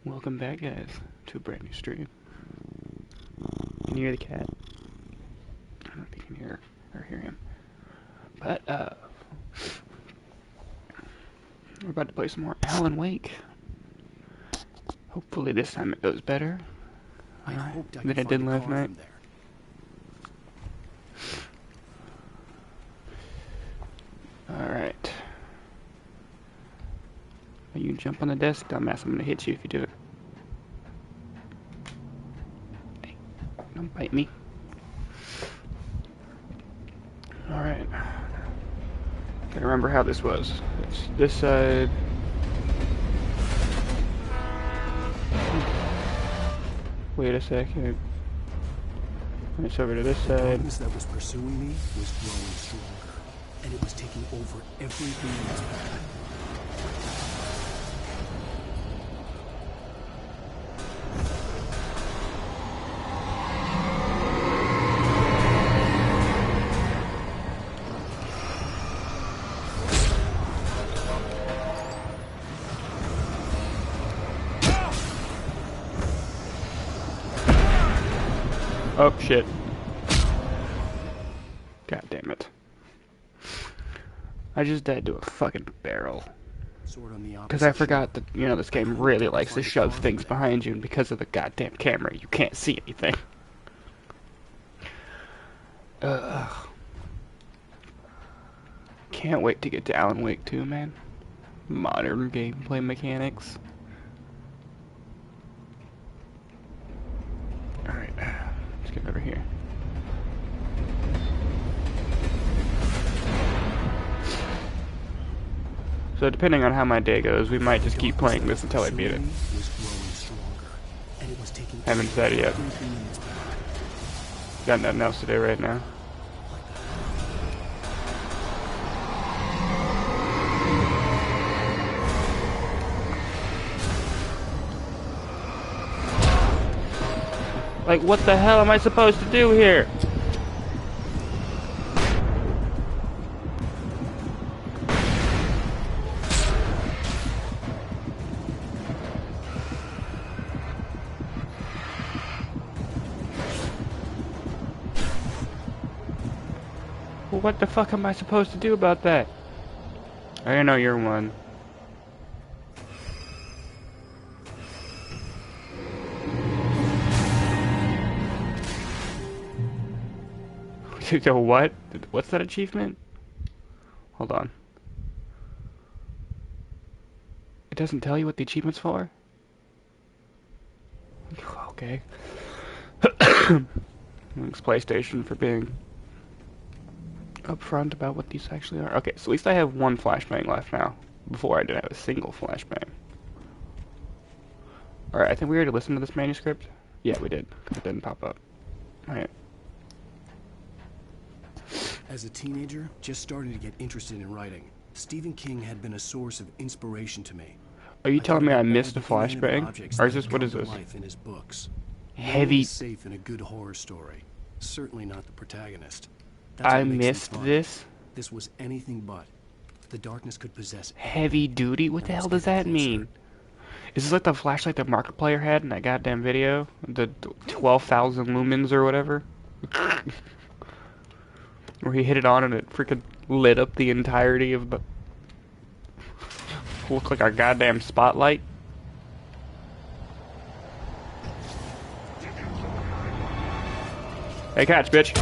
Welcome back, guys, to a brand new stream. Can you hear the cat? I don't know if you can hear or hear him. But, we're about to play some more Alan Wake. Hopefully this time it goes better than it did last night. Alright. You jump on the desk, dumbass. I'm gonna hit you if you do it. Hey, don't bite me. Alright. Gotta remember how this was. It's this side. Wait a second. It's over to this side. The darkness that was pursuing me was growing stronger, and it was taking over everything in its path. Oh, shit. God damn it. I just died to a fucking barrel. Because I forgot that, you know, this game really likes to shove things behind you, and because of the goddamn camera, you can't see anything. Can't wait to get to Alan Wake 2, man. Modern gameplay mechanics. Alright. Let's get over here. So depending on how my day goes, we might just keep playing this until I beat it. Haven't decided yet. Got nothing else to do right now. Like, what the hell am I supposed to do here? Well, what the fuck am I supposed to do about that? I know you're one. So what? What's that achievement? Hold on. It doesn't tell you what the achievement's for? Okay. Thanks, PlayStation, for being upfront about what these actually are. Okay, so at least I have one flashbang left now. Before I didn't have a single flashbang. Alright, I think we already listened to this manuscript. Yeah, we did, because it didn't pop up. Alright. As a teenager, just starting to get interested in writing, Stephen King had been a source of inspiration to me. Are you telling me I missed a flashbang? Or is this, what is this? In his books. Heavy. Safe in a good horror story. Certainly not the protagonist. I missed this? This was anything but. The darkness could possess heavy duty? What the hell does that mean? Is this like the flashlight that Markiplier had in that goddamn video? The 12,000 lumens or whatever? Where he hit it on and it freaking lit up the entirety of the... Looked like a goddamn spotlight. Hey, catch, bitch.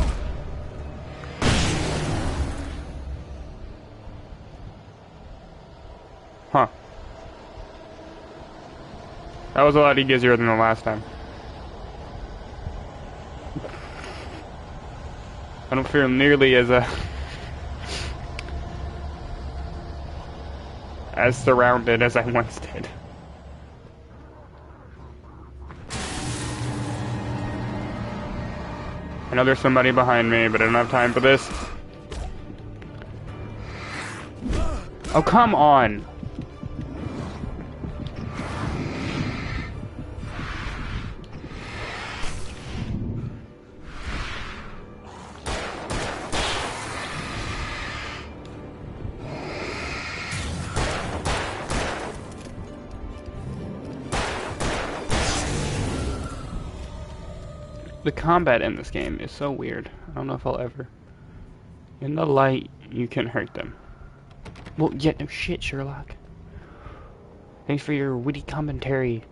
Huh. That was a lot easier than the last time. I don't feel nearly as surrounded as I once did. I know there's somebody behind me, but I don't have time for this. Oh, come on! The combat in this game is so weird. I don't know if I'll ever. In the light, you can hurt them. Well, yeah, no shit, Sherlock. Thanks for your witty commentary.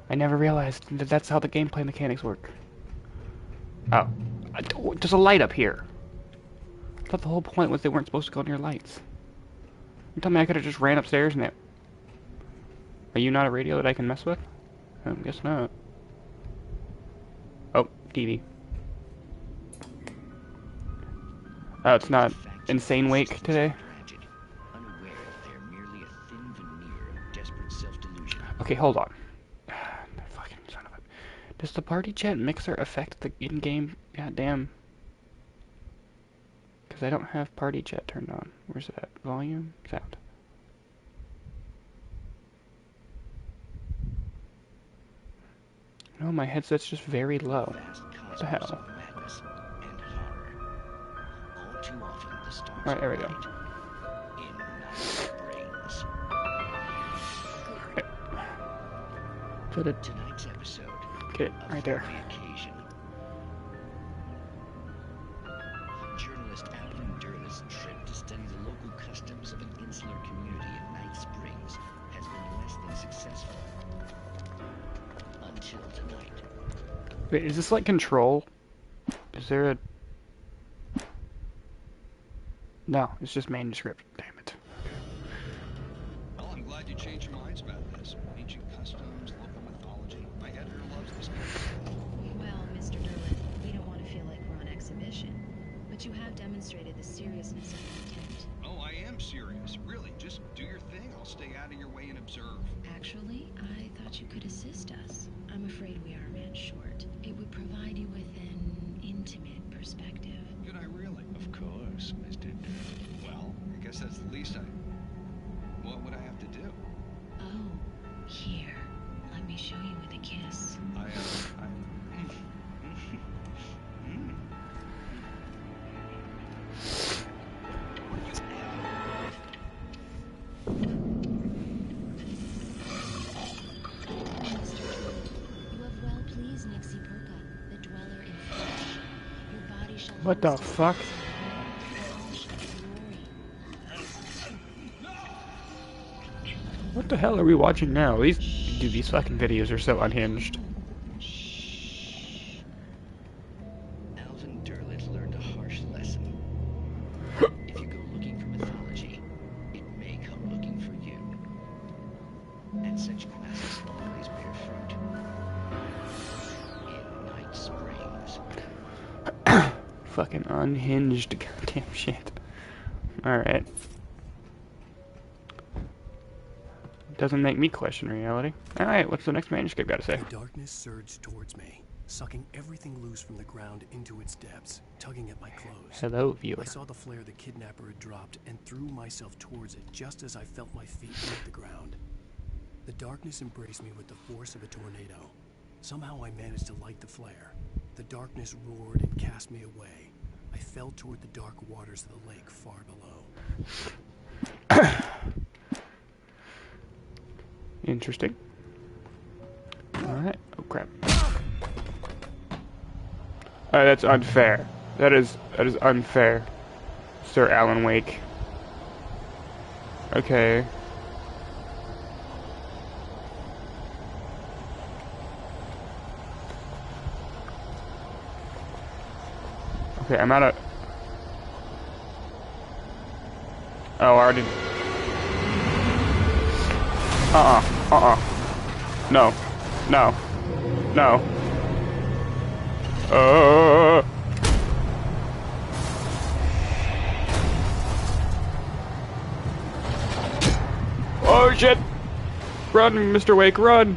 I never realized that that's how the gameplay mechanics work. Oh. There's a light up here. I thought the whole point was they weren't supposed to go near lights. You tell me I could have just ran upstairs and it... Are you not a radio that I can mess with? I guess not. Oh, TV. Oh, it's not Insane Wake today? Okay, hold on. Fucking son of a... Does the party chat mixer affect the in-game? Goddamn. Because I don't have party chat turned on. Where's that? Volume? Sound. No, my headset's just very low. What the hell? Alright, there we go. Alright. Tonight's episode. Get it right there. Journalist Alvin Durley's trip to study the local customs of an insular community in Night Springs has been less than successful. Until tonight. Wait, is this like Control? Is there a... No, it's just manuscript. Damn it. Well, I'm glad you changed your minds about this. Ancient customs, local mythology. My editor loves this kind. Well, Mr. Derlin, we don't want to feel like we're on exhibition, but you have demonstrated the seriousness of your intent. Oh, I am serious. Really, just do your thing. I'll stay out of your way and observe. Actually, I thought you could assist us. I'm afraid we are a man short. It would provide you with an intimate perspective. Could I really? Of course, Mr. Well, I guess that's the least I... What would I have to do? Oh, here. Let me show you with a kiss. What the fuck? What the hell are we watching now? These fucking videos are so unhinged. Alvin Durlett learned a harsh lesson. If you go looking for mythology, it may come looking for you. And such classes always bear fruit. In Night Springs. Fucking unhinged goddamn shit. Alright. Doesn't make me question reality. Alright, what's the next manuscript gotta say? The darkness surged towards me, sucking everything loose from the ground into its depths, tugging at my clothes. Hello, viewer. I saw the flare the kidnapper had dropped and threw myself towards it just as I felt my feet hit the ground. The darkness embraced me with the force of a tornado. Somehow I managed to light the flare. The darkness roared and cast me away. I fell toward the dark waters of the lake far below. Interesting. Alright. Oh crap. That's unfair. That is unfair, Sir Alan Wake. Okay. Okay, I'm out of... Oh, I already... No. No. No. Oh shit! Run, Mr. Wake, run!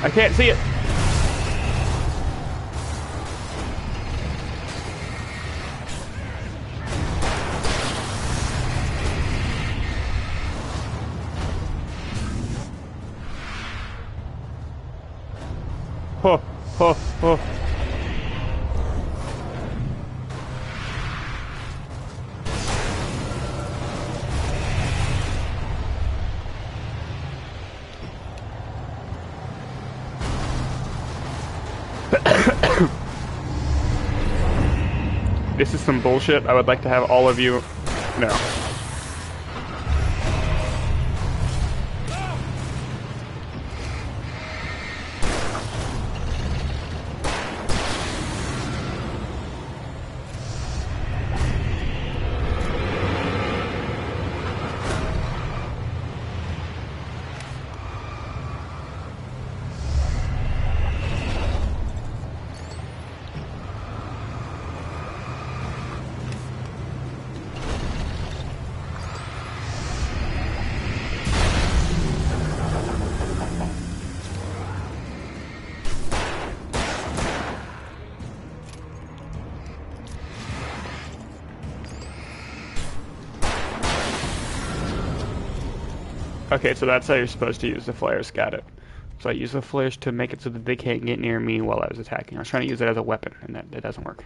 I can't see it. Ho, ho, ho. this is some bullshit, I would like to have all of you know. Okay, so that's how you're supposed to use the flares, got it. So I use the flares to make it so that they can't get near me while I was attacking. I was trying to use it as a weapon, and that doesn't work.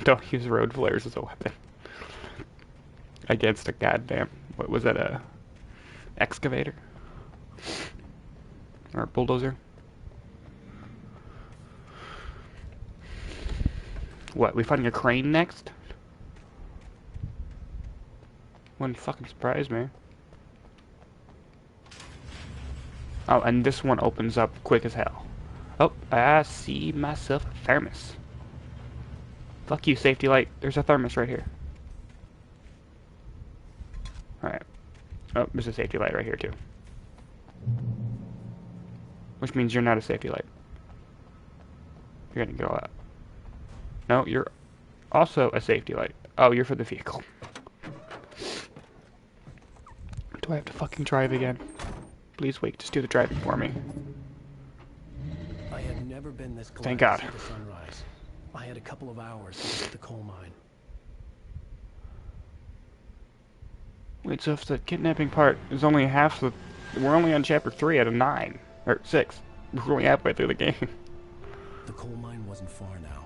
Don't use road flares as a weapon. Against a goddamn, what was that, a excavator? Or a bulldozer? What, we finding a crane next? Wouldn't fucking surprise me. Oh, and this one opens up quick as hell. Oh, I see myself a thermos. Fuck you, safety light. There's a thermos right here. Alright. Oh, there's a safety light right here, too. Which means you're not a safety light. You're gonna get all that. No, you're also a safety light. Oh, you're for the vehicle. Do I have to fucking drive again? Please wait, just do the driving for me. I had never been this close Thank God. to the sunrise. I had a couple of hours to get to the coal mine. Wait, so if the kidnapping part is only half the... We're only on chapter 3 out of 9. Or 6. We're only halfway through the game. The coal mine wasn't far now.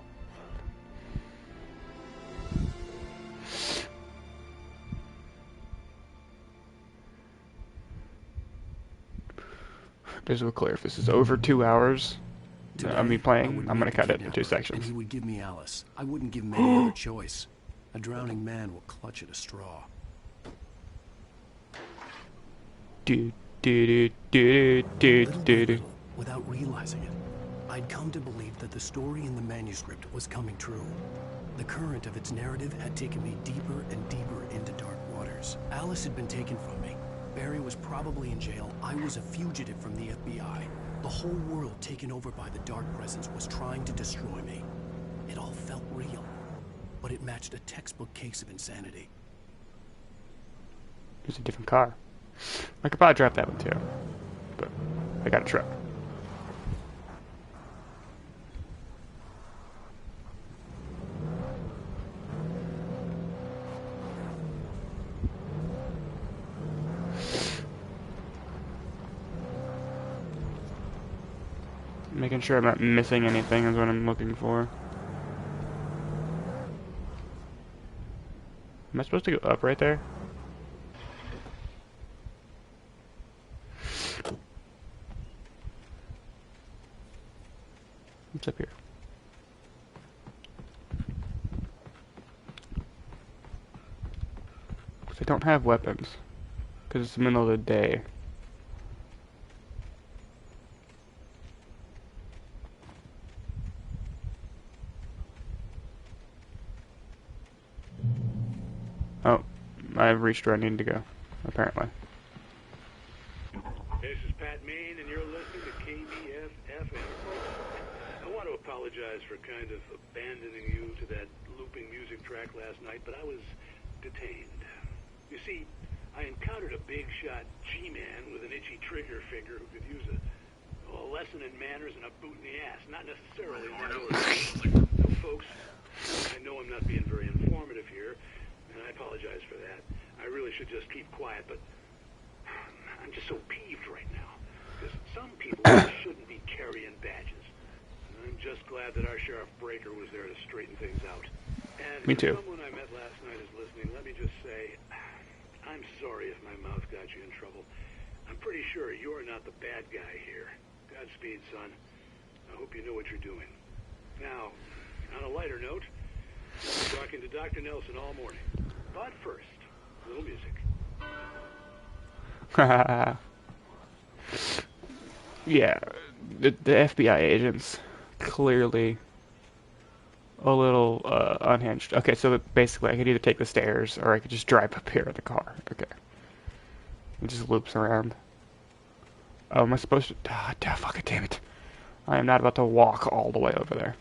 Just to be clear, if this is over 2 hours of me I playing, would I'm gonna meet the cut it in 2 kidnapper, sections. And he would give me Alice. I wouldn't give him any other choice. A drowning man will clutch at a straw. Little, without realizing it, I'd come to believe that the story in the manuscript was coming true. The current of its narrative had taken me deeper and deeper into dark waters. Alice had been taken from me. Barry was probably in jail. I was a fugitive from the FBI. The whole world taken over by the Dark Presence was trying to destroy me. It all felt real, but it matched a textbook case of insanity. There's a different car. I could probably drive that one too, but I got a truck. Making sure I'm not missing anything is what I'm looking for. Am I supposed to go up right there? What's up here? Because I don't have weapons. Because it's the middle of the day. Oh, I've reached where I need to go, apparently. This is Pat Main, and you're listening to KBFFM. I want to apologize for kind of abandoning you to that looping music track last night, but I was detained. You see, I encountered a big-shot G-man with an itchy trigger finger who could use a lesson in manners and a boot in the ass, not necessarily in that order. So, folks, I know I'm not being very informative here, and I apologize for that. I really should just keep quiet, but I'm just so peeved right now. Because some people shouldn't be carrying badges. And I'm just glad that our Sheriff Breaker was there to straighten things out. And Me too. if someone I met last night is listening, let me just say, I'm sorry if my mouth got you in trouble. I'm pretty sure you're not the bad guy here. Godspeed, son. I hope you know what you're doing. Now, On a lighter note, I'll be talking to Dr. Nelson all morning. But first, a little music. Yeah, the FBI agents clearly a little unhinged. Okay, so basically I could either take the stairs or I could just drive up here in the car. Okay. It just loops around. Oh, am I supposed to? Fuck it, damn it. I am not about to walk all the way over there.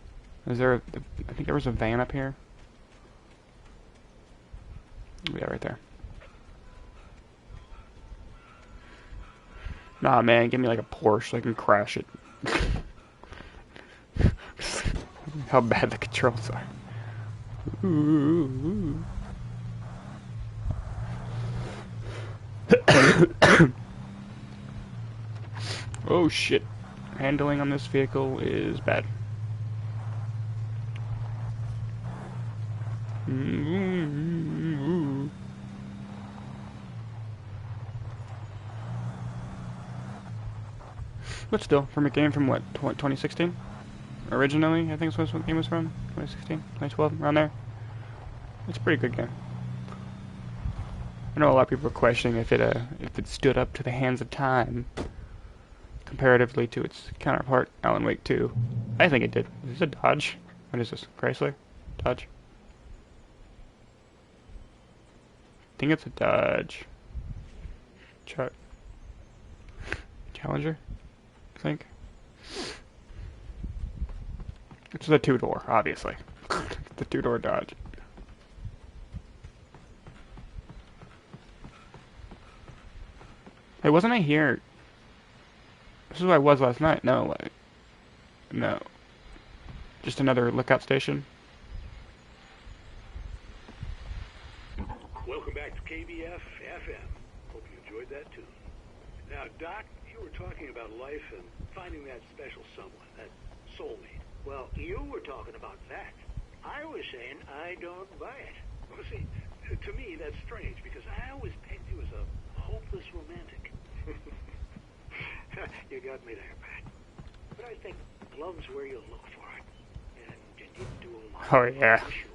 Is there I think there was a van up here. Yeah, right there. Nah, man, give me like a Porsche so I can crash it. How bad the controls are. Ooh. Oh shit. Handling on this vehicle is bad. But still, from a game from what, 2016? Originally, I think that's what the game was from. 2016, 2012, around there. It's a pretty good game. I know a lot of people are questioning if it stood up to the hands of time comparatively to its counterpart, Alan Wake 2. I think it did. Is this a Dodge? What is this? Chrysler? Dodge? I think it's a Dodge. Challenger? I think. It's the two-door, obviously. The two-door Dodge. Hey, wasn't I here? This is where I was last night. No, no. Just another lookout station. Welcome back to KBF FM. Hope you enjoyed that too. Now, Doc, you were talking about life and finding that special someone, that soulmate. Well, you were talking about that. I was saying I don't buy it. Well, see, to me that's strange because I always pegged you as a hopeless romantic. You got me there, Pat. But I think love's where you look for it. And you didn't do a lot. Oh, yeah. For sure.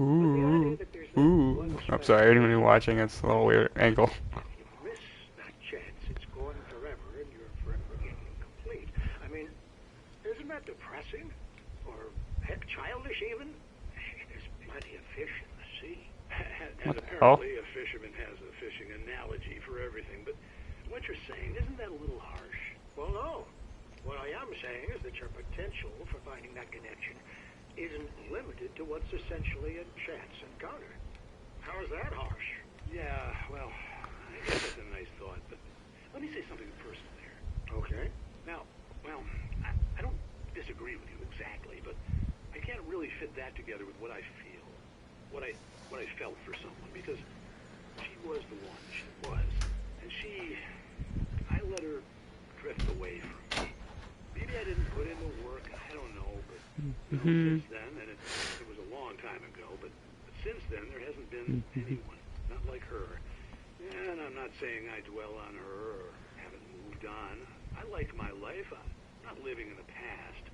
Ooh. Ooh. I'm sorry, anyone watching, it's a little weird angle. You miss that chance. It's gone forever, and you're forever incomplete. I mean, isn't that depressing? Or, heck, childish even? There's plenty of fish in the sea. And apparently a fisherman has a fishing analogy for everything, but what you're saying, isn't that a little harsh? Well, no. What I am saying is that your potential for finding that connection isn't limited to what's essentially a chance encounter. How is that harsh? Yeah, well, I guess that's a nice thought, but let me say something personal here. Okay. Now, well, I don't disagree with you exactly, but I can't really fit that together with what I feel, what I felt for someone, because she was the one, she was, and I let her drift away from me. Maybe I didn't put in the work, I don't know, but since then, and it was a long time ago, but since then there hasn't been anyone, not like her. And I'm not saying I dwell on her or haven't moved on. I like my life. I'm not living in the past,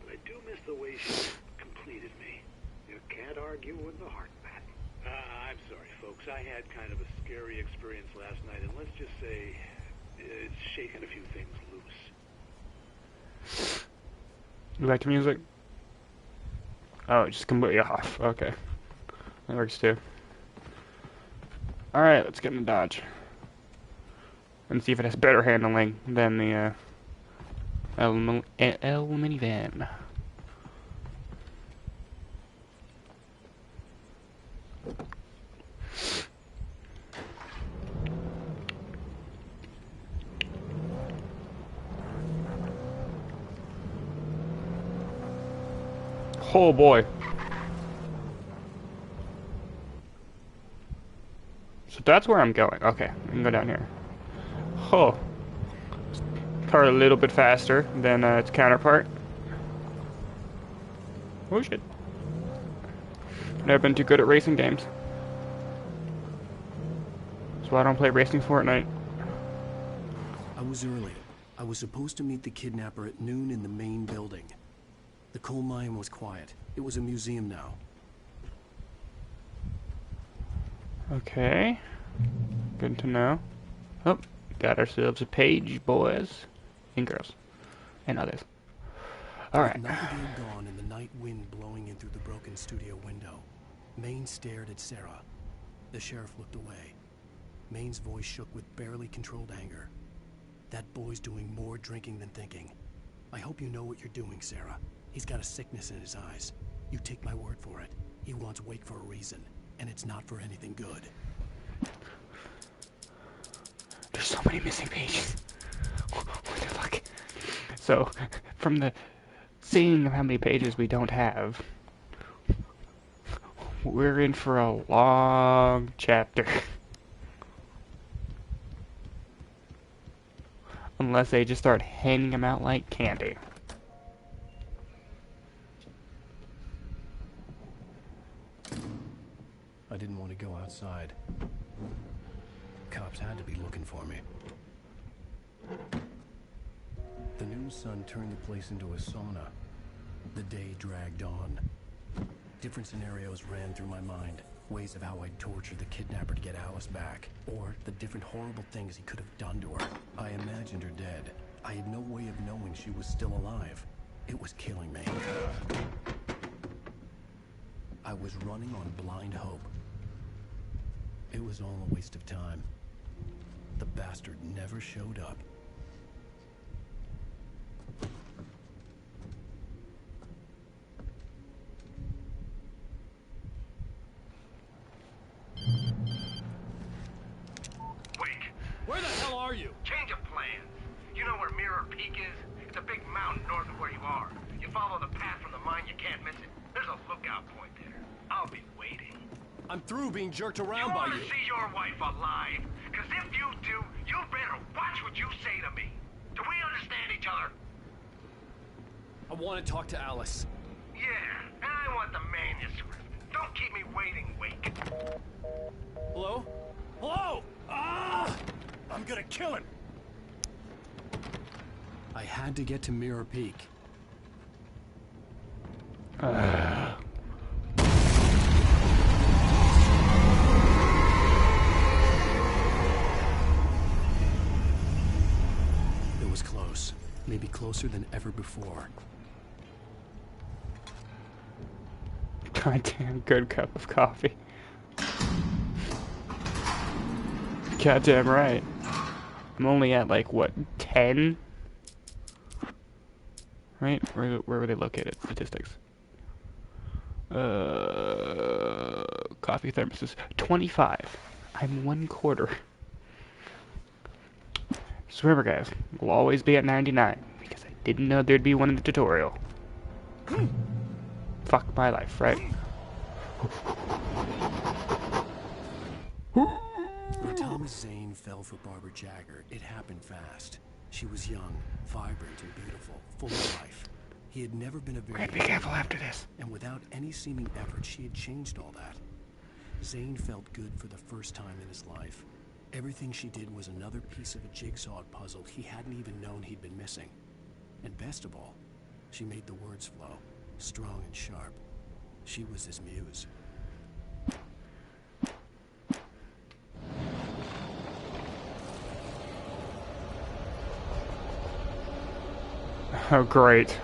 but I do miss the way she completed me. You can't argue with the heart, Pat. I'm sorry, folks. I had kind of a scary experience last night, and let's just say it's shaken a few things loose. You like the music? Oh, just completely off. Okay. That works too. Alright, let's get in the Dodge. And see if it has better handling than the L minivan. Oh boy. So that's where I'm going. Okay, I can go down here. Oh. Car a little bit faster than its counterpart. Oh shit. Never been too good at racing games. That's why I don't play Racing Fortnite. I was early. I was supposed to meet the kidnapper at noon in the main building. The coal mine was quiet. It It was a museum now. Okay. Good to know. Oh, got ourselves a page, boys. And girls. And others. Alright. With Nightingale gone and the night wind blowing in through the broken studio window, Maine stared at Sarah. The sheriff looked away. Maine's voice shook with barely controlled anger. That boy's doing more drinking than thinking. I hope you know what you're doing, Sarah. He's got a sickness in his eyes. You take my word for it. He wants Wake for a reason, and it's not for anything good. There's so many missing pages. What the fuck? So, from the seeing how many pages we don't have, we're in for a long chapter. Unless they just start handing them out like candy. I didn't want to go outside. Cops had to be looking for me. The noon sun turned the place into a sauna. The day dragged on. Different scenarios ran through my mind. Ways of how I'd torture the kidnapper to get Alice back. Or the different horrible things he could have done to her. I imagined her dead. I had no way of knowing she was still alive. It was killing me. I was running on blind hope. It was all a waste of time. The bastard never showed up. Wake, Where the hell are you? change of plans. You know where Mirror Peak is? It's a big mountain north of where you are. You follow the path from the mine, you can't miss it. There's a lookout point there. I'll be waiting. I'm through being jerked You around by want you. to see your wife alive? Because if you do, you better watch what you say to me. Do we understand each other? I want to talk to Alice. Yeah, and I want the manuscript. Don't keep me waiting, Wake. Hello? Hello? Ah! I'm gonna kill him. I had to get to Mirror Peak. It was close. Maybe closer than ever before. Goddamn good cup of coffee. Goddamn right. I'm only at like, what, 10? Right? Where were they located? Statistics. Coffee thermoses. 25. I'm 1/4. So remember guys, we'll always be at 99. Because I didn't know there'd be one in the tutorial. Fuck my life, right? When Thomas Zane fell for Barbara Jagger, it happened fast. She was young, vibrant and beautiful, full of life. He had never been a very... Be careful after this. And without any seeming effort, she had changed all that. Zane felt good for the first time in his life. Everything she did was another piece of a jigsaw puzzle he hadn't even known he'd been missing. And best of all, she made the words flow, strong and sharp. She was his muse. Oh, great.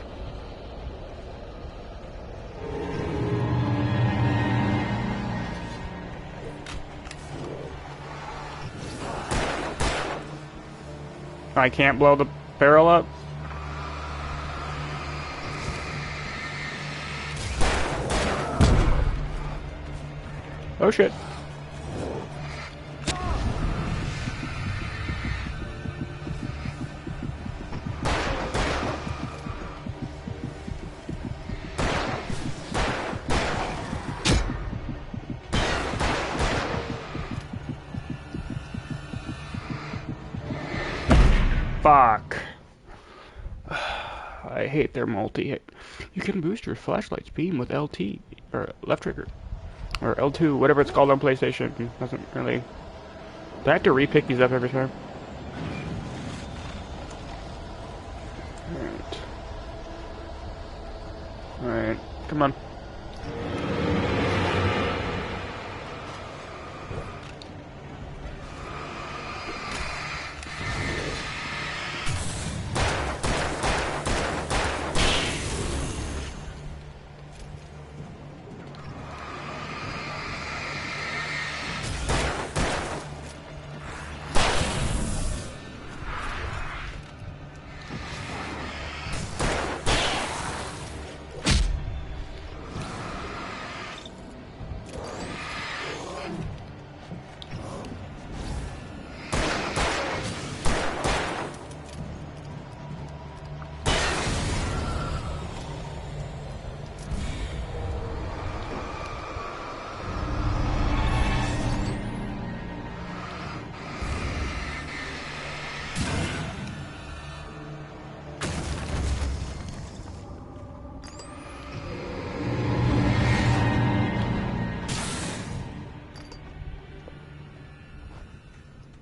I can't blow the barrel up? Oh shit. Fuck. I hate their multi-hit. You can boost your flashlight's beam with LT, or left trigger. Or L2, whatever it's called on PlayStation. Doesn't really... Do I have to re-pick these up every time? Alright. Alright, come on.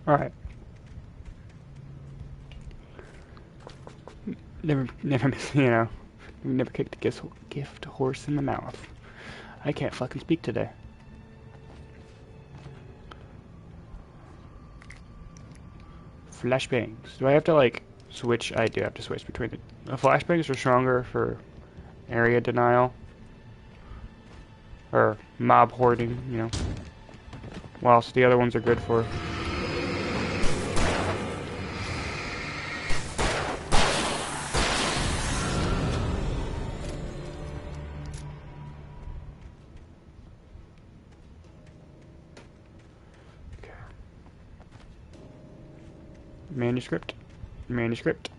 Alright. Never, never kicked a gift horse in the mouth. I can't fucking speak today. Flashbangs. Do I have to, like, switch? I do have to switch between the flashbangs are stronger for area denial. Or mob hoarding, you know. Whilst the other ones are good for... Manuscript. Manuscript.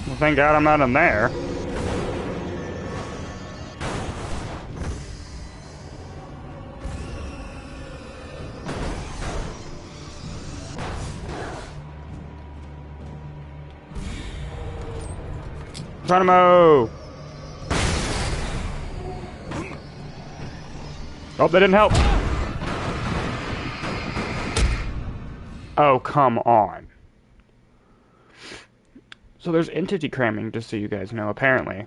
Well, thank God I'm not in there. Geronimo! Oh, that didn't help. Oh, come on. So there's entity cramming, just so you guys know, apparently.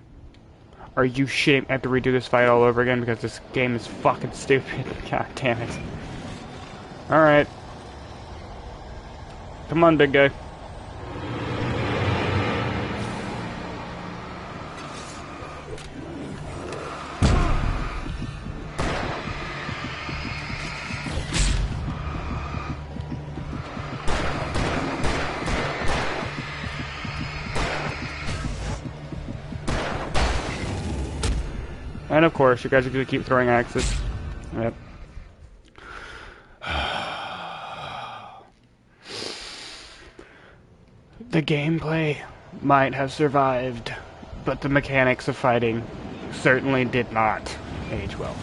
Are you shitting? I have to redo this fight all over again because this game is fucking stupid. God damn it. Alright. Come on, big guy. And of course, you guys are gonna keep throwing axes. Yep. The gameplay might have survived, but the mechanics of fighting certainly did not age well.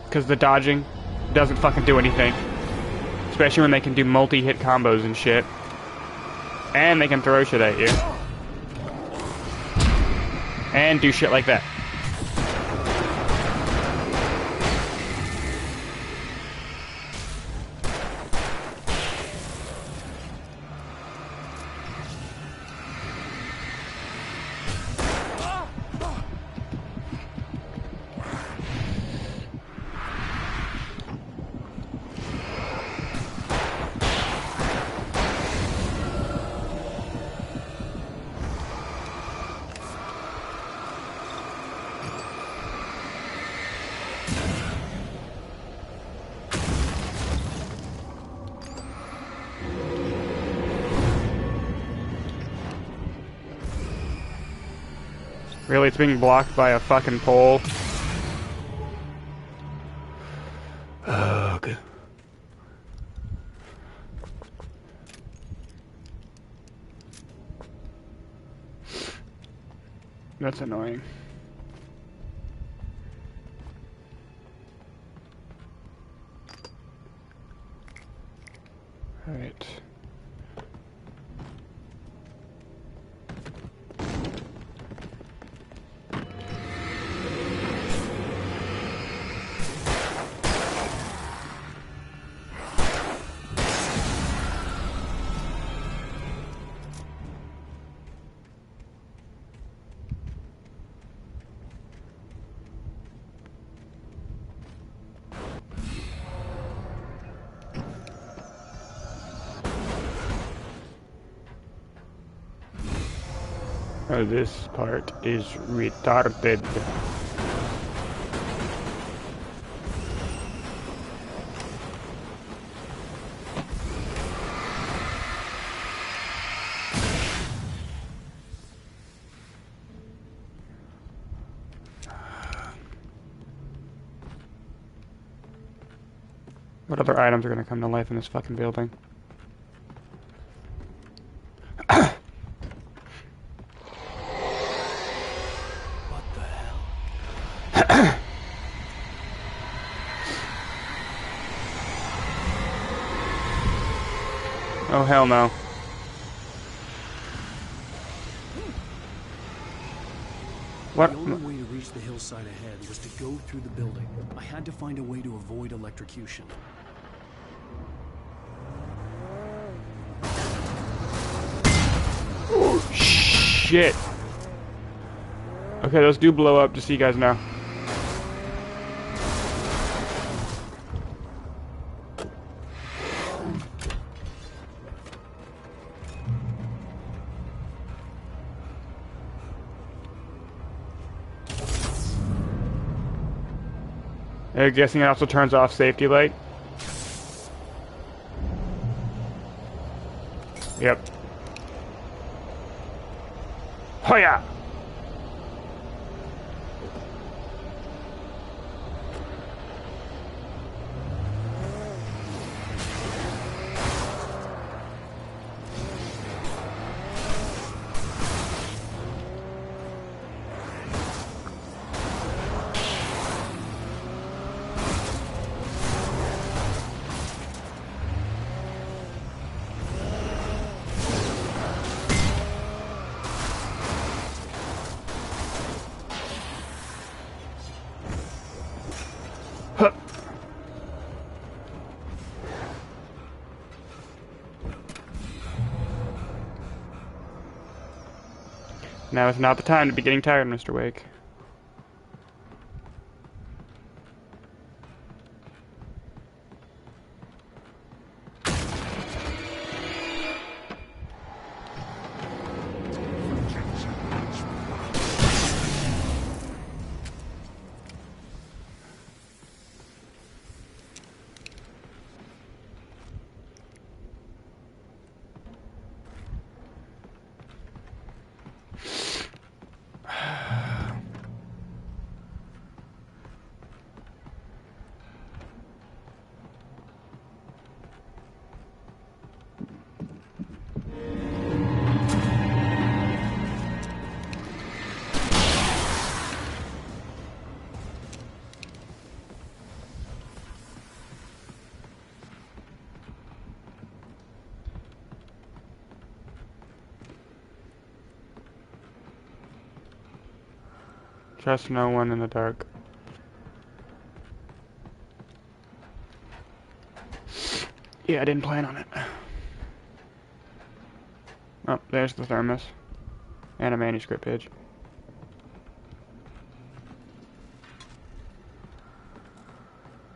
Because the dodging doesn't fucking do anything. Especially when they can do multi-hit combos and shit. And they can throw shit at you. And do shit like that. Really, it's being blocked by a fucking pole. Ugh. That's annoying. Alright. Oh, this part is retarded. What other items are gonna come to life in this fucking building? Oh, hell no. What? The only way to reach the hillside ahead was to go through the building. I had to find a way to avoid electrocution. Shit. Okay, those do blow up, just so you guys know. I'm guessing it also turns off safety light. Yep. Oh yeah. Huh. Now is not the time to be getting tired, Mr. Wake. Trust no one in the dark. Yeah, I didn't plan on it. Oh, there's the thermos. And a manuscript page.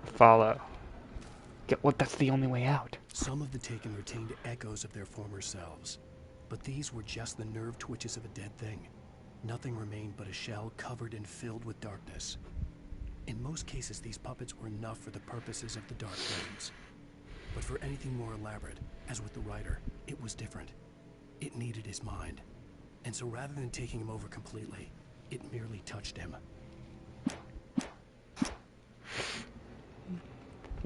Follow. Yeah, well, that's the only way out. Some of the Taken retained echoes of their former selves, but these were just the nerve twitches of a dead thing. Nothing remained but a shell covered and filled with darkness. In most cases, these puppets were enough for the purposes of the Dark Realms. But for anything more elaborate, as with the writer, it was different. It needed his mind. And so rather than taking him over completely, it merely touched him.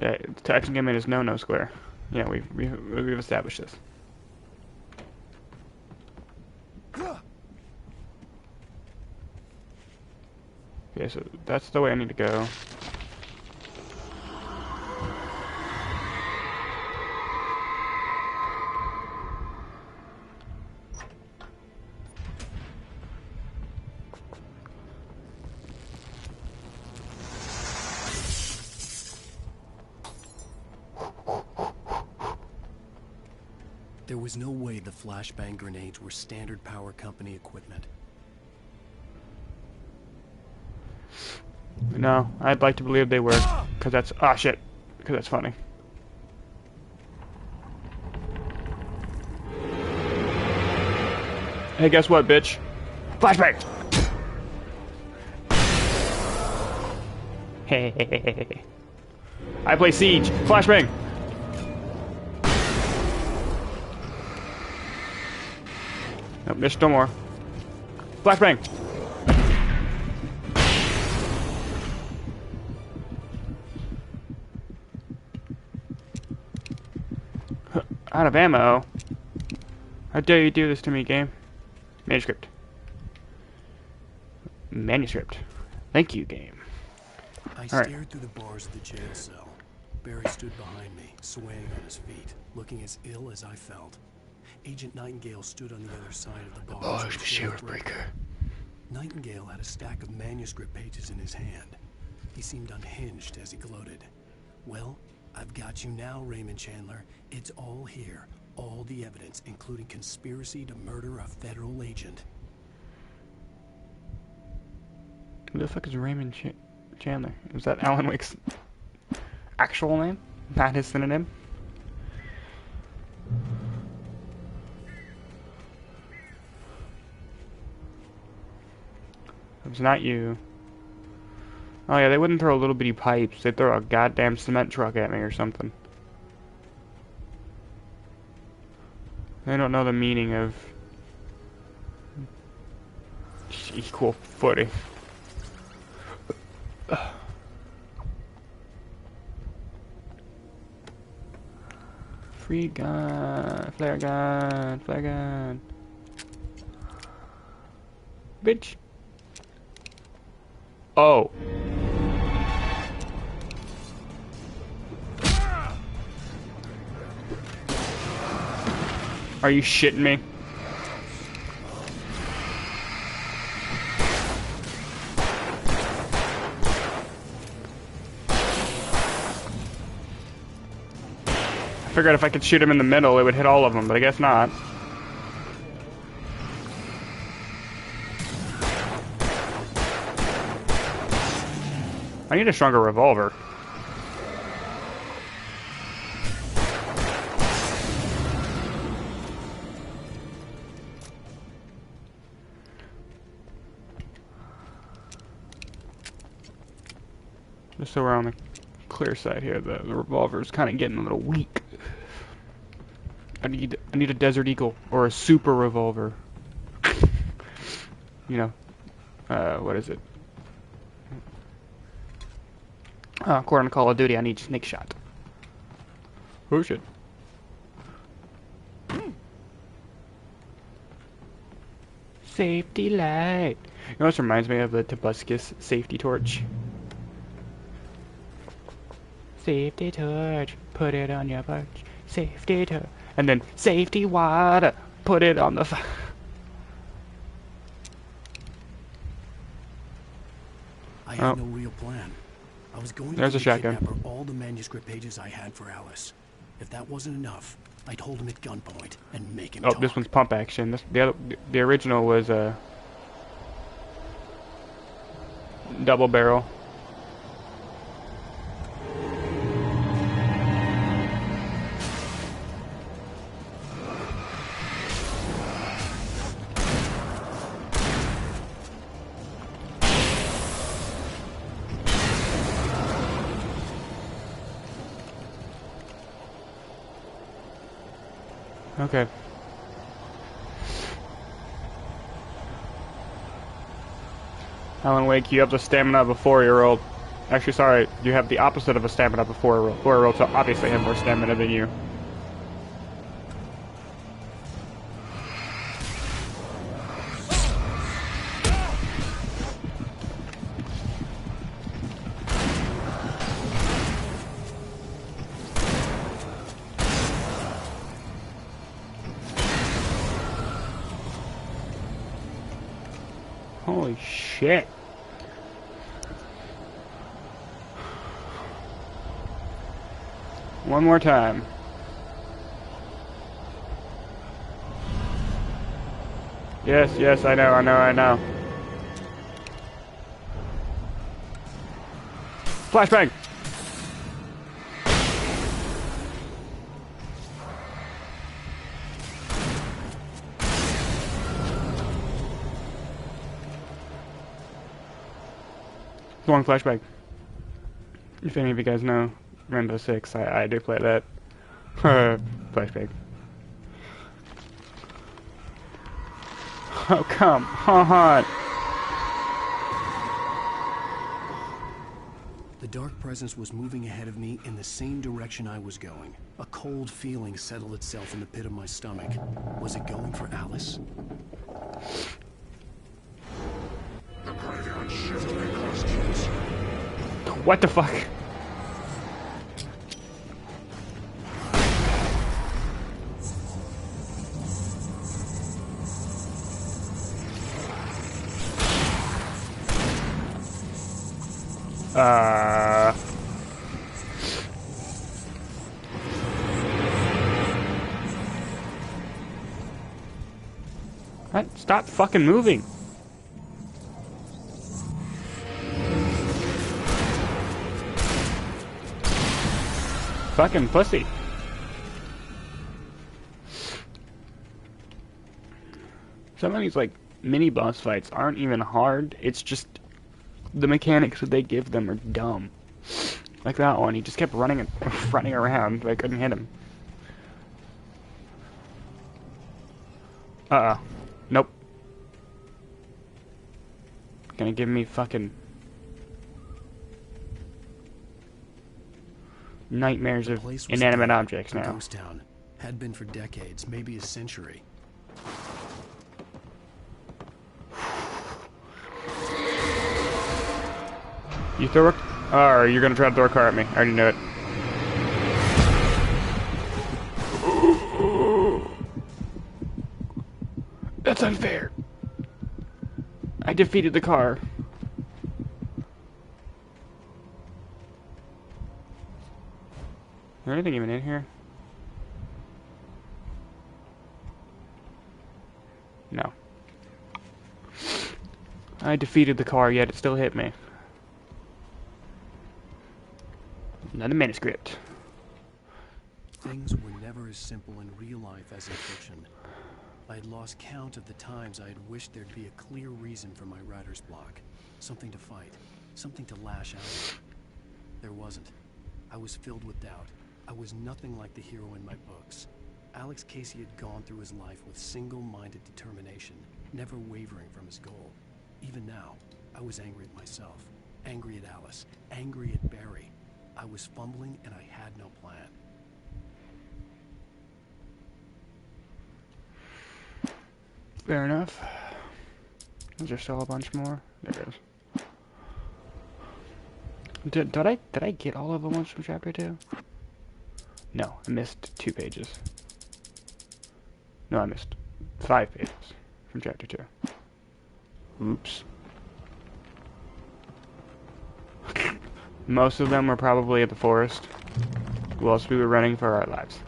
Yeah, touching him in his no-no square. Yeah, we've established this. Okay, so that's the way I need to go. There was no way the flashbang grenades were standard power company equipment. No, I'd like to believe they were, because that's, ah shit, because that's funny. Hey, guess what, bitch? Flashbang! Hey, I play Siege. Flashbang! Nope, there's still more. Flashbang! Out of ammo. How dare you do this to me, game? Manuscript. Manuscript. Thank you, game. I All right. stared through the bars of the jail cell. Barry stood behind me, swaying on his feet, looking as ill as I felt. Agent Nightingale stood on the other side of the bars. The sheriff breaker. Nightingale had a stack of manuscript pages in his hand. He seemed unhinged as he gloated. Well, I've got you now, Raymond Chandler. It's all here. All the evidence, including conspiracy to murder a federal agent. Who the fuck is Raymond Chandler? Is that Alan Wake's actual name? Not his synonym? It's not you. Oh yeah, they wouldn't throw little bitty pipes. They'd throw a goddamn cement truck at me or something. They don't know the meaning of equal footing. Free gun, flare gun, flare gun. Bitch. Oh. Are you shitting me? I figured if I could shoot him in the middle, it would hit all of them, but I guess not. I need a stronger revolver. Just so we're on the clear side here, the revolver is kind of getting a little weak. I need a Desert Eagle or a super revolver. You know, what is it? According to Call of Duty, I need Snake Shot. Oh shit. Safety light. You know what reminds me of the Tobuscus safety torch? Safety torch, put it on your porch. Safety torch. And then safety water, put it on the fire. I had no real plan. I was going There's to a shotgun. kidnapper all the manuscript pages I had for Alice. If that wasn't enough, I'd hold him at gunpoint and make him Oh, talk. this one's pump action. The original was a double barrel. Okay. Alan Wake, you have the stamina of a 4-year-old. Actually, sorry, you have the opposite of a stamina of a 4-year-old. 4-year-olds obviously have more stamina than you. Holy shit. One more time. Yes, yes, I know. Flashbang! Long flashback. If any of you guys know Rainbow Six, I do play that. Flashback. Oh, come on. The dark presence was moving ahead of me in the same direction I was going. A cold feeling settled itself in the pit of my stomach. Was it going for Alice? The graveyard shift may cause keys. What the fuck? What? Stop fucking moving. Fucking pussy. Some of these, like, mini boss fights aren't even hard. It's just the mechanics that they give them are dumb. Like that one, he just kept running around, but I couldn't hit him. Uh-oh. Nope. Gonna give me fucking nightmares of inanimate objects now. Ghost town. Had been for decades, maybe a century. You throw a... or you're gonna try to throw a car at me. I already knew it. That's unfair. I defeated the car. Is there anything even in here? No. I defeated the car, yet it still hit me. Another manuscript. Things were never as simple in real life as in fiction. I had lost count of the times I had wished there'd be a clear reason for my writer's block. Something to fight. Something to lash out at. There wasn't. I was filled with doubt. I was nothing like the hero in my books. Alex Casey had gone through his life with single-minded determination, never wavering from his goal. Even now, I was angry at myself, angry at Alice, angry at Barry. I was fumbling and I had no plan. Fair enough. Is there still a bunch more? There is. Did I get all of the ones from chapter 2? No, I missed 2 pages. No, I missed 5 pages from chapter 2. Oops. Most of them were probably at the forest, whilst we were running for our lives.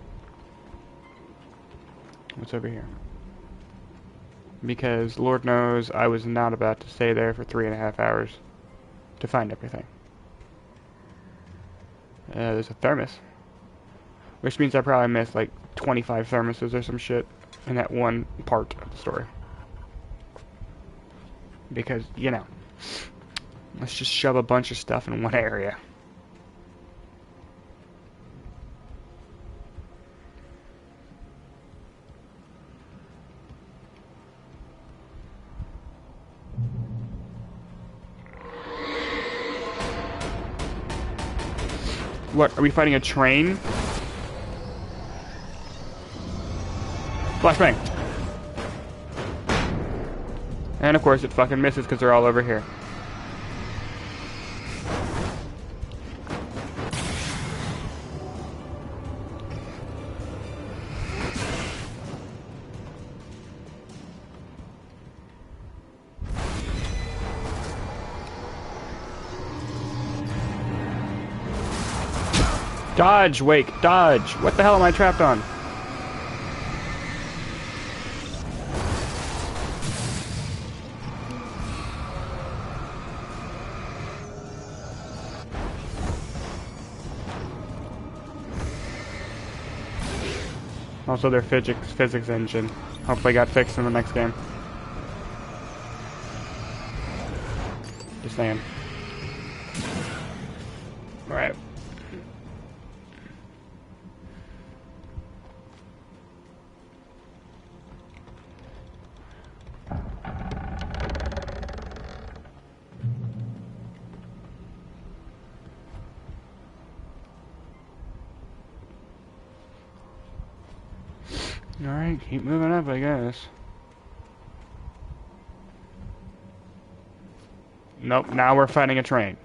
What's over here? Because Lord knows I was not about to stay there for 3.5 hours to find everything. There's a thermos. Which means I probably missed like 25 thermoses or some shit in that one part of the story. Because, you know, let's just shove a bunch of stuff in one area. What, are we fighting a train? Flashbang! And of course it fucking misses because they're all over here. Dodge, Wake, dodge! What the hell am I trapped on? Also their physics engine hopefully got fixed in the next game. Just saying. Alright. Alright, keep moving up, I guess. Nope, now we're fighting a train.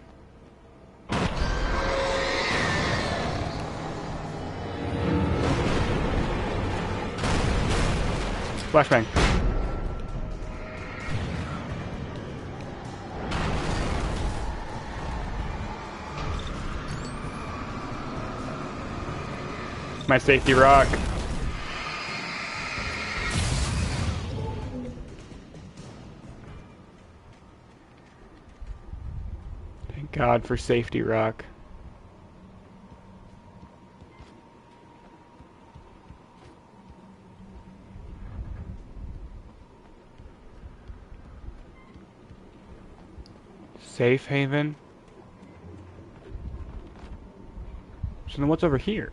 Flashbang. My safety rock. Thank God for safety rock. Safe haven. So then what's over here?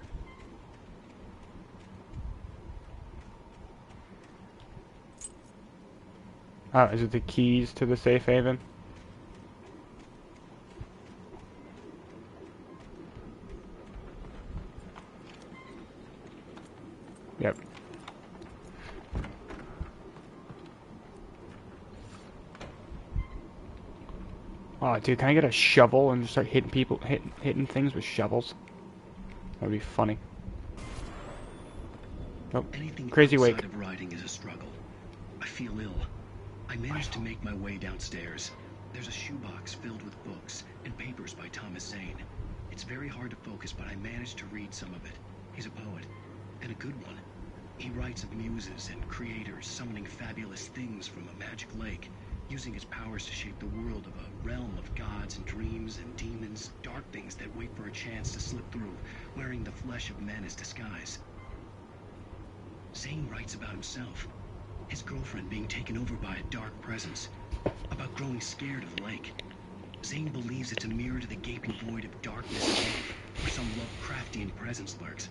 Oh, is it the keys to the safe haven? Yep. Oh, dude, can I get a shovel and just start hitting people, hitting things with shovels? That'd be funny. Oh, Anything crazy outside wake. of riding is a struggle. I feel ill. I managed to make my way downstairs. There's a shoebox filled with books and papers by Thomas Zane. It's very hard to focus, but I managed to read some of it. He's a poet, and a good one. He writes of muses and creators summoning fabulous things from a magic lake, using his powers to shape the world of a realm of gods and dreams and demons, dark things that wait for a chance to slip through, wearing the flesh of men as disguise. Zane writes about himself, his girlfriend being taken over by a dark presence, about growing scared of the lake. Zane believes it's a mirror to the gaping void of darkness above, where some Lovecraftian presence lurks.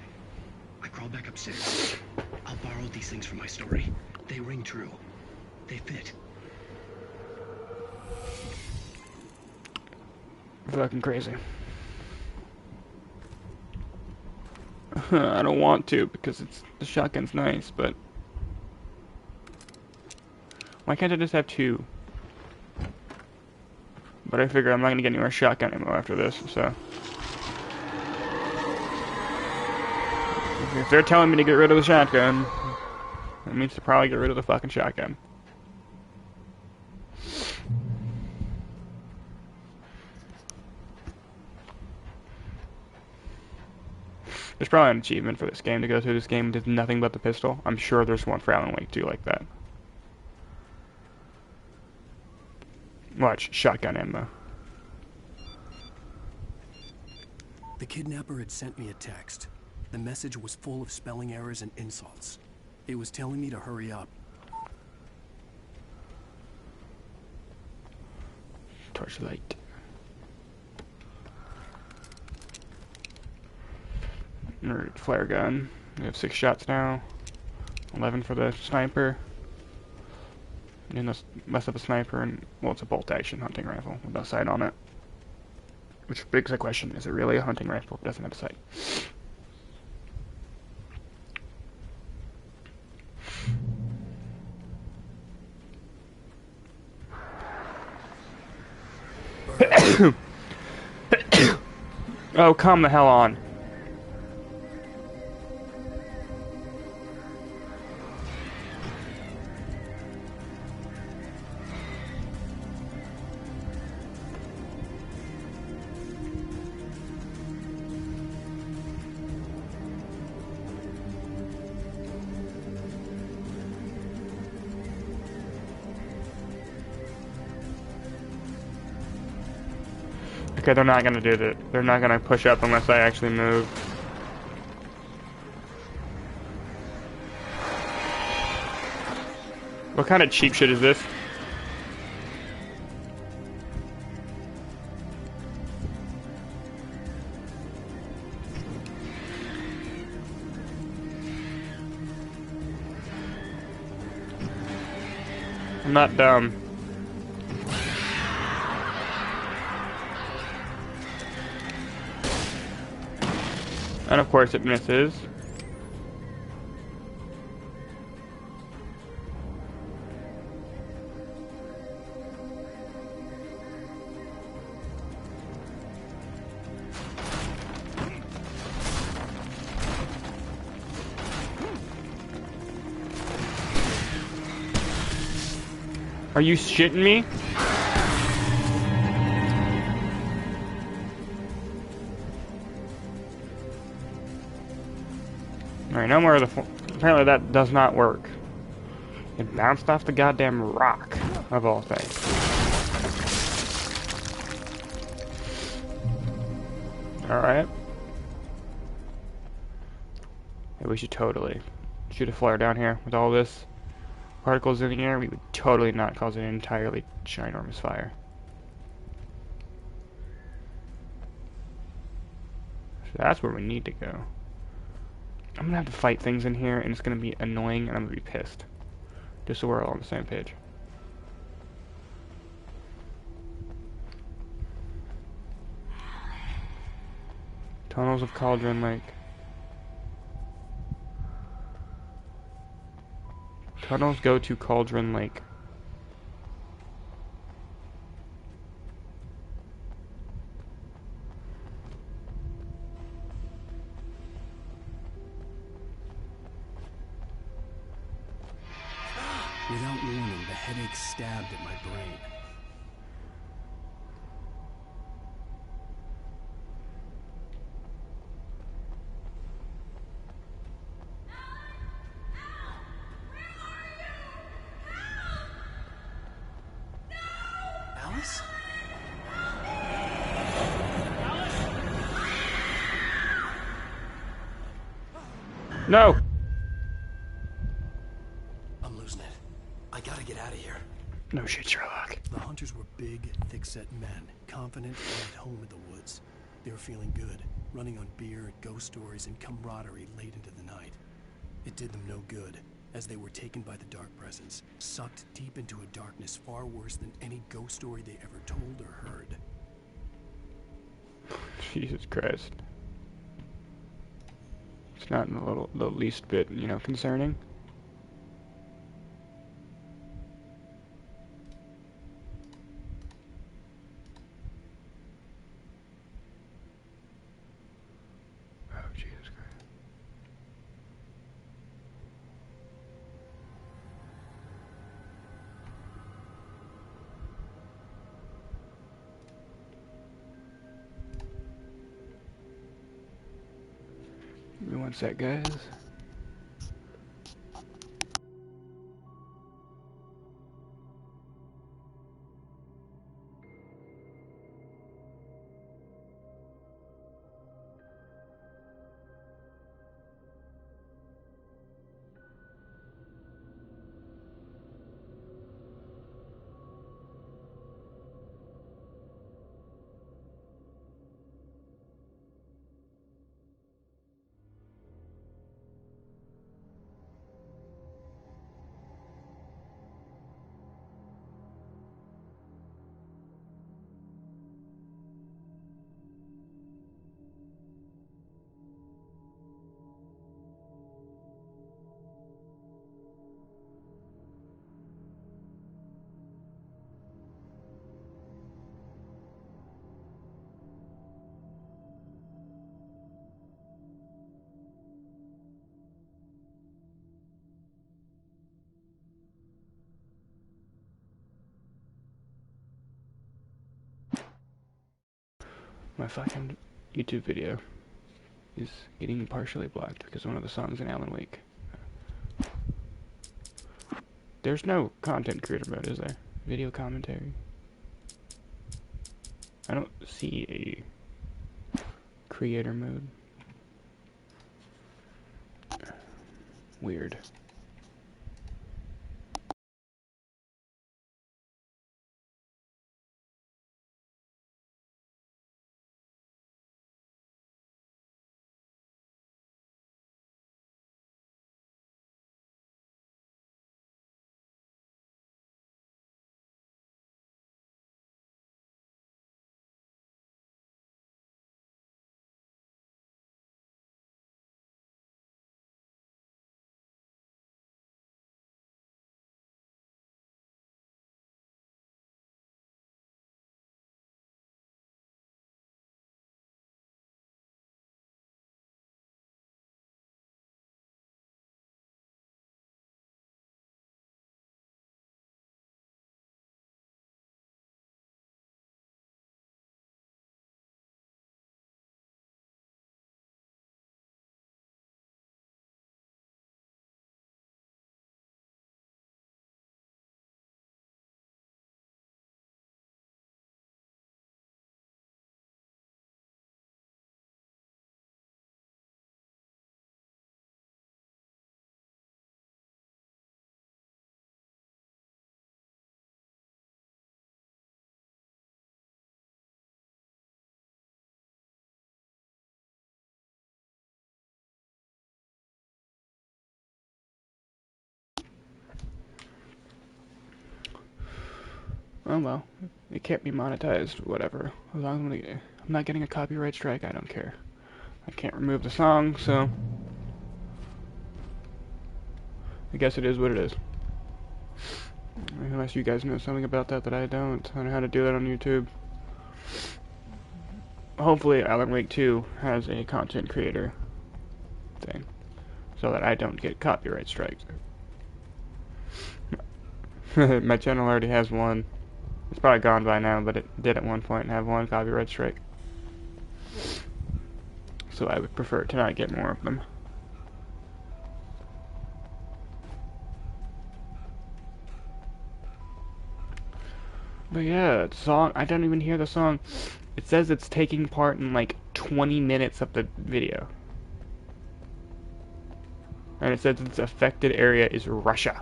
I crawl back upstairs. I'll borrow these things for my story. They ring true. They fit. Fucking crazy. I don't want to because the shotgun's nice, but why can't I just have two? But I figure I'm not gonna get any more shotgun ammo after this, so. If they're telling me to get rid of the shotgun, that means to probably get rid of the fucking shotgun. There's probably an achievement for this game to go through this game with nothing but the pistol. I'm sure there's one for Alan Wake 2 like that. Watch, shotgun ammo. The kidnapper had sent me a text. The message was full of spelling errors and insults. It was telling me to hurry up. Torchlight. Alright, flare gun. We have 6 shots now. 11 for the sniper. And that's less of a sniper, and well, it's a bolt action hunting rifle with no sight on it. Which begs the question, is it really a hunting rifle? It doesn't have a sight. Oh, come the hell on. Okay, they're not gonna do that. They're not gonna push up unless I actually move. What kind of cheap shit is this? I'm not dumb. And of course it misses. Are you shitting me? Alright, no more of the... Apparently that does not work. It bounced off the goddamn rock, of all things. Alright. Yeah, we should totally shoot a flare down here with all this particles in the air. We would totally not cause an entirely ginormous fire. So that's where we need to go. I'm gonna have to fight things in here, and it's gonna be annoying, and I'm gonna be pissed. Just so we're all on the same page. Tunnels of Cauldron Lake. Tunnels go to Cauldron Lake. Without warning, the headache stabbed at my brain. Alice? No! I'm losing it. I gotta get out of here. No shit, Sherlock. The hunters were big, thick-set men, confident and at home in the woods. They were feeling good, running on beer, ghost stories, and camaraderie late into the night. It did them no good, as they were taken by the dark presence, sucked deep into a darkness far worse than any ghost story they ever told or heard. Jesus Christ. It's not in the least bit, you know, concerning. Oh, Jesus Christ. Give me one sec, guys. My fucking YouTube video is getting partially blocked because one of the songs in Alan Wake. There's no content creator mode, is there? Video commentary? I don't see a creator mode. Weird. Oh well, it can't be monetized, whatever. As long as I'm not getting a copyright strike, I don't care. I can't remove the song, so I guess it is what it is. Unless you guys know something about that that I don't. I know how to do that on YouTube. Hopefully Alan Wake 2 has a content creator thing, so that I don't get copyright strikes. My channel already has one. It's probably gone by now, but it did at one point have one copyright strike. So I would prefer to not get more of them. But yeah, the song, I don't even hear the song. It says it's taking part in like 20 minutes of the video. And it says its affected area is Russia.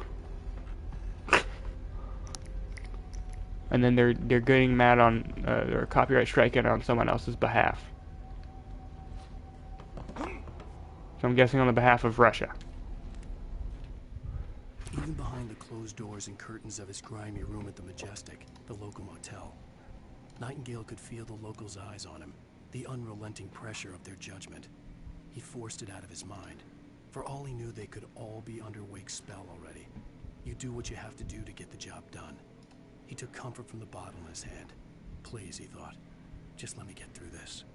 And then they're getting mad on, they're copyright striking on someone else's behalf. So I'm guessing on the behalf of Russia. Even behind the closed doors and curtains of his grimy room at the Majestic, the local motel, Nightingale could feel the locals' eyes on him, the unrelenting pressure of their judgment. He forced it out of his mind. For all he knew, they could all be under Wake's spell already. You do what you have to do to get the job done. He took comfort from the bottle in his hand. Please, he thought, just let me get through this.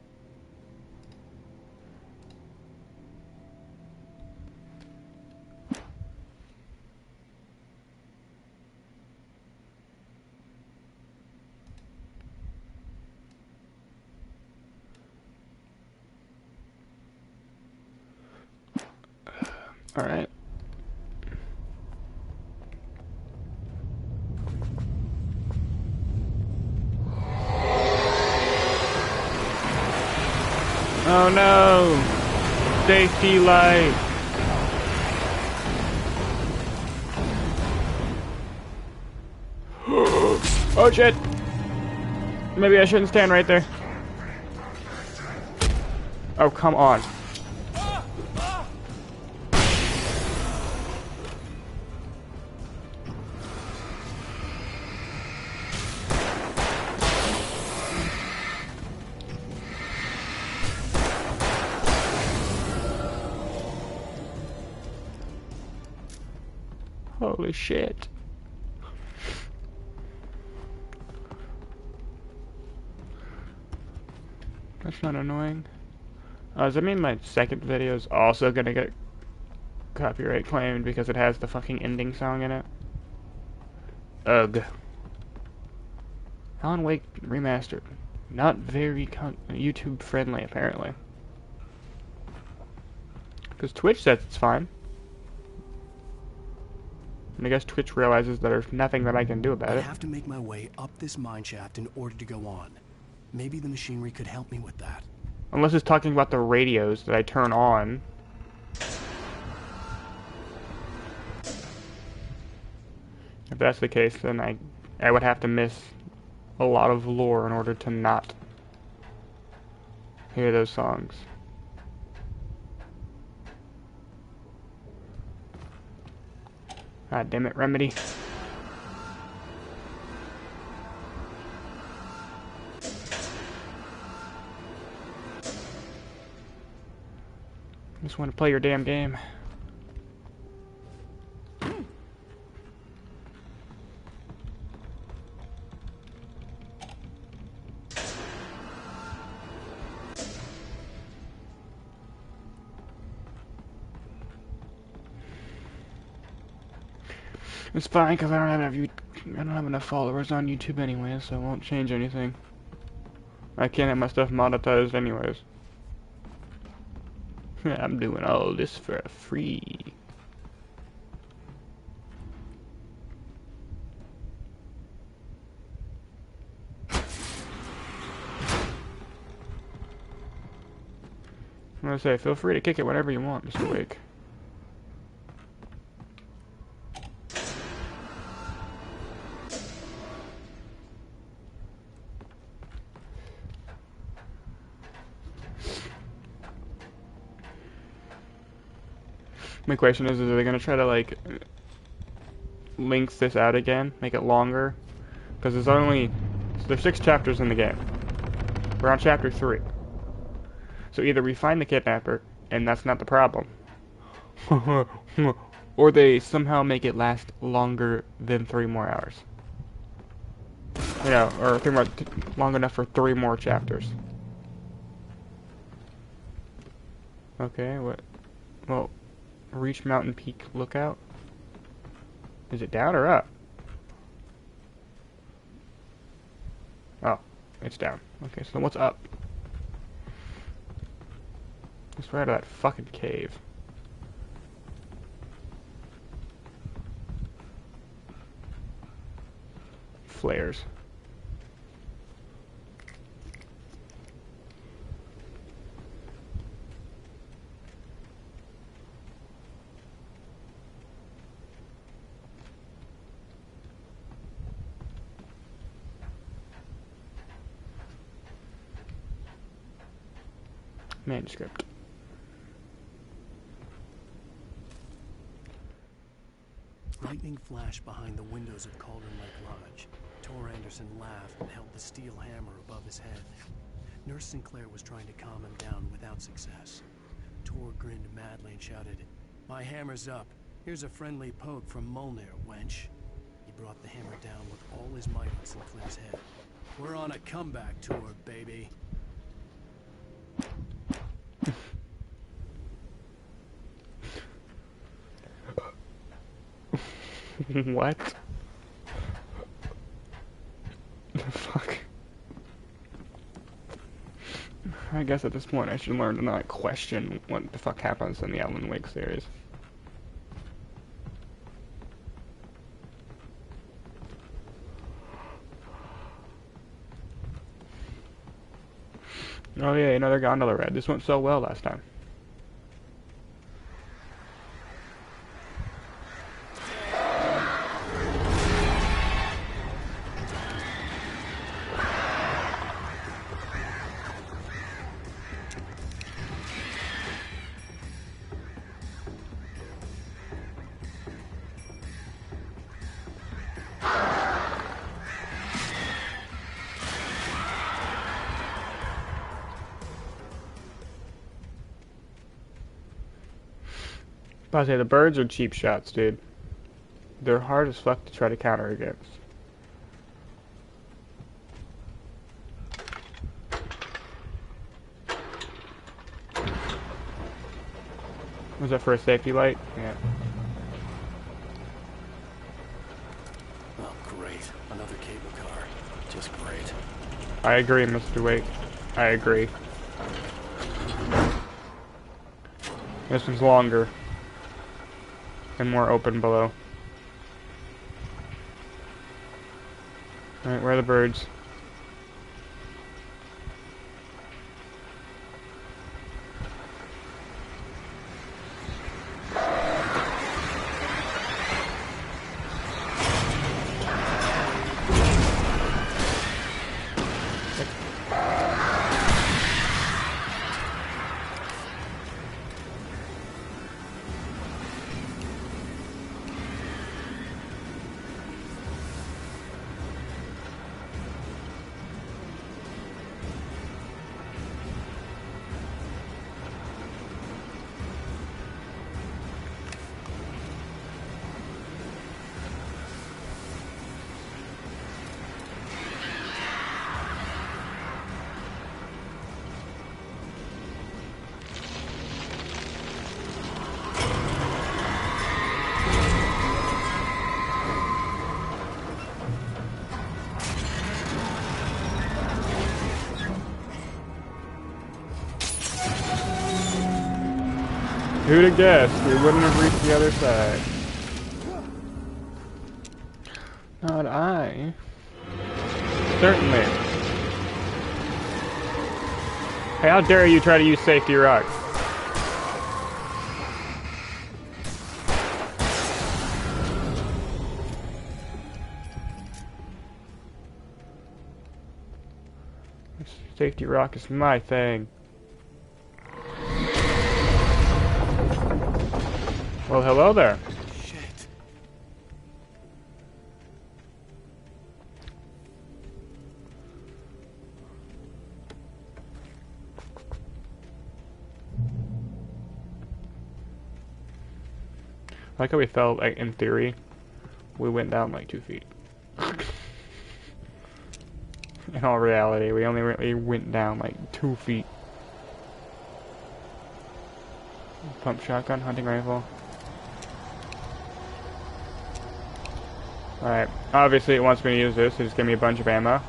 Alright. Oh no! Safety light! Oh shit! Maybe I shouldn't stand right there. Oh, come on. Holy shit. That's not annoying. Does that mean my second video is also gonna get copyright claimed because it has the fucking ending song in it? Ugh. Alan Wake Remastered. Not very YouTube friendly, apparently. Because Twitch says it's fine. And I guess Twitch realizes that there's nothing that I can do about I it. have to make my way up this mine shaft in order to go on. Maybe the machinery could help me with that. Unless it's talking about the radios that I turn on. If that's the case, then I would have to miss a lot of lore in order to not hear those songs. God damn it, Remedy. Just want to play your damn game. It's fine because I don't have enough followers on YouTube anyways, so it won't change anything. I can't have my stuff monetized anyways. I'm doing all this for free. I'm gonna say, feel free to kick it whenever you want, Mr. Wake. My question is are they gonna try to like length this out again, make it longer, Because there's 6 chapters in the game. We're on chapter 3. So either we find the kidnapper, and that's not the problem, or they somehow make it last longer than 3 more hours. You know, or long enough for 3 more chapters. Okay, what? Well, reach Mountain Peak Lookout. Is it down or up? Oh, it's down. Okay, so what's up? Let's right out of that fucking cave. Flares. Manuscript. Lightning flashed behind the windows of Cauldron Lake Lodge. Tor Anderson laughed and held the steel hammer above his head. Nurse Sinclair was trying to calm him down without success. Tor grinned madly and shouted, "My hammer's up. Here's a friendly poke from Molnir, wench." He brought the hammer down with all his might on Sinclair's head. "We're on a comeback tour, baby." What? The fuck? I guess at this point I should learn to not question what the fuck happens in the Alan Wake series. Oh yeah, another gondola ride. This went so well last time. I say the birds are cheap shots, dude. They're hard as fuck to try to counter against. Was that for a safety light? Yeah. Oh, great. Another cable car. Just great. I agree, Mr. Wake. I agree. This one's longer. And more open below. Alright, where are the birds? Who'd have guessed we wouldn't have reached the other side? Not I. Certainly. Hey, how dare you try to use safety rocks? Safety rock is my thing. Well, hello there. Shit. Like how we felt, like, in theory, we went down like 2 feet. In all reality, we only really went down like 2 feet. Pump shotgun, hunting rifle. Alright, obviously it wants me to use this, so just give me a bunch of ammo.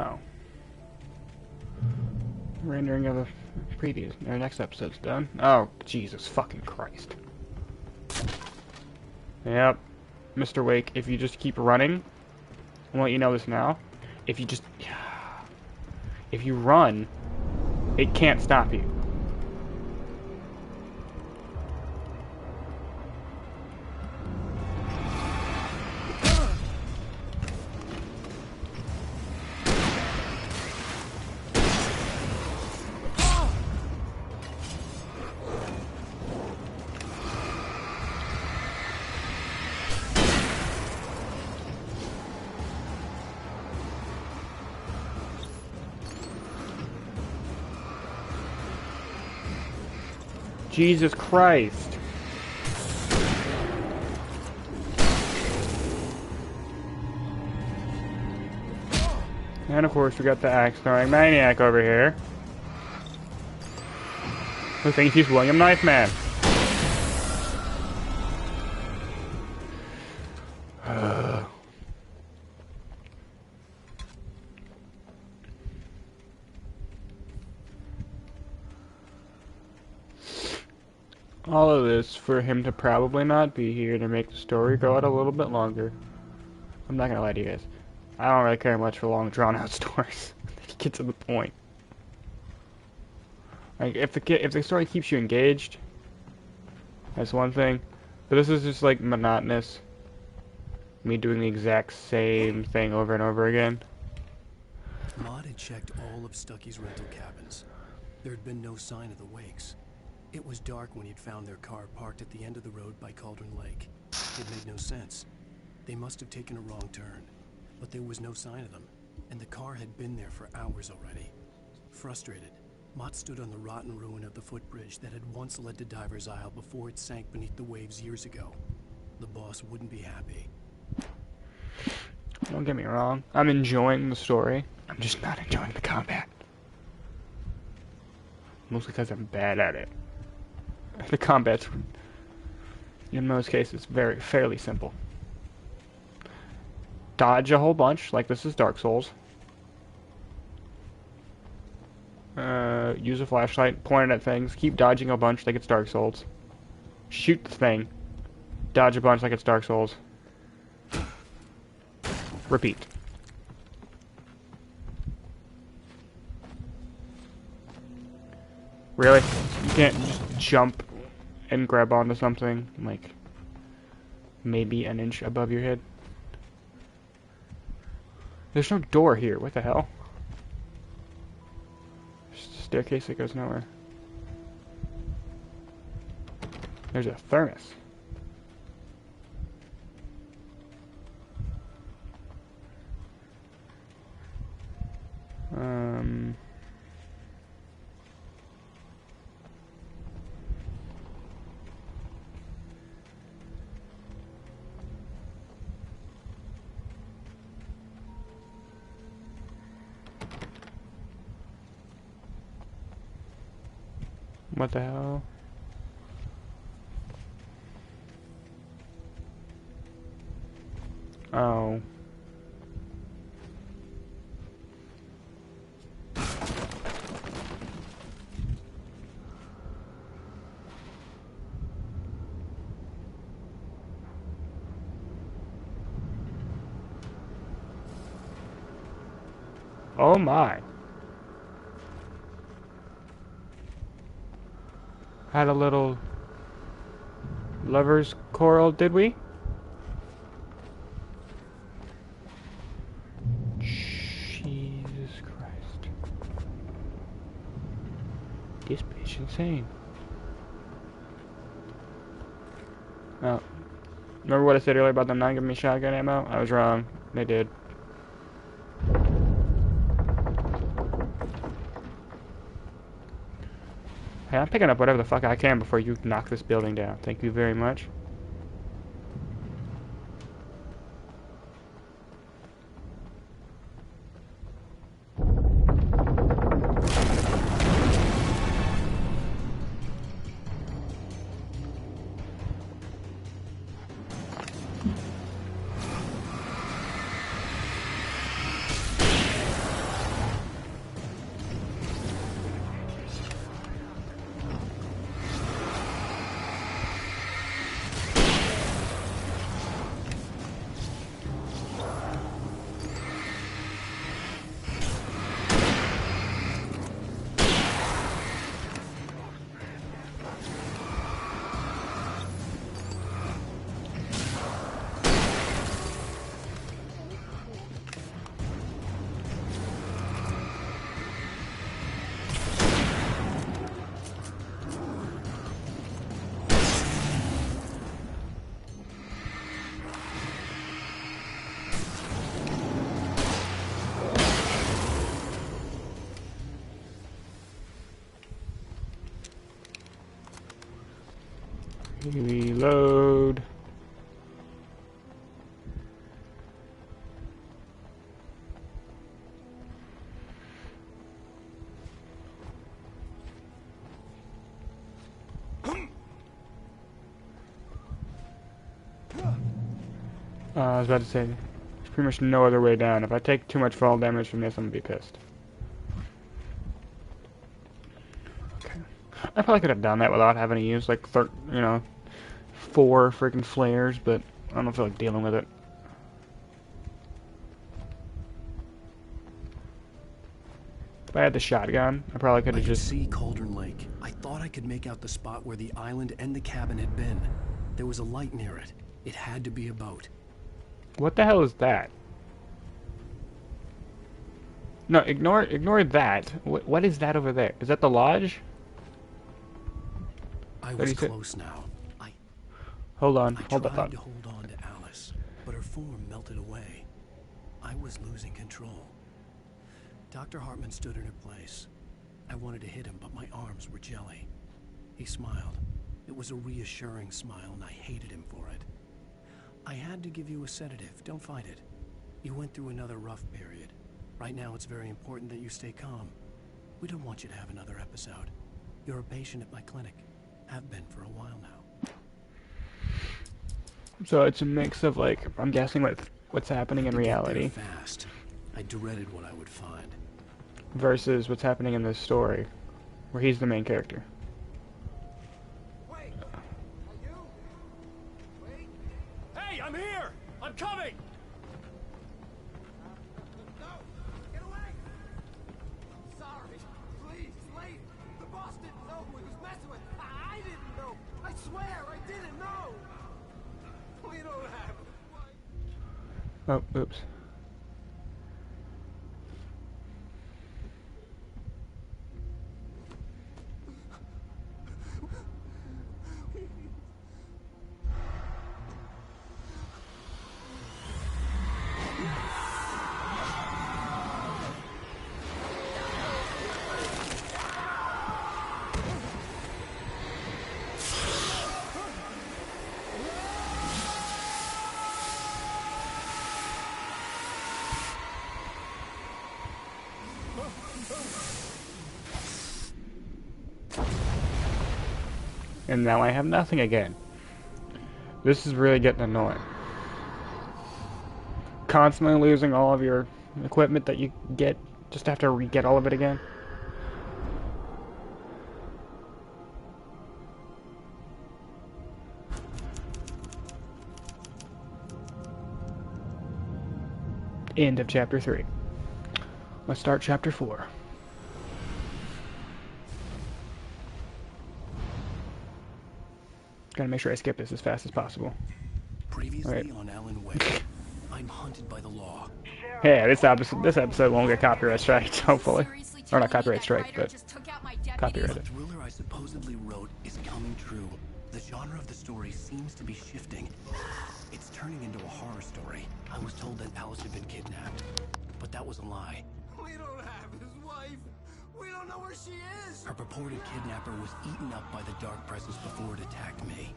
Oh. Rendering of the previous, or next episode's done. Oh, Jesus fucking Christ. Yep. Mr. Wake, if you just keep running, I'll let you know this now. If you just... If you run, it can't stop you. Jesus Christ. And of course we got the axe-throwing maniac over here, who thinks he's William Knife Man. All of this for him to probably not be here to make the story go out a little bit longer. I'm not gonna lie to you guys. I don't really care much for long drawn-out stories. Get to the point. Like if the story keeps you engaged, that's one thing. But this is just like monotonous. Me doing the exact same thing over and over again. Maud had checked all of Stucky's rental cabins. There had been no sign of the Wakes. It was dark when he'd found their car parked at the end of the road by Cauldron Lake. It made no sense. They must have taken a wrong turn, but there was no sign of them, and the car had been there for hours already. Frustrated, Mott stood on the rotten ruin of the footbridge that had once led to Diver's Isle before it sank beneath the waves years ago. The boss wouldn't be happy. Don't get me wrong, I'm enjoying the story. I'm just not enjoying the combat. Mostly because I'm bad at it. The combat's, in most cases, fairly simple. Dodge a whole bunch, like this is Dark Souls. Use a flashlight, point it at things, keep dodging a bunch like it's Dark Souls. Shoot the thing, dodge a bunch like it's Dark Souls. Repeat. Really? You can't just jump and grab onto something like maybe an inch above your head? There's no door here. What the hell? There's a staircase that goes nowhere. There's a thermos. What the hell? Oh. Oh my. had a little lover's quarrel, did we? Jesus Christ. This bitch insane. Oh. Remember what I said earlier about them not giving me shotgun ammo? I was wrong. They did. Hey, I'm picking up whatever the fuck I can before you knock this building down. Thank you very much. Reload. I was about to say, there's pretty much no other way down. If I take too much fall damage from this, I'm gonna be pissed. Okay. I probably could have done that without having to use like 4 freaking flares, but I don't feel like dealing with it. If I had the shotgun, I probably could have just... see Cauldron Lake. I thought I could make out the spot where the island and the cabin had been. There was a light near it. It had to be a boat. What the hell is that? No, ignore that. What is that over there? Is that the lodge? I was close now. Hold on, I hold tried on. to hold on to Alice, but her form melted away. I was losing control. Dr. Hartman stood in her place. I wanted to hit him, but my arms were jelly. He smiled. It was a reassuring smile, and I hated him for it. I had to give you a sedative. Don't fight it. You went through another rough period. Right now, it's very important that you stay calm. We don't want you to have another episode. You're a patient at my clinic. Have been for a while now. So it's a mix of, like, I'm guessing what's happening in reality Fast. I dreaded what I would find. versus what's happening in this story, where he's the main character. Wait! Are you? Wait! Hey, I'm here! I'm coming! No! Get away! Sorry. Please, late. The boss didn't know who he was messing with. I didn't know. I swear, I didn't know. We don't have... Oh, oops. And now I have nothing again. This is really getting annoying. Constantly losing all of your equipment that you get, just have to re-get all of it again. End of chapter 3. Let's start chapter 4. Gotta make sure I skip this as fast as possible. Previously on Alan Wake, I'm hunted by the law. Yeah, this episode won't get copyright striked, hopefully. Or not copyright strike, but copyrighted. The thriller I supposedly wrote is coming true. The genre of the story seems to be shifting. It's turning into a horror story. I was told that Alice had been kidnapped, but that was a lie. We don't have his wife. We don't know where she is. Her purported kidnapper was eaten up by the dark presence before it attacked me.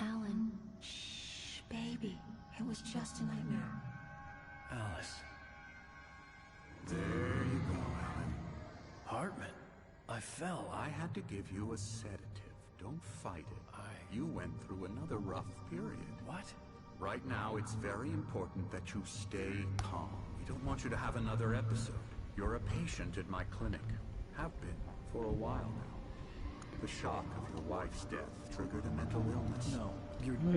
Alan, shh, baby. It was just a nightmare. Alice. There you go, Alan. Hartman. I fell. I had to give you a sedative. Don't fight it. You went through another rough period. What? Right now, it's very important that you stay calm. We don't want you to have another episode. You're a patient at my clinic. Have been for a while now. The shock of your wife's death triggered a mental illness. No.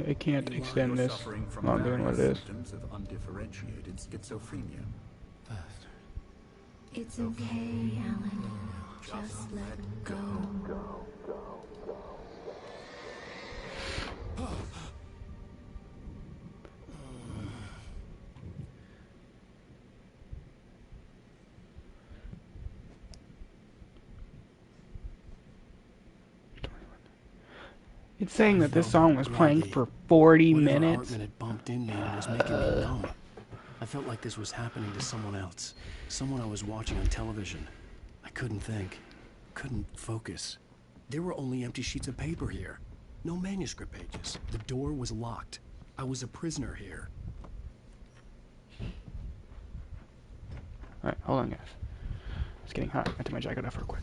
I can't extend You're this suffering from while I'm doing what it various is. symptoms of undifferentiated schizophrenia. Bastard. It's okay, Alan. Just let go. It's saying that this song was playing for 40 Whatever minutes. Hartman had bumped into me was making me numb. I felt like this was happening to someone else. Someone I was watching on television. I couldn't think. Couldn't focus. There were only empty sheets of paper here. No manuscript pages. The door was locked. I was a prisoner here. Alright, hold on, guys. It's getting hot. I took my jacket off real quick.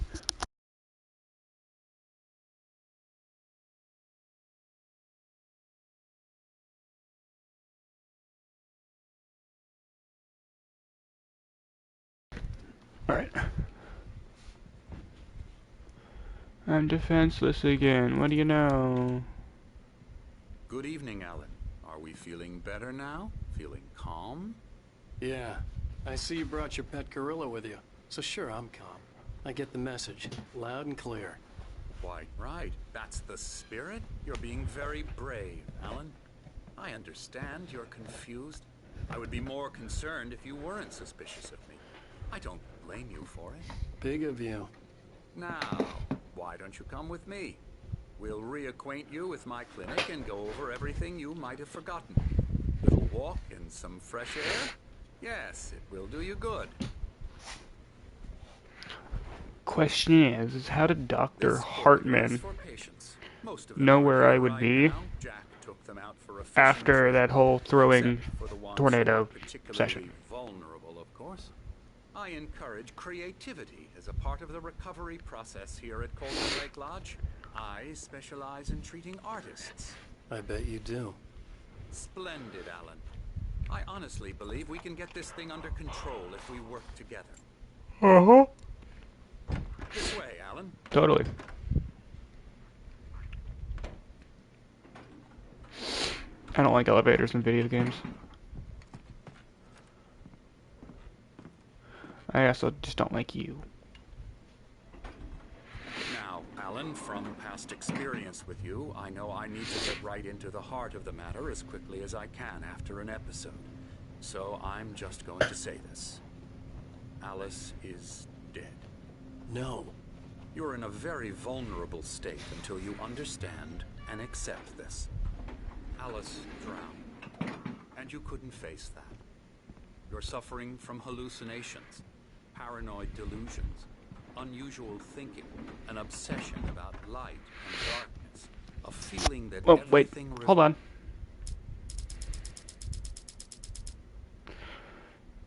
Alright. I'm defenseless again. What do you know? Good evening, Alan. Are we feeling better now? Feeling calm? Yeah. I see you brought your pet gorilla with you. So sure, I'm calm. I get the message. Loud and clear. Quite right. That's the spirit. You're being very brave, Alan. I understand you're confused. I would be more concerned if you weren't suspicious of me. I don't blame you for it. Big of you. Now, why don't you come with me? We'll reacquaint you with my clinic and go over everything you might have forgotten. Little walk in some fresh air? Yes, it will do you good. Question is how did Dr. This Hartman for patients. Most of them know are where here I would right be now. Jack took them out for a fishing after trip. that whole throwing Except for the ones tornado who are particularly session? vulnerable, of course. I encourage creativity as a part of the recovery process here at Golden Lake Lodge. I specialize in treating artists. I bet you do. Splendid, Alan. I honestly believe we can get this thing under control if we work together. Uh-huh. This way, Alan. Totally. I don't like elevators in video games. I also just don't like you. Now, Alan, from past experience with you, I know I need to get right into the heart of the matter as quickly as I can after an episode. So I'm just going to say this. Alice is dead. No. You're in a very vulnerable state until you understand and accept this. Alice drowned, and you couldn't face that. You're suffering from hallucinations, paranoid delusions, unusual thinking, an obsession about light and darkness, a feeling that Oh, wait. everything... Hold on.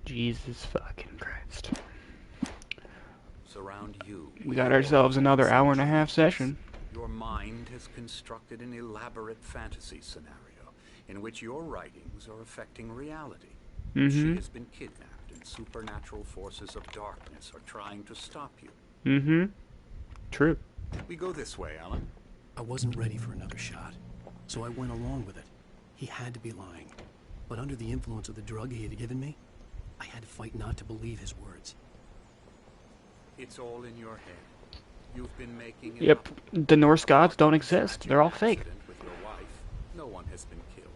Jesus fucking Christ. Surround you. We got ourselves another hour-and-a-half session. Your mind has constructed an elaborate fantasy scenario in which your writings are affecting reality. She has been kidnapped and supernatural forces of darkness are trying to stop you. True. We go this way, Alan. I wasn't ready for another shot, so I went along with it. He had to be lying. But under the influence of the drug he had given me, I had to fight not to believe his words. It's all in your head. You've been making it Yep, up. the Norse gods don't Apart from the exist. tragic They're all fake. accident with your wife, no one has been killed.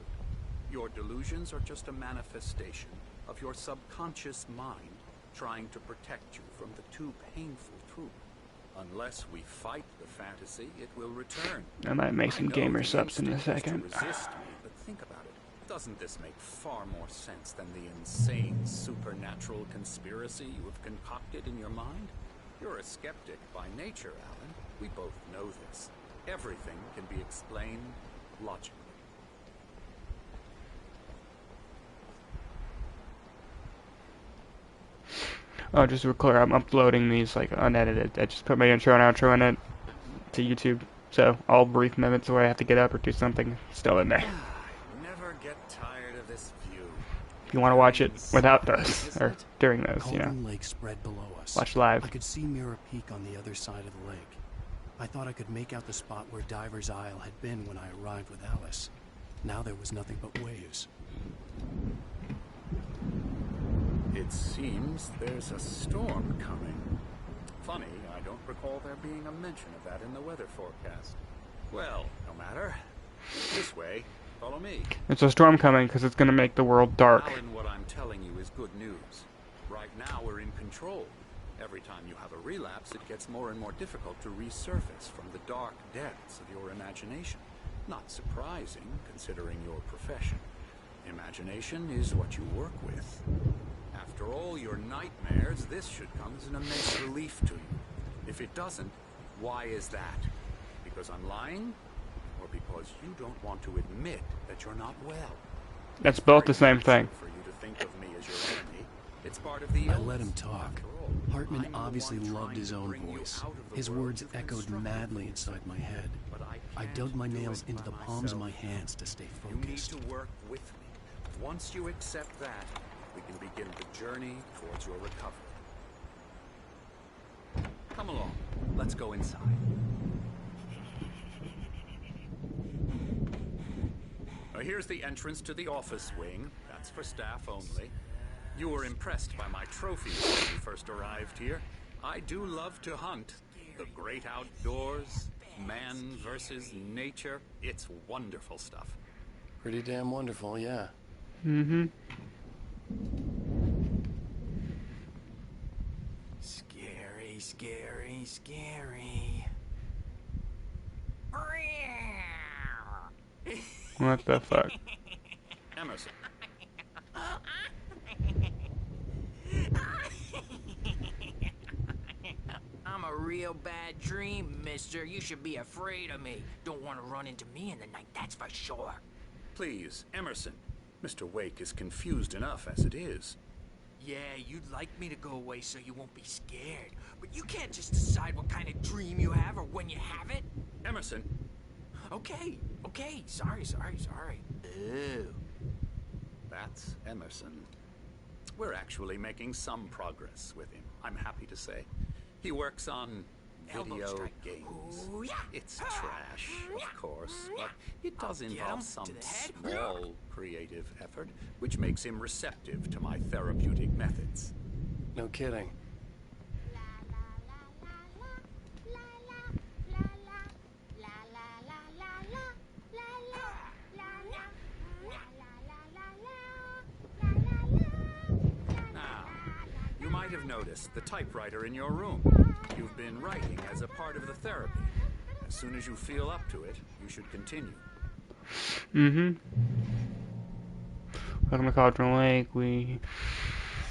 Your delusions are just a manifestation of your subconscious mind trying to protect you from the too painful truth. Unless we fight the fantasy, it will return. I might make some I know gamer the subs in a instinct is second. to resist me, but think about it. Doesn't this make far more sense than the insane supernatural conspiracy you have concocted in your mind? You're a skeptic by nature, Alan. We both know this. Everything can be explained logically. Oh, just to be clear, I'm uploading these like unedited. I just put my intro and outro in it to YouTube. So all brief minutes where I have to get up or do something still in there. I never get tired of this view. If you want to watch it without those or during those, you know, Cauldron Lake spread below us. watch live. I could see Mirror Peak on the other side of the lake. I thought I could make out the spot where Diver's Isle had been when I arrived with Alice. Now there was nothing but waves. It seems there's a storm coming. Funny, I don't recall there being a mention of that in the weather forecast. Well, no matter. This way. Follow me. It's a storm coming because it's going to make the world dark. Alan, what I'm telling you is good news. Right now we're in control. Every time you have a relapse, it gets more and more difficult to resurface from the dark depths of your imagination. Not surprising, considering your profession. Imagination is what you work with. After all your nightmares, this should come as an immense relief to you. If it doesn't, why is that? Because I'm lying? Or because you don't want to admit that you're not well? That's both the same thing. For you to think of me as your enemy, it's part of the I illness. let him talk. After all, Hartman I'm the obviously one loved trying his to own bring you voice. out of the His world words you've echoed constructed madly for inside my head. But I can't dug my do nails it into the by palms of my myself. hands to stay You need focused. to work with me. Once you accept that, we can begin the journey towards your recovery. Come along. Let's go inside. Now, here's the entrance to the office wing. That's for staff only. You were impressed by my trophies when you first arrived here. I do love to hunt. The great outdoors, man versus nature. It's wonderful stuff. Pretty damn wonderful, yeah. Mm-hmm. Scary, scary, scary. What the fuck? Emerson. I'm a real bad dream, mister. You should be afraid of me. Don't want to run into me in the night, that's for sure. Please, Emerson. Mr. Wake is confused enough as it is. Yeah, you'd like me to go away so you won't be scared. But you can't just decide what kind of dream you have or when you have it. Emerson. Okay, okay. Sorry. Ew. That's Emerson. We're actually making some progress with him, I'm happy to say. He works on Elbow video strike. games. Ooh, yeah. It's trash, of course, but it does I'll get involve him some to the head. small creative effort, which makes him receptive to my therapeutic methods. No kidding. Now, you might have noticed the typewriter in your room. You've been writing as a part of the therapy. As soon as you feel up to it, you should continue. Mm-hmm. Welcome to Cauldron Lake.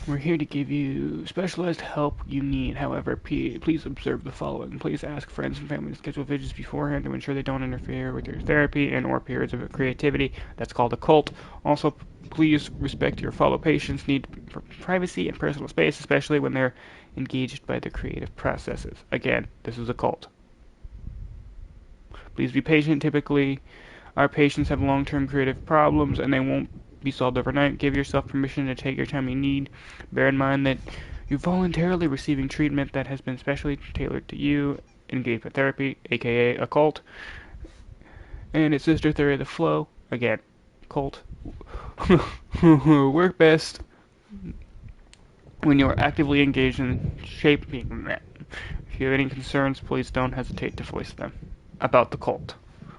We're here to give you specialized help you need. However, please observe the following. Please ask friends and family to schedule visits beforehand to ensure they don't interfere with your therapy and or periods of creativity. That's called a cult. Also, please respect your fellow patients' need for privacy and personal space, especially when they're engaged by the creative processes. Again, this is a cult. Please be patient. Typically, our patients have long-term creative problems and they won't be solved overnight. Give yourself permission to take your time you need. Bear in mind that you're voluntarily receiving treatment that has been specially tailored to you. Engagement therapy, aka a cult, and its sister theory of the flow. Again, cult. Work best when you are actively engaged in shaping it. If you have any concerns, please don't hesitate to voice them about the cult,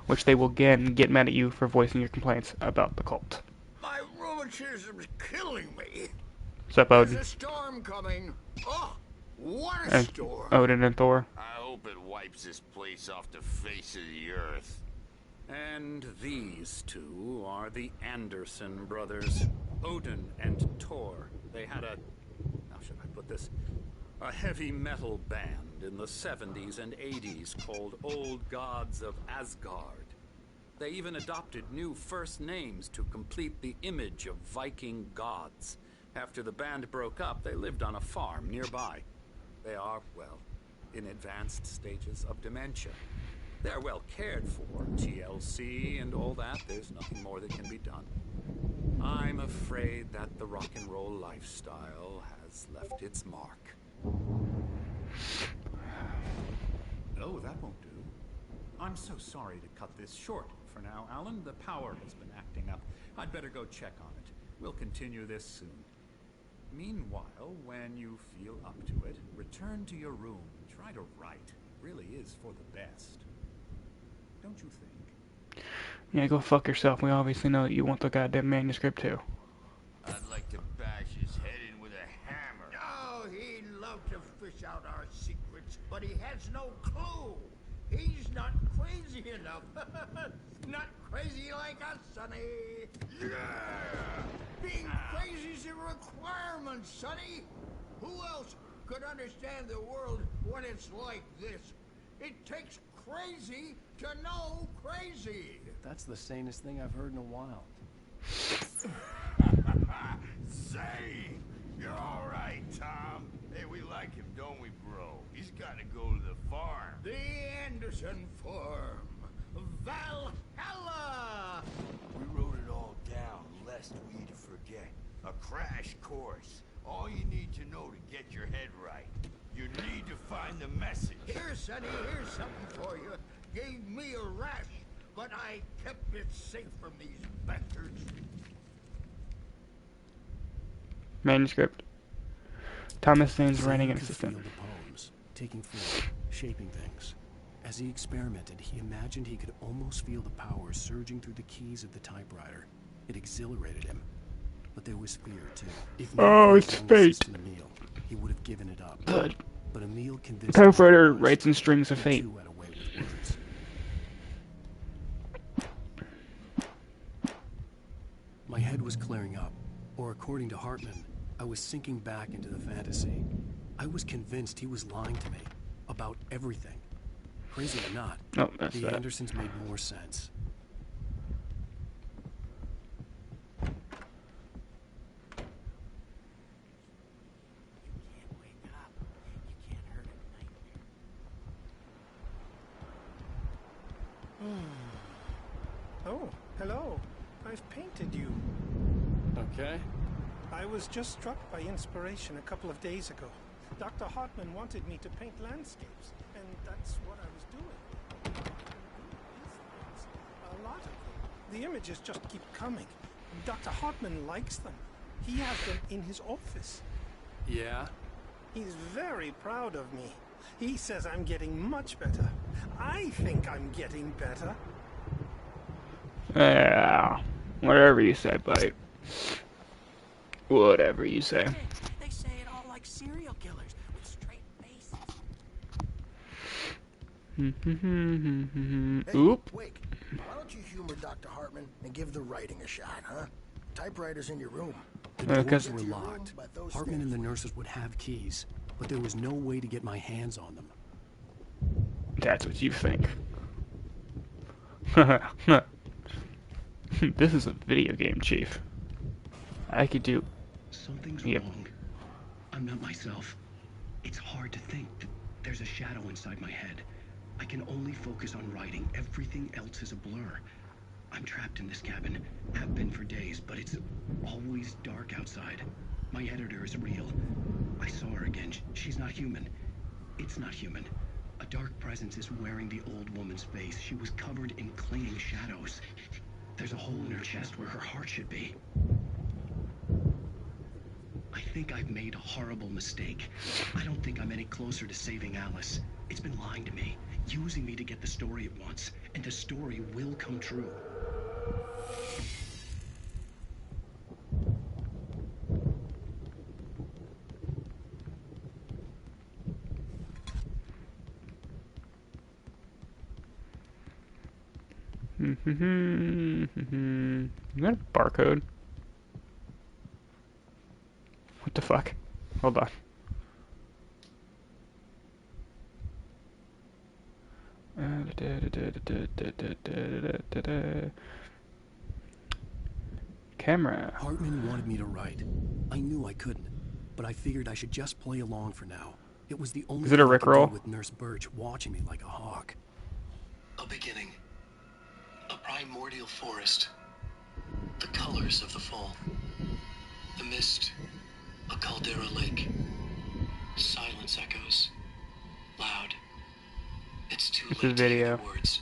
which they will again get mad at you for voicing your complaints about the cult. My rheumatism's killing me. What's up, There's Odin? a storm coming. Oh, what a And storm. Odin and Thor. I hope it wipes this place off the face of the earth. And these two are the Anderson brothers, Odin and Thor. They had a, how should I put this, a heavy metal band in the 70s and 80s called Old Gods of Asgard. They even adopted new first names to complete the image of Viking gods. After the band broke up, they lived on a farm nearby. They are, well, in advanced stages of dementia. They're well cared for, TLC and all that. There's nothing more that can be done. I'm afraid that the rock and roll lifestyle has left its mark. Oh, that won't do. I'm so sorry to cut this short for now, Alan. The power has been acting up. I'd better go check on it. We'll continue this soon. Meanwhile, when you feel up to it, return to your room and try to write. It really is for the best. Don't you think? Yeah, go fuck yourself. We obviously know that you want the goddamn manuscript too. I'd like to bash his head in with a hammer. Oh, he'd love to fish out our secrets, but he has no clue. He's not crazy enough. Not crazy like us, Sonny. Yeah! Being crazy's a requirement, Sonny. Who else could understand the world when it's like this? It takes crazy to know crazy. That's the sanest thing I've heard in a while. Say, you're all right, Tom. Hey, we like him, don't we, bro? He's got to go to the farm. The Anderson farm. Valhalla! We wrote it all down, lest we forget. A crash course. All you need to know to get your head right. You need to find the message. Here, Sonny, here's something for you. Gave me a rash, but I kept it safe from these bastards. Manuscript. Thomas Zane's So writing he an could assistant. feel the poems, taking form, shaping things. As he experimented, he imagined he could almost feel the power surging through the keys of the typewriter. It exhilarated him. But there was fear, too. If not Oh, for it's his young fate. assistant Emil, he would have given it up. The But Emil convinced him typewriter otherwise. writes in strings of He, fate. too, had a way with words. My head was clearing up, or according to Hartman, I was sinking back into the fantasy. I was convinced he was lying to me about everything. Crazy or not, Oh, that's the that. Andersons made more sense. Oh, hello. I've painted you. Okay. I was just struck by inspiration a couple of days ago. Dr. Hartman wanted me to paint landscapes, and that's what I was doing. A lot of them. The images just keep coming. Dr. Hartman likes them. He has them in his office. Yeah? He's very proud of me. He says I'm getting much better. I think I'm getting better. Yeah, whatever you say, buddy. Whatever you say. They say it all like serial killers with straight faces. Oop. Wake, why don't you humor Dr. Hartman and give the writing a shot, huh? Typewriter's in your room. The Because- doors were locked. Hartman and the nurses would have keys, but there was no way to get my hands on them. That's what you think. This is a video game, Chief. I could do... Something's Yep. wrong. I'm not myself. It's hard to think. There's a shadow inside my head. I can only focus on writing. Everything else is a blur. I'm trapped in this cabin. Have been for days, but it's always dark outside. My editor is real. I saw her again. She's not human. It's not human. A dark presence is wearing the old woman's face. She was covered in clinging shadows. There's a hole in her chest where her heart should be. I think I've made a horrible mistake. I don't think I'm any closer to saving Alice. It's been lying to me, using me to get the story it wants, and the story will come true. You got a barcode? What the fuck? Hold on. Camera. Hartman wanted me to write. I knew I couldn't, but I figured I should just play along for now. It was the only Is it a thing I could do Rickroll? with Nurse Birch watching me like a hawk. A beginning. A primordial forest. The colors of the fall. The mist. A caldera lake. Silence echoes. Loud. It's too This late is to hear video. the words.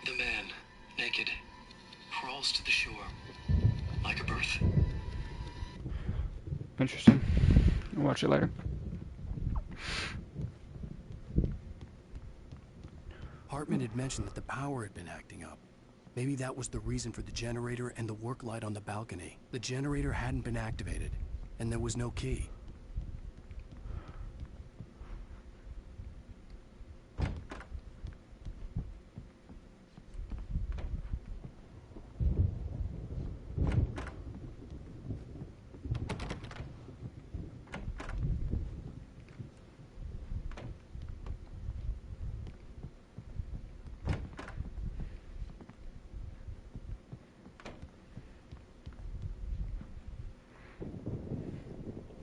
The man, naked, crawls to the shore. Like a birth. Interesting. I'll watch it later. Hartman had mentioned that the power had been acting up. Maybe that was the reason for the generator and the work light on the balcony. The generator hadn't been activated, and there was no key.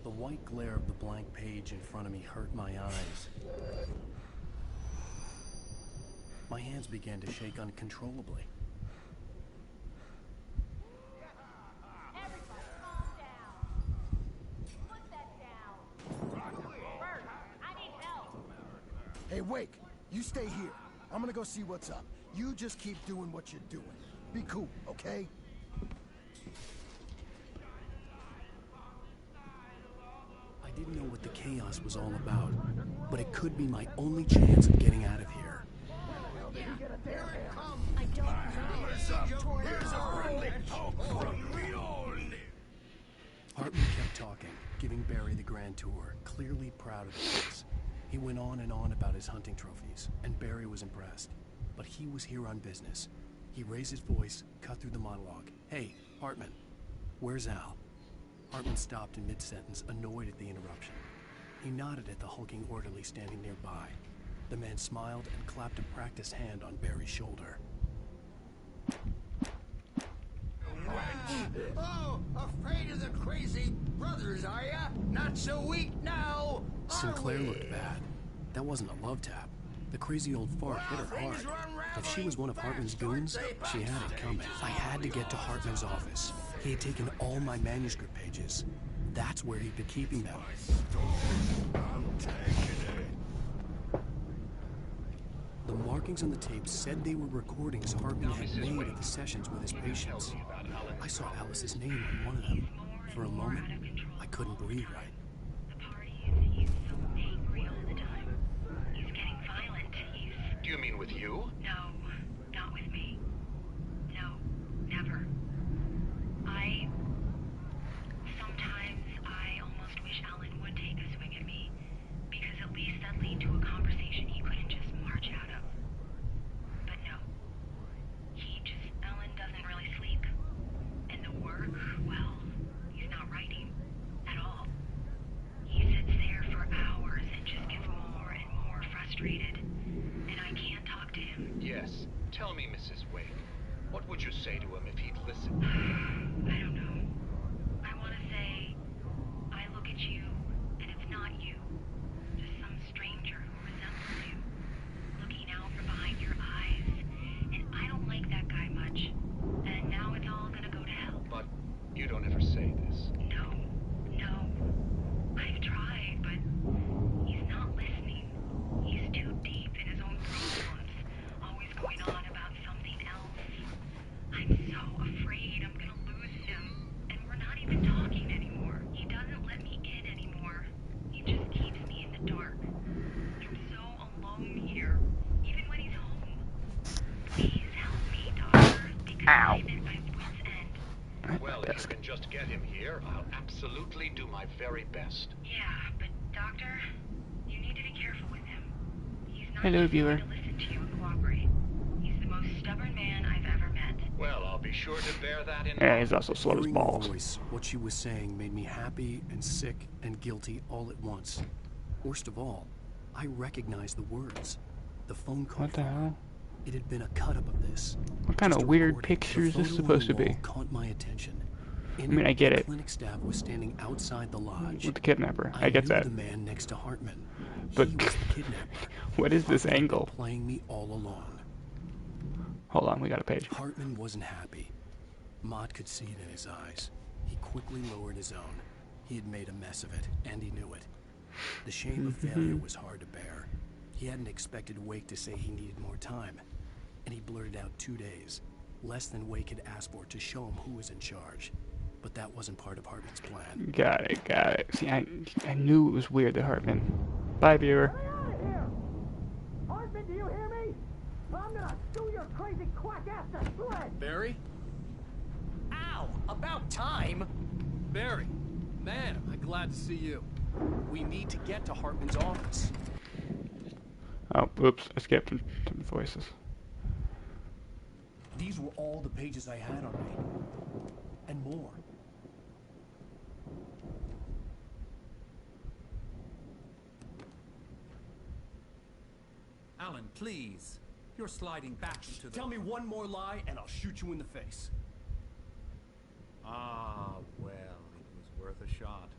The white glare of the blank page in front of me hurt my eyes. My hands began to shake uncontrollably. Hey, Wake, you stay here. I'm gonna go see what's up. You just keep doing what you're doing. Be cool, okay? I didn't know what the chaos was all about, but it could be my only chance of getting out of here. I don't know. Here's a friendly poke from me only. Hartman kept talking, giving Barry the grand tour, clearly proud of the place. He went on and on about his hunting trophies, and Barry was impressed. But he was here on business. He raised his voice, cut through the monologue. Hey, Hartman, where's Al? Hartman stopped in mid-sentence, annoyed at the interruption. He nodded at the hulking orderly standing nearby. The man smiled and clapped a practiced hand on Barry's shoulder. Oh, afraid of the crazy brothers, are ya? Not so weak now, Sinclair looked bad. That wasn't a love tap. The crazy old fart hit her hard. If she was one of Hartman's goons, she had it coming. I had to get to Hartman's office. He had taken all my manuscript pages. That's where he'd been keeping them. The markings on the tape said they were recordings Hartman had made of the sessions with his patients. I saw Alice's name on one of them. For a moment, I couldn't breathe right. He's so angry all the time. He's getting violent. Do you mean with you? No, not with me. No, never. Sometimes I almost wish Alan would take a swing at me, because at least that'd lead to a conversation he couldn't just march out of. But no. Alan doesn't really sleep. And the work, well, he's not writing at all. He sits there for hours and just gets more and more frustrated. And I can't talk to him. Yes. Tell me, Mrs. Wake. What would you say to him if he'd listen? I don't know. I want to say, I look at you, and it's not you. Just some stranger who resembles you. Looking out from behind your eyes. And I don't like that guy much. And now it's all gonna go to hell. But you don't ever say this. No. I've tried, but he's not listening. He's too deep in his own problems. Always going on about something else. I'm so Well, if you can just get him here, I'll absolutely do my very best. Yeah, but Doctor, you need to be careful with him. He's not Hello, just viewer. going to listen to you and cooperate. He's the most stubborn man I've ever met. Well, I'll be sure to bear that in Yeah, mind. he's also slow as Hearing her balls. voice, what she was saying made me happy and sick and guilty all at once. Worst of all, I recognized the words. The phone call. What the hell? It had been a cut-up of this. What kind Just of a weird recording. picture The is this photo on supposed the to be? wall caught my attention. I mean, I get the it. Clinic staff was standing outside the lodge. With the kidnapper. I get knew that. the man next to Hartman. But He was the kidnapper. what is this Hartman had been angle? playing me all along. Hold on, we got a page. Hartman wasn't happy. Mott could see it in his eyes. He quickly lowered his own. He had made a mess of it, and he knew it. The shame of failure was hard to bear. He hadn't expected Wake to say he needed more time, and he blurted out 2 days, less than Wake had asked for, to show him who was in charge. But that wasn't part of Hartman's plan. Got it. See, I knew it was weird that Hartman. Bye, viewer. Hartman, do you hear me? I'm gonna sue your crazy quack ass to shreds! Barry? Ow! About time! Barry! Man, am I glad to see you. We need to get to Hartman's office. Oh, oops, I skipped some voices. These were all the pages I had on me. And more. Alan, please. You're sliding back into the... Tell me one more lie and I'll shoot you in the face. Ah, well, it was worth a shot.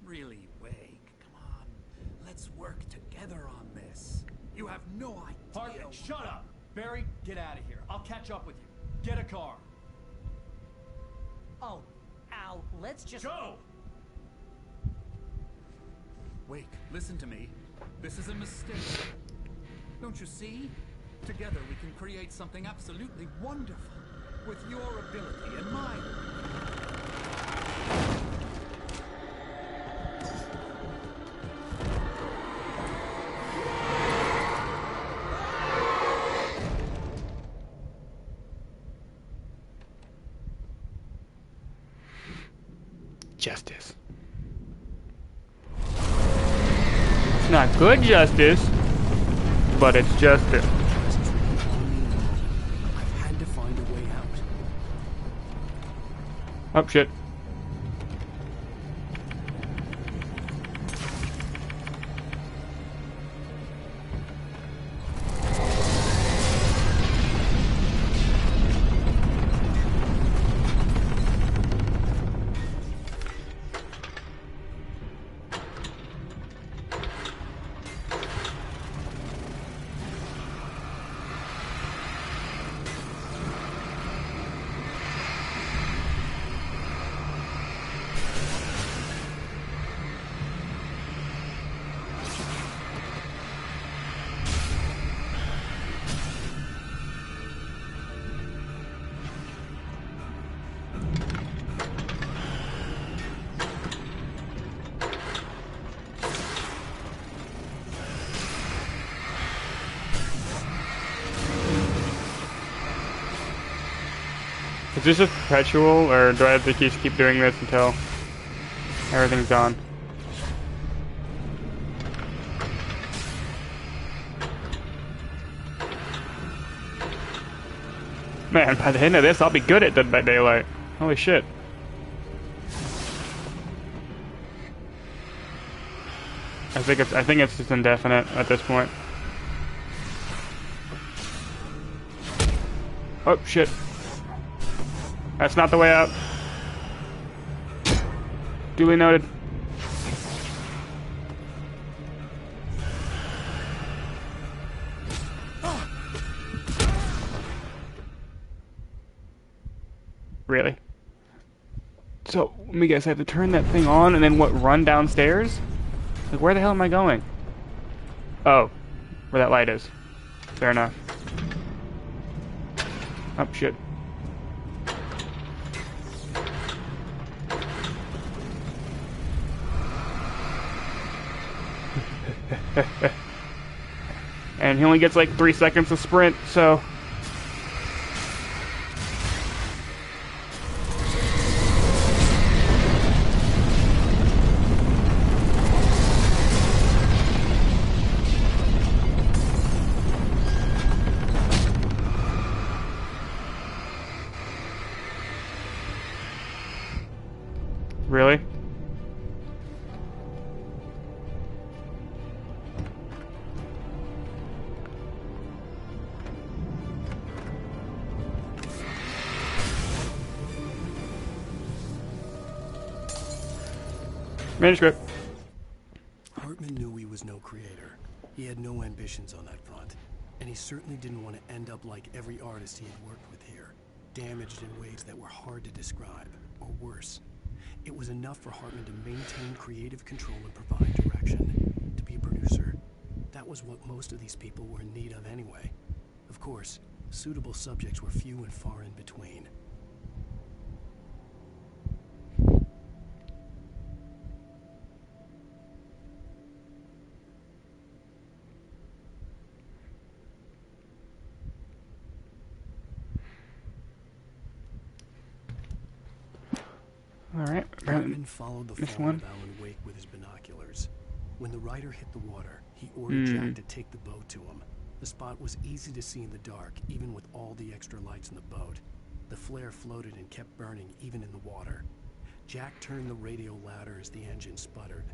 Really, Wake, come on. Let's work together on this. You have no idea... Hartman, shut up! Barry, get out of here. I'll catch up with you. Get a car. Oh, Al, let's just... Go! Wake, listen to me. This is a mistake. Don't you see? Together we can create something absolutely wonderful. With your ability and mine. Justice. It's not good justice, but it's justice. I've had to find a way out. Oh, shit. Is this just perpetual, or do I have to keep doing this until everything's gone? Man, by the end of this, I'll be good at Dead by Daylight. Holy shit. I think it's just indefinite at this point. Oh shit. That's not the way out. Duly noted. Really? So, let me guess, I have to turn that thing on and then what, run downstairs? Like, where the hell am I going? Oh, where that light is. Fair enough. Oh, shit. And he only gets like 3 seconds to sprint, so... Really? Manuscript. Hartman knew he was no creator. He had no ambitions on that front. And he certainly didn't want to end up like every artist he had worked with here, damaged in ways that were hard to describe, or worse. It was enough for Hartman to maintain creative control and provide direction. To be a producer, that was what most of these people were in need of anyway. Of course, suitable subjects were few and far in between. Alright. Hartman followed the This fall one. of Alan Wake with his binoculars. When the rider hit the water, he ordered Jack to take the boat to him. The spot was easy to see in the dark, even with all the extra lights in the boat. The flare floated and kept burning, even in the water. Jack turned the radio louder as the engine sputtered.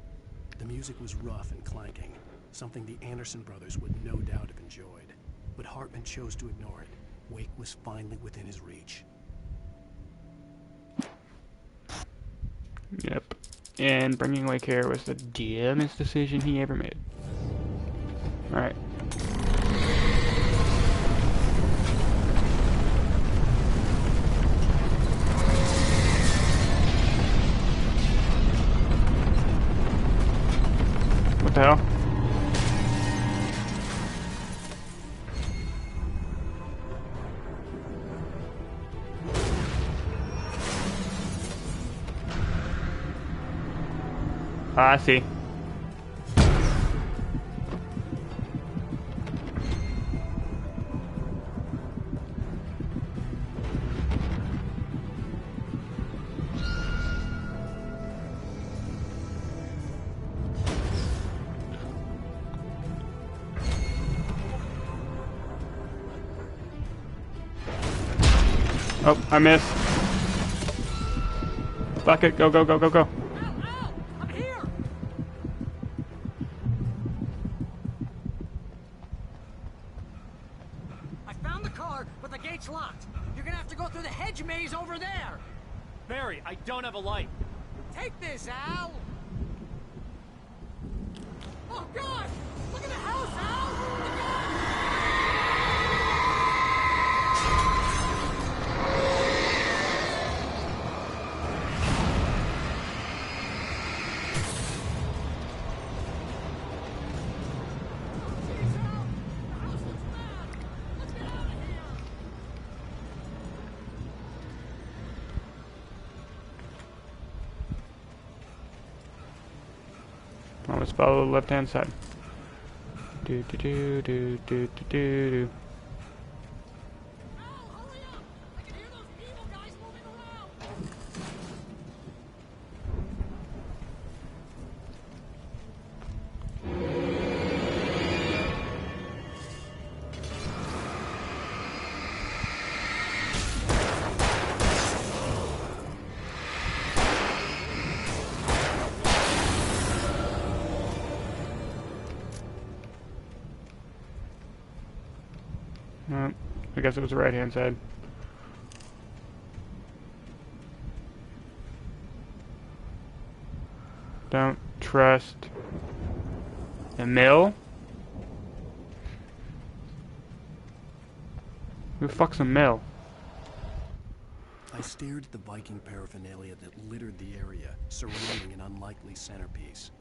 The music was rough and clanking, something the Anderson brothers would no doubt have enjoyed. But Hartman chose to ignore it. Wake was finally within his reach. Yep. And bringing Wake here was the dumbest decision he ever made. Alright. What the hell? I see. Oh, I missed. Fuck it, go, go, go, go, go. I found the car, but the gate's locked. You're gonna have to go through the hedge maze over there. Barry, I don't have a light. Take this, Al. Oh, God! Look at the house, Al! Look Well, let's follow the left-hand side. Do do do do do do do do. I guess it was the right-hand side. Don't trust the mill? Who the fuck's a mill? I stared at the Viking paraphernalia that littered the area, surrounding an unlikely centerpiece.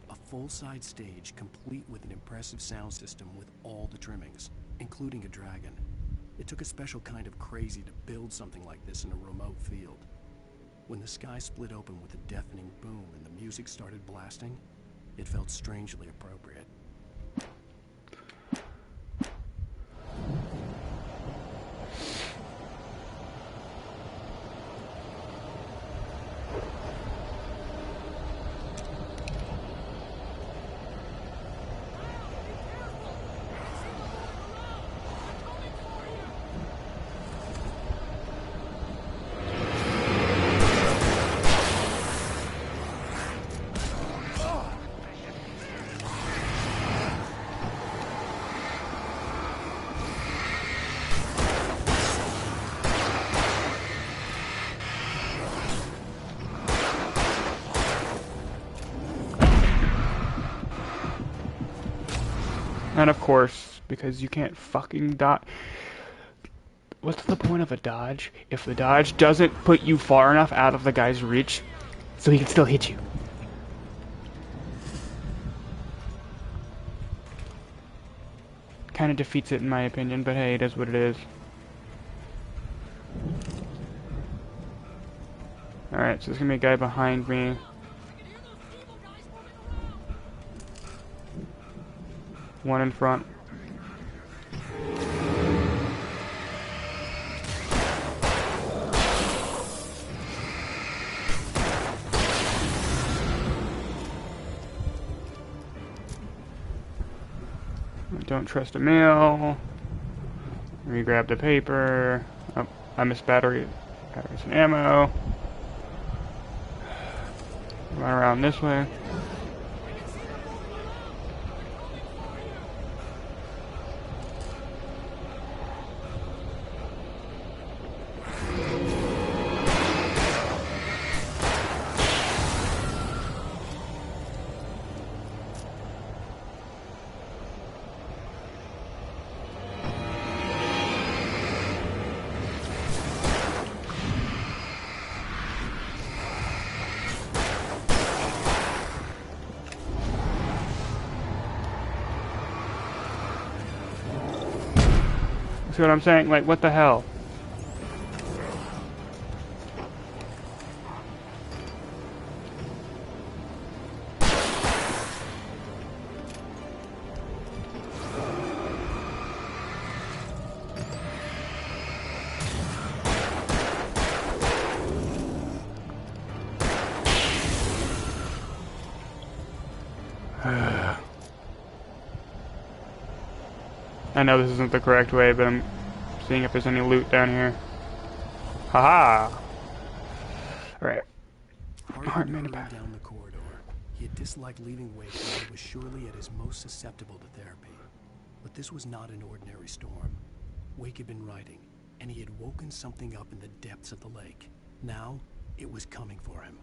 A full-size stage complete with an impressive sound system with all the trimmings, including a dragon. It took a special kind of crazy to build something like this in a remote field. When the sky split open with a deafening boom and the music started blasting, it felt strangely appropriate. And of course, because you can't fucking dodge. What's the point of a dodge if the dodge doesn't put you far enough out of the guy's reach so he can still hit you? Kind of defeats it in my opinion, but hey, it is what it is. Alright, so there's gonna be a guy behind me. One in front. Don't trust a mail. Re-grab the paper. Oh, I missed batteries and ammo. Run around this way. See what I'm saying? Like, what the hell? I know this isn't the correct way, but I'm seeing if there's any loot down here. Haha! Alright. Hartman hurried down the corridor. He had disliked leaving Wake when he was surely at his most susceptible to therapy. But this was not an ordinary storm. Wake had been writing, and he had woken something up in the depths of the lake. Now, it was coming for him.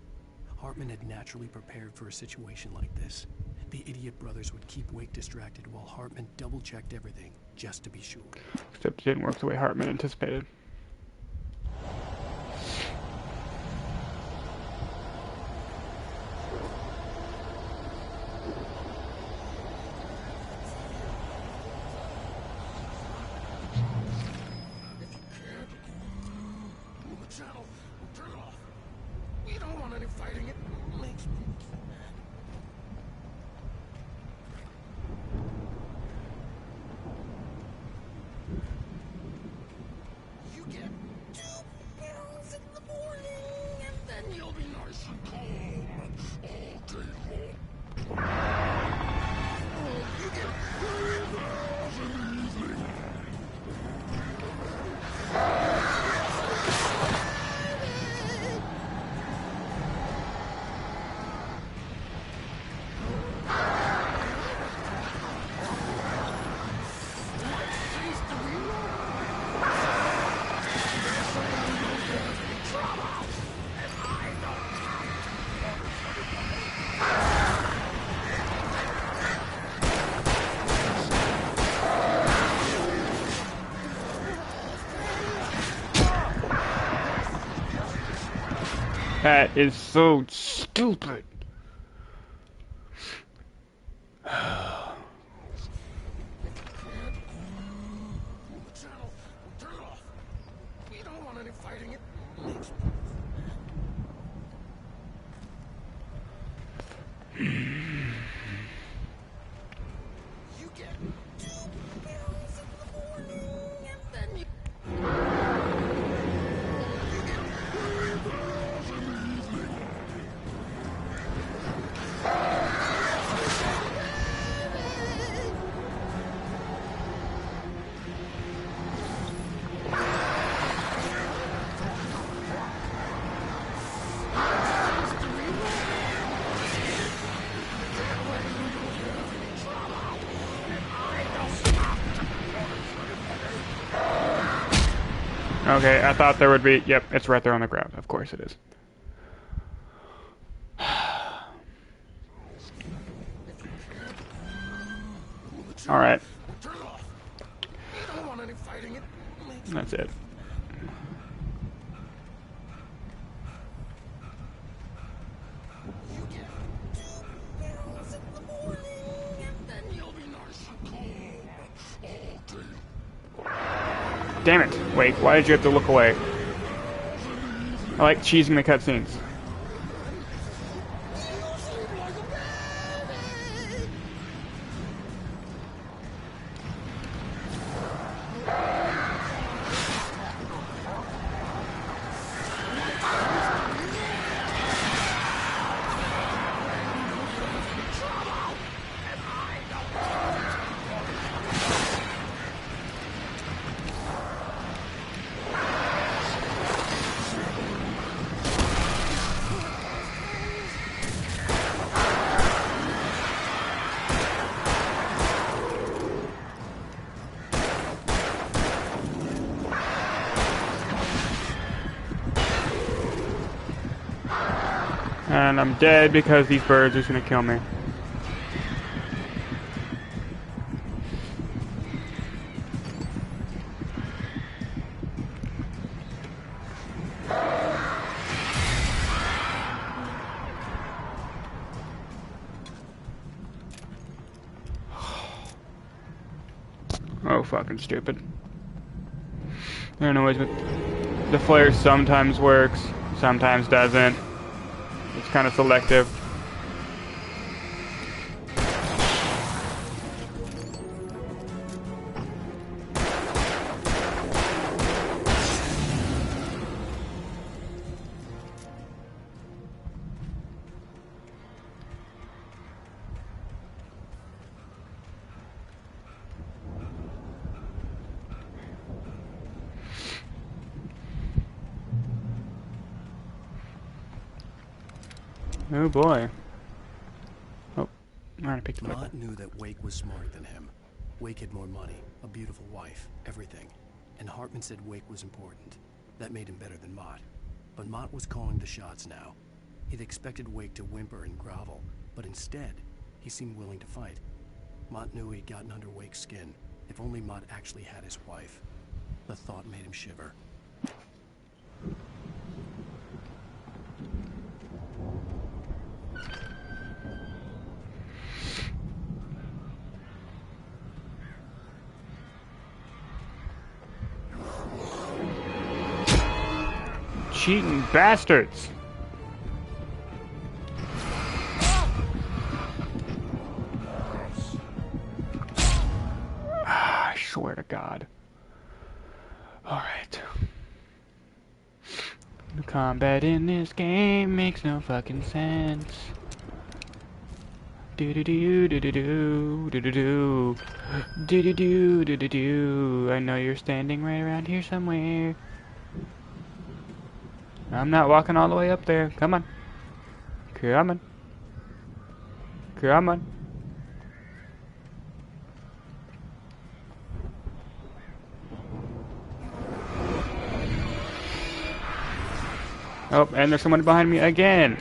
Hartman had naturally prepared for a situation like this. The idiot brothers would keep Wake distracted while Hartman double-checked everything, just to be sure. Except it didn't work the way Hartman anticipated. That is so stupid. Okay, I thought there would be... Yep, it's right there on the ground. Of course it is. Alright. Turn it off. I don't want any fighting. It makes That's it. You get 2 barrels in the morning, and then you'll be nice and cold all day. Damn it. Wait, why did you have to look away? I like cheesing the cutscenes. And I'm dead because these birds are gonna kill me. Oh, fucking stupid. I don't know what the flare sometimes works, sometimes doesn't. It's kind of selective. Oh boy. Oh, I already picked it up. Mott knew that Wake was smarter than him. Wake had more money, a beautiful wife, everything. And Hartman said Wake was important. That made him better than Mott. But Mott was calling the shots now. He'd expected Wake to whimper and grovel, but instead, he seemed willing to fight. Mott knew he'd gotten under Wake's skin. If only Mott actually had his wife. The thought made him shiver. Cheating bastards! I swear to God. Alright. The combat in this game makes no fucking sense. Do-do-do, do-do-do, do-do-do. Do-do-do, do-do-do. I know you're standing right around here somewhere. I'm not walking all the way up there. Come on. Come on. Come on. Oh, and there's someone behind me again.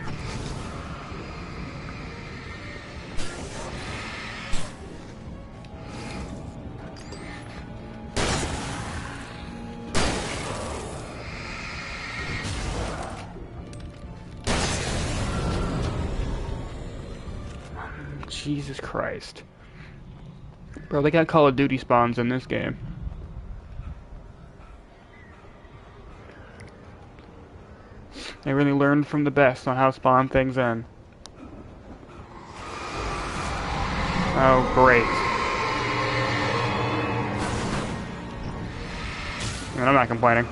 Jesus Christ. Bro, they got Call of Duty spawns in this game. They really learned from the best on how to spawn things in. Oh, great. And I'm not complaining.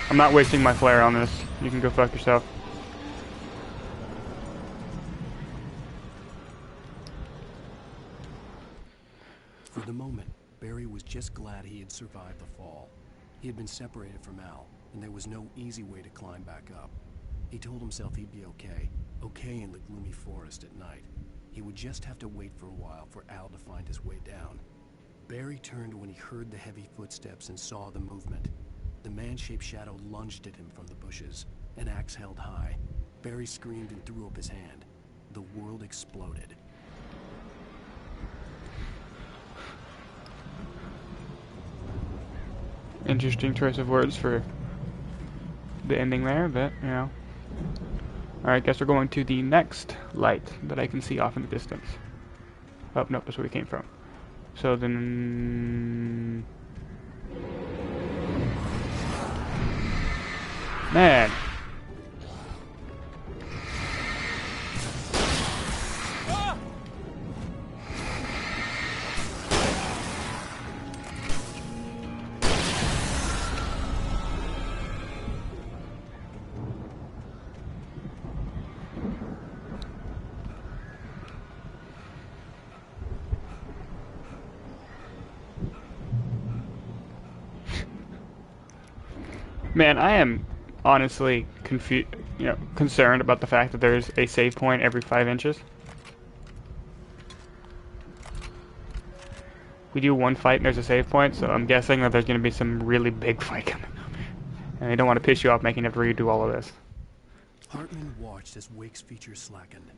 I'm not wasting my flare on this. You can go fuck yourself. For the moment, Barry was just glad he had survived the fall. He had been separated from Al, and there was no easy way to climb back up. He told himself he'd be okay, okay in the gloomy forest at night. He would just have to wait for a while for Al to find his way down. Barry turned when he heard the heavy footsteps and saw the movement. The man-shaped shadow lunged at him from the bushes, an axe held high. Barry screamed and threw up his hand. The world exploded. Interesting choice of words for the ending there, but, you know. Alright, guess we're going to the next light that I can see off in the distance. Oh, nope, that's where we came from. So then... Man! Man, I am honestly concerned about the fact that there's a save point every 5 inches. We do one fight and there's a save point, so I'm guessing that there's going to be some really big fight coming up. And I don't want to piss you off making you have to redo all of this. Hartman watched as Wake's features slackened.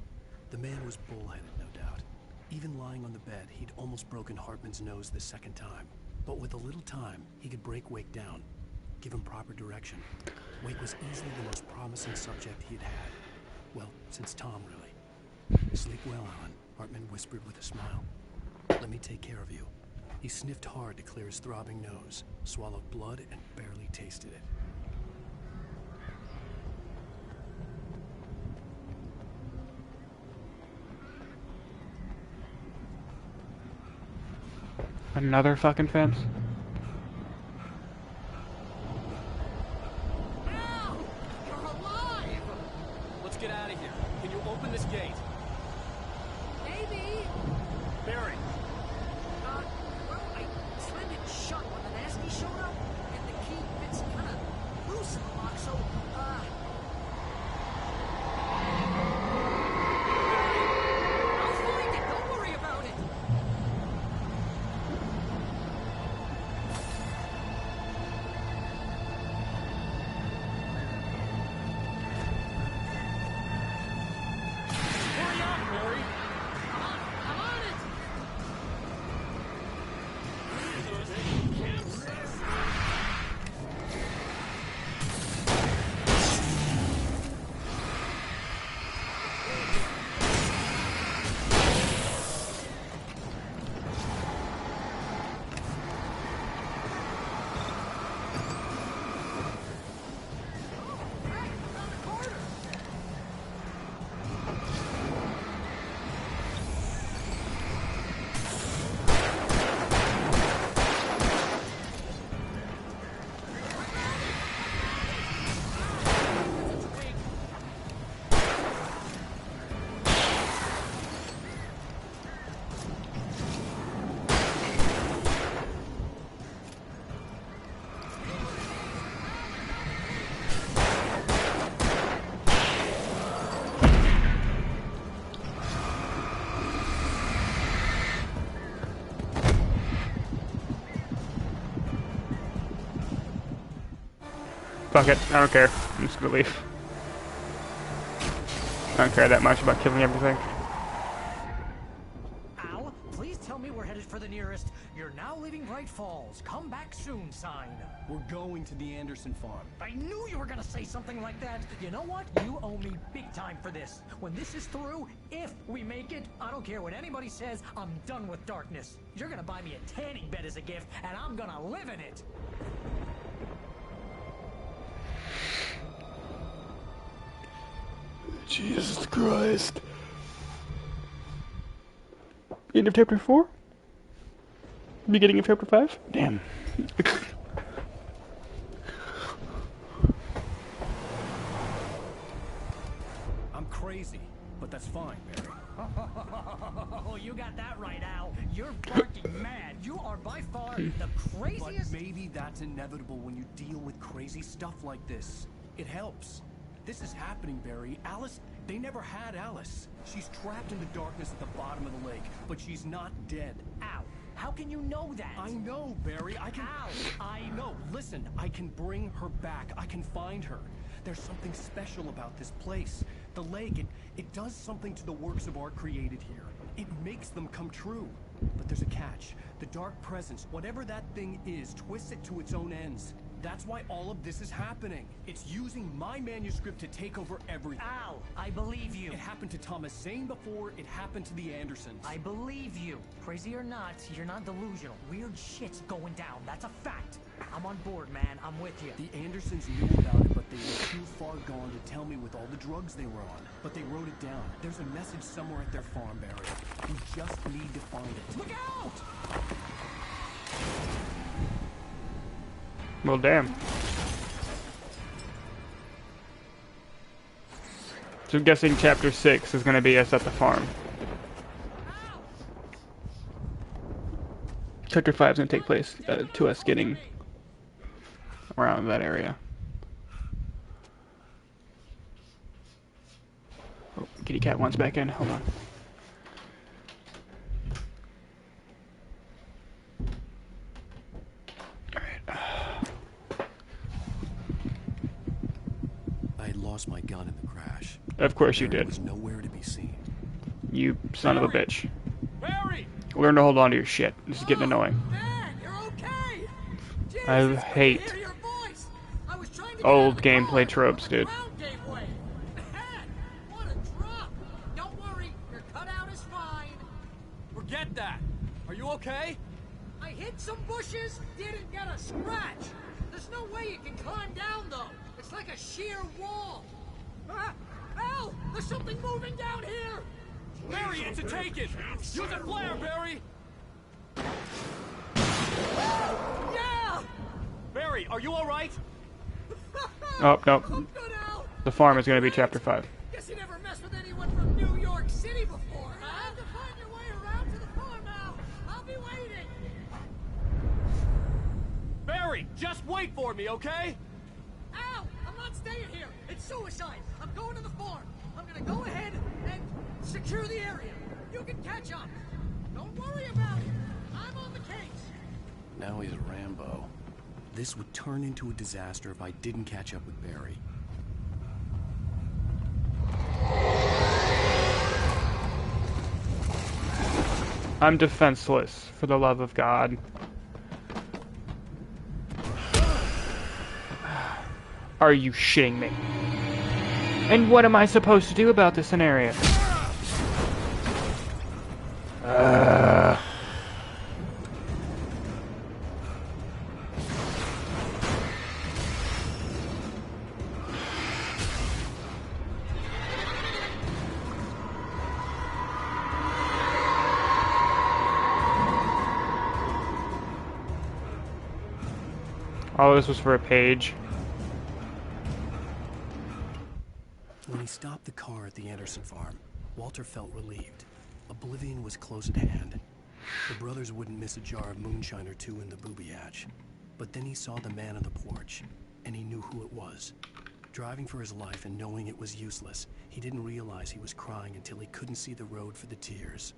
The man was bullheaded, no doubt. Even lying on the bed, he'd almost broken Hartman's nose the second time. But with a little time, he could break Wake down. Give him proper direction. Wake was easily the most promising subject he'd had. Well, since Tom, really. Sleep well, Alan, Hartman whispered with a smile. Let me take care of you. He sniffed hard to clear his throbbing nose, swallowed blood, and barely tasted it. Another fucking fence? Let's get out of here. Can you open this gate? Maybe. Barry. Well, I slammed it shut when the nasty showed up, and the key fits kind of loose in the lock, so, I'll find it. Don't worry about it. Hurry up, Barry. I'm on it. Fuck it, I don't care. I'm just gonna leave. I don't care that much about killing everything. Al, please tell me we're headed for the nearest "You're now leaving Bright Falls. Come back soon" sign. We're going to the Anderson farm. I knew you were gonna say something like that. You know what? You owe me big time for this. When this is through, if we make it, I don't care what anybody says, I'm done with darkness. You're gonna buy me a tanning bed as a gift, and I'm gonna live in it. Jesus Christ. End of chapter 4? Beginning of chapter 5? Damn. I'm crazy, but that's fine, Barry. Oh, you got that right, Al. You're barking mad. You are by far the craziest. But maybe that's inevitable when you deal with crazy stuff like this. It helps. This is happening, Barry. Alice, they never had Alice. She's trapped in the darkness at the bottom of the lake, but she's not dead. Al, how can you know that? I know, Barry. I can... Al! I know. Listen, I can bring her back. I can find her. There's something special about this place. The lake, it does something to the works of art created here. It makes them come true. But there's a catch. The dark presence, whatever that thing is, twists it to its own ends. That's why all of this is happening. It's using my manuscript to take over everything. Al, I believe you. It happened to Thomas Zane before it happened to the Andersons. I believe you. Crazy or not, you're not delusional. Weird shit's going down. That's a fact. I'm on board, man. I'm with you. The Andersons knew about it, but they were too far gone to tell me with all the drugs they were on. But they wrote it down. There's a message somewhere at their farm, Barry. We just need to find it. Look out! Well, damn. So I'm guessing chapter 6 is going to be us at the farm. Chapter 5 is going to take place to us getting around that area. Oh, kitty cat wants back in. Hold on. I had lost my gun in the crash. Of course you Barry did. was nowhere to be seen. You son of a bitch. Barry! Learn to hold on to your shit. This is getting annoying. Man, you're okay. Jesus, I hate hear your voice. I was trying to get old out of the gameplay car, tropes, but the dude. ground gave way. Man, what a drop. Don't worry, your cutout is fine. Forget that. Are you okay? I hit some bushes, didn't get a scratch. There's no way you can climb down, though. It's like a sheer wall. Ah, Al, there's something moving down here. Barry, it's a take-it! Use a flare, Barry! Yeah! Barry, are you alright? Oh, no. I'm good, Al. The farm is going to be chapter 5. Guess you never messed with anyone from New York City before, huh? You have to find your way around to the farm, Al. I'll be waiting. Barry, just wait for me, okay? Al, I'm not staying here. It's suicide. I'm going to the farm. I'm gonna go ahead and secure the area. You can catch up. Don't worry about it. I'm on the case. Now he's a Rambo. This would turn into a disaster if I didn't catch up with Barry. I'm defenseless, for the love of God. Are you shitting me? And what am I supposed to do about this scenario? All this was for a page. When he stopped the car at the Anderson farm, Walter felt relieved. Oblivion was close at hand. The brothers wouldn't miss a jar of moonshine or two in the booby hatch. But then he saw the man on the porch, and he knew who it was. Driving for his life and knowing it was useless, he didn't realize he was crying until he couldn't see the road for the tears.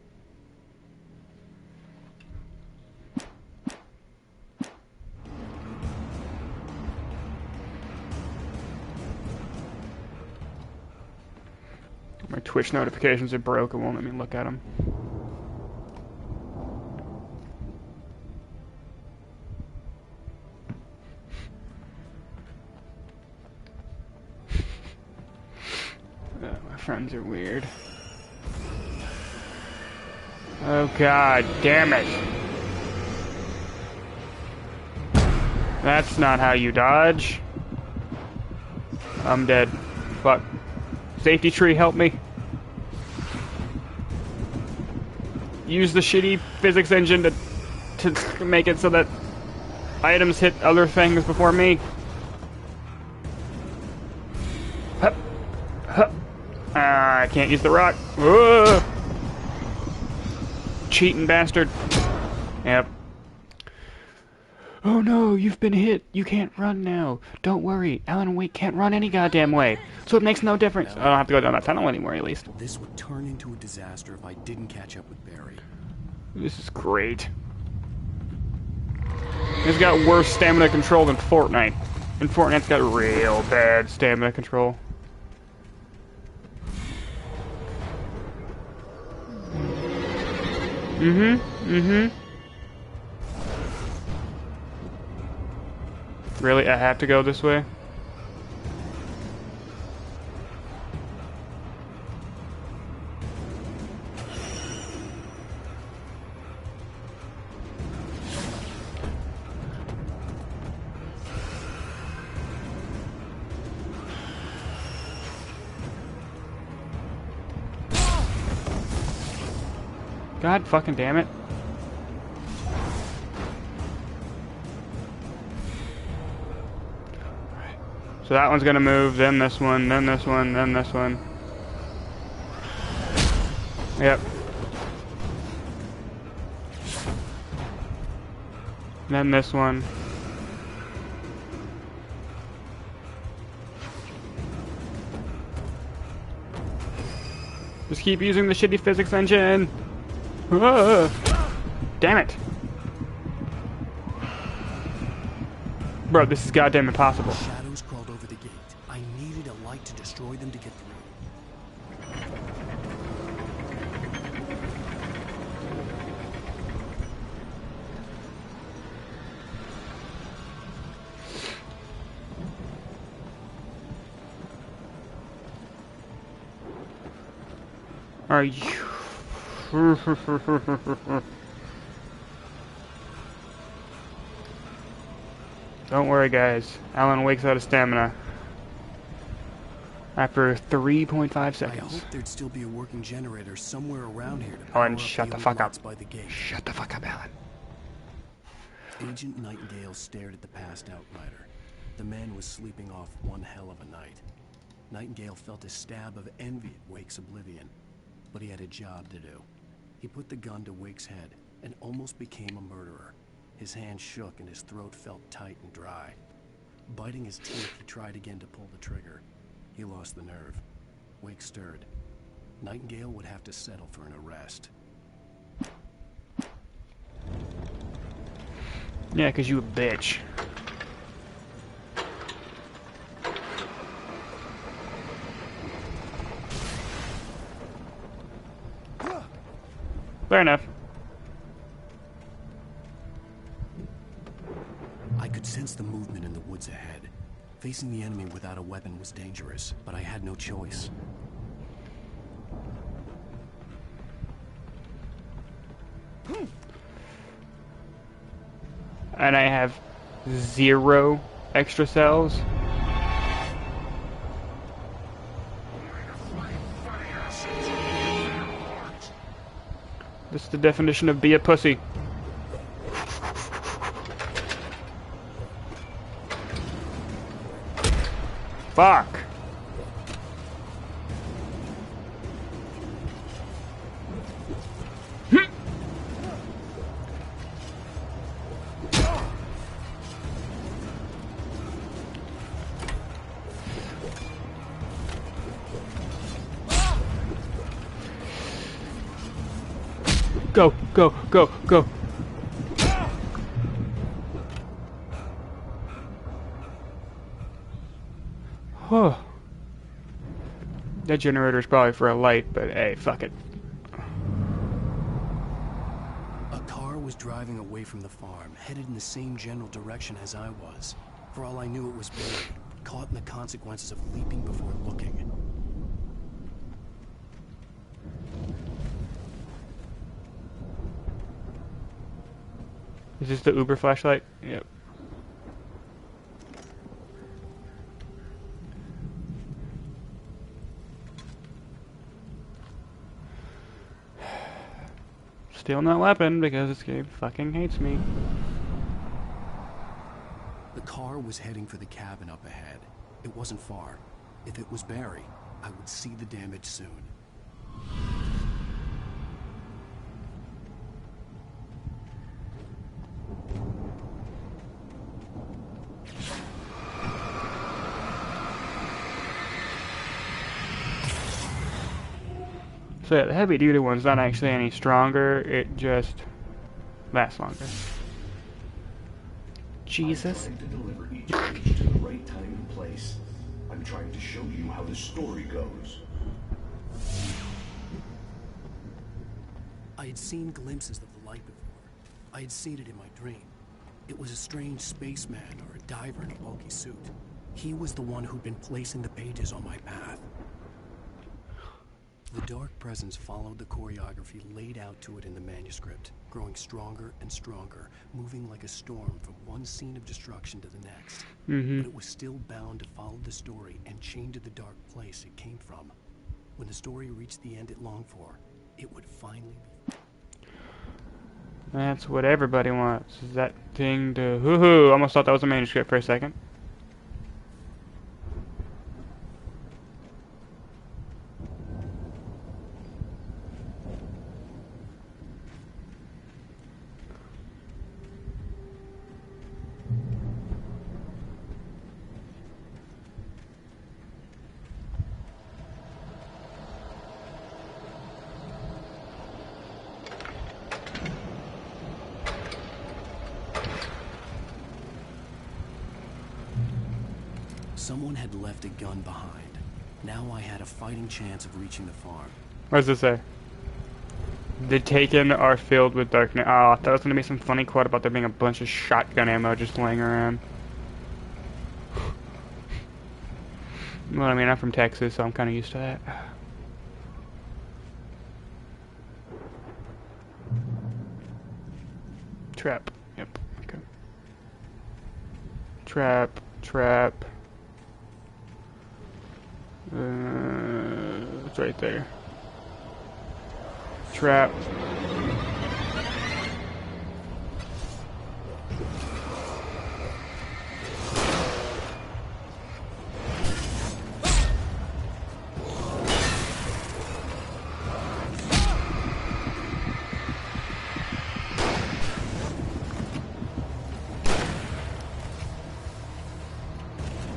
My Twitch notifications are broke. It won't let me look at them. My friends are weird. Oh god damn it. That's not how you dodge. I'm dead. Fuck. Safety tree, help me. Use the shitty physics engine to make it so that items hit other things before me. Hup. Hup. I can't use the rock. Whoa. Cheating bastard. Yep. Oh no, you've been hit. You can't run now. Don't worry, Alan Wake can't run any goddamn way. So it makes no difference. I don't have to go down that tunnel anymore, at least. This would turn into a disaster if I didn't catch up with Barry. This is great. It's got worse stamina control than Fortnite. And Fortnite's got real bad stamina control. Really? I have to go this way? God fucking damn it. So that one's gonna move, then this one, then this one, then this one. Yep. Then this one. Just keep using the shitty physics engine. Ah, damn it. Bro, this is goddamn impossible. Shadows crawled over the gate. I needed a light to destroy them to get through. Are you... Don't worry, guys. Alan wakes out of stamina after 3.5 seconds. I hoped there'd still be a working generator somewhere around here to Alan, power shut up the the fuck only up. lights by the gate. Shut the fuck up, Alan. Agent Nightingale stared at the passed out rider. The man was sleeping off one hell of a night. Nightingale felt a stab of envy at Wake's oblivion, but he had a job to do. He put the gun to Wake's head and almost became a murderer. His hand shook and his throat felt tight and dry. Biting his teeth, he tried again to pull the trigger. He lost the nerve. Wake stirred. Nightingale would have to settle for an arrest. Yeah, 'cause you a bitch. Fair enough. I could sense the movement in the woods ahead. Facing the enemy without a weapon was dangerous, but I had no choice. And I have 0 extra cells. This is the definition of be a pussy. Fuck. Go, go, go, go. Huh. That generator is probably for a light, but hey, fuck it. A car was driving away from the farm, headed in the same general direction as I was. For all I knew, it was Barry, caught in the consequences of leaping before looking. Is this the Uber flashlight? Yep. Steal that weapon because this game fucking hates me. The car was heading for the cabin up ahead. It wasn't far. If it was Barry, I would see the damage soon. So yeah, the heavy duty one's not actually any stronger, it just lasts longer. Jesus. I'm trying to deliver each page to the right time and place. I'm trying to show you how the story goes. I had seen glimpses of the light before. I had seen it in my dream. It was a strange spaceman or a diver in a bulky suit. He was the one who'd been placing the pages on my path. The dark presence followed the choreography laid out to it in the manuscript, growing stronger and stronger, moving like a storm from one scene of destruction to the next. But it was still bound to follow the story and chained to the dark place it came from. When the story reached the end it longed for, it would finally be... That's what everybody wants, is that thing to... Hoo-hoo! Almost thought that was a manuscript for a second. Someone had left a gun behind. Now I had a fighting chance of reaching the farm. What does it say? The Taken are filled with darkness. Oh, I thought it was going to be some funny quote about there being a bunch of shotgun ammo just laying around. Well, I mean, I'm from Texas, so I'm kind of used to that. Trap. Yep. Okay. Trap. Trap. It's right there. Trap.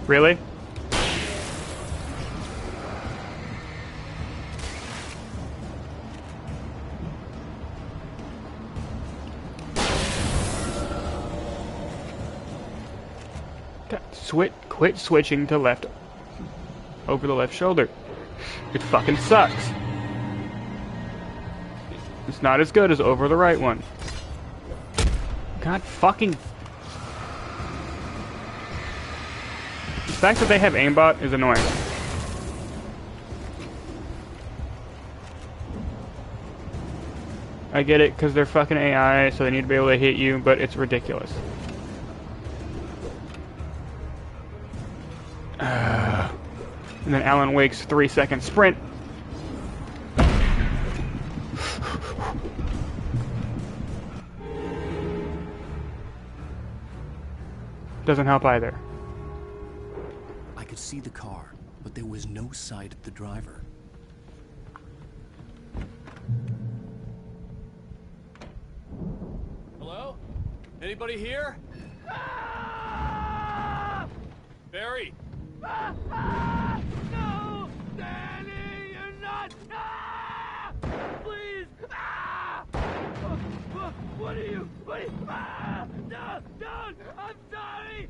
Really? Quit switching to left over the left shoulder. It fucking sucks. It's not as good as over the right one. God fucking... The fact that they have aimbot is annoying. I get it, because they're fucking AI, so they need to be able to hit you, but it's ridiculous. And then Alan Wake's 3-second sprint. Doesn't help either. I could see the car, but there was no sight of the driver. Hello? Anybody here? Barry! No! Danny, you're not! Please! What are you? No! Don't! I'm sorry!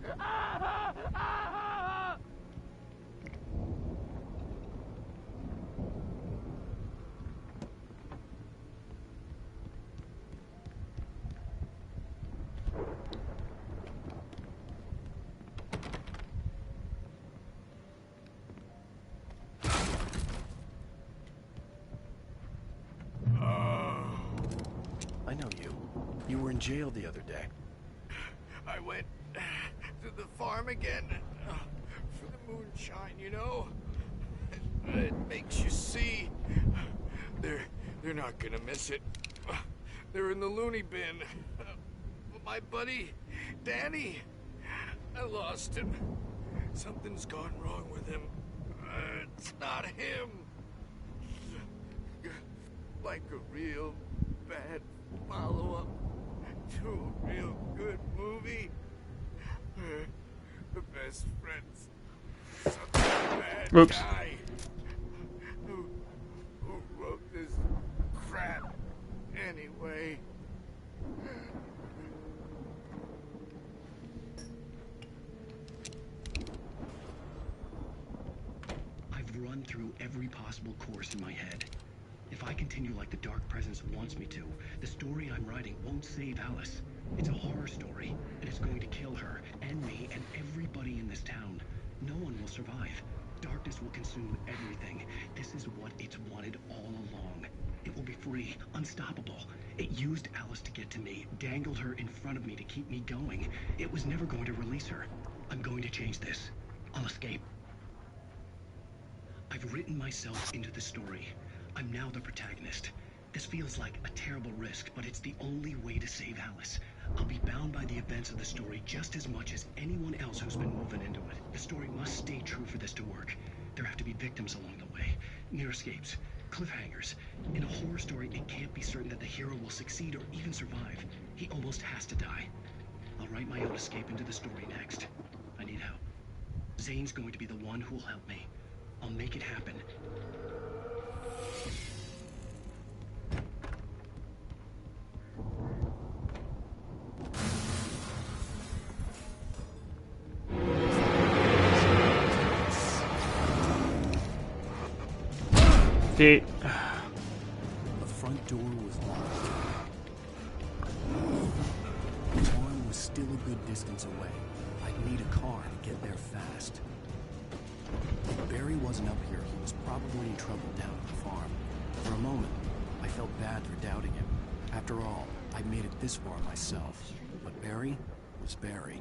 I know you. You were in jail the other day. I went to the farm again for the moonshine, you know? It makes you see. They're not gonna miss it. They're in the loony bin. My buddy, Danny, I lost him. Something's gone wrong with him. It's not him. Like a real bad follow-up to a real good movie. The best friends. Some bad Oops. guy who wrote this crap anyway. I've run through every possible course in my head. If I continue like the Dark Presence wants me to, the story I'm writing won't save Alice. It's a horror story, and it's going to kill her, and me, and everybody in this town. No one will survive. Darkness will consume everything. This is what it's wanted all along. It will be free, unstoppable. It used Alice to get to me, dangled her in front of me to keep me going. It was never going to release her. I'm going to change this. I'll escape. I've written myself into the story. I'm now the protagonist. This feels like a terrible risk, but it's the only way to save Alice. I'll be bound by the events of the story just as much as anyone else who's been woven into it. The story must stay true for this to work. There have to be victims along the way, near escapes, cliffhangers. In a horror story, it can't be certain that the hero will succeed or even survive. He almost has to die. I'll write my own escape into the story next. I need help. Zane's going to be the one who will help me. I'll make it happen. The front door was locked. The farm was still a good distance away. I'd need a car to get there fast. If Barry wasn't up here, he was probably in trouble down at the farm. For a moment, I felt bad for doubting him. After all, I'd made it this far myself. But Barry was Barry.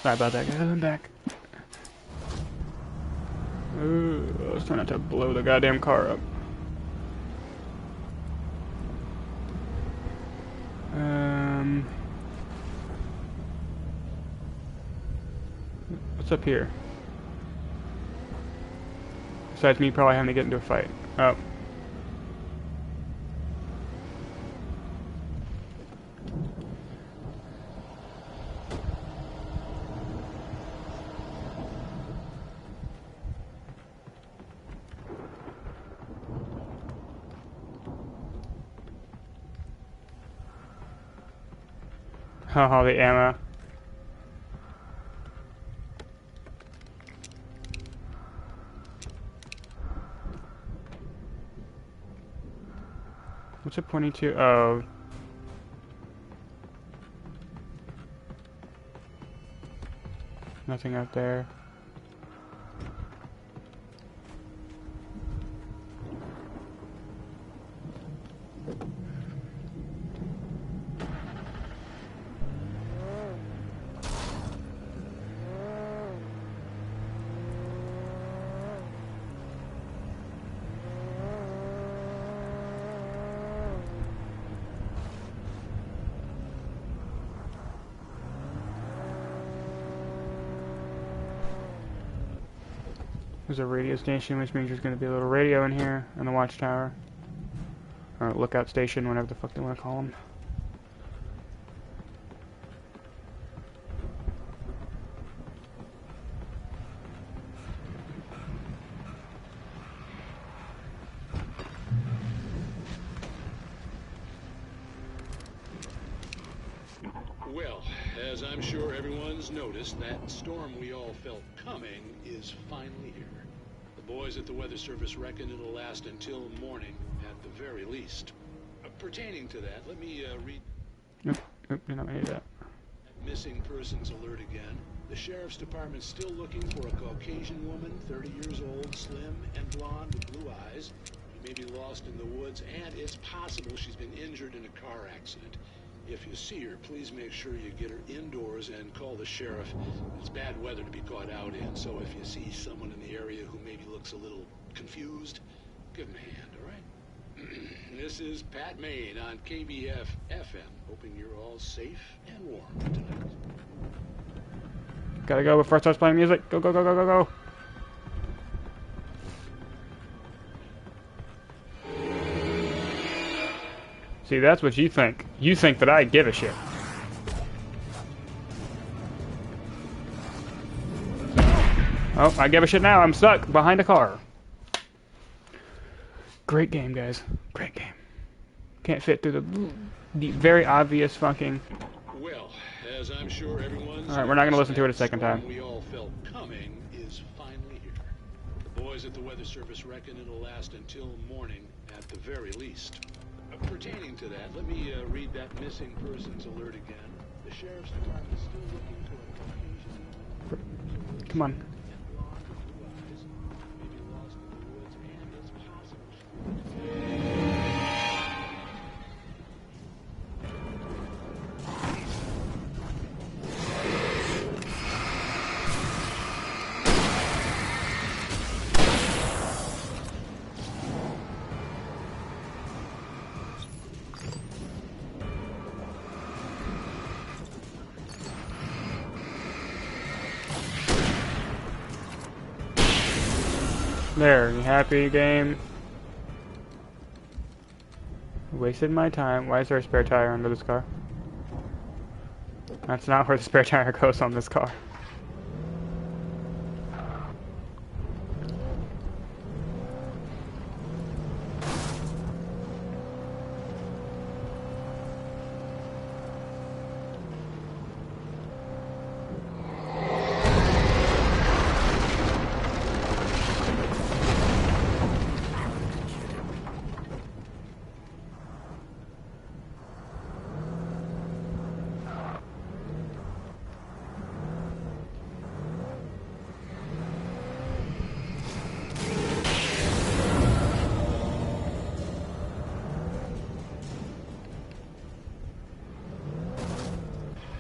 Sorry about that, guys. I'm back. Ooh, I was trying not to blow the goddamn car up. What's up here? Besides me probably having to get into a fight. Oh. Haha, the ammo. What's it pointing to? Oh. Nothing out there. There's a radio station, which means there's going to be a little radio in here, and the watchtower. Or lookout station, whatever the fuck they want to call them. Well, as I'm sure everyone's noticed, that storm we all felt coming is finally here. The boys at the Weather Service reckon it'll last until morning, at the very least. Pertaining to that, let me read... Nope, you're not gonna do that. Missing persons alert again. The Sheriff's Department's still looking for a Caucasian woman, 30 years old, slim and blonde with blue eyes. She may be lost in the woods, and it's possible she's been injured in a car accident. If you see her, please make sure you get her indoors and call the sheriff. It's bad weather to be caught out in, so if you see someone in the area who maybe looks a little confused, give them a hand, all right? This is Pat Maine on KBF FM, hoping you're all safe and warm tonight. Gotta go before it starts playing music. Go, go, go, go, go, go. See, that's what you think. You think that I give a shit. Oh, I give a shit now. I'm stuck behind a car. Great game, guys. Great game. Can't fit through the very obvious fucking... Well, as I'm sure everyone's... Alright, we're not gonna listen to it a second time. We all felt coming is finally here. The boys at the Weather Service reckon it'll last until morning at the very least. Pertaining to that, let me read that missing persons alert again. The Sheriff's Department is still looking for a Caucasian... Come on. There, you happy, game? Wasted my time. Why is there a spare tire under this car? That's not where the spare tire goes on this car.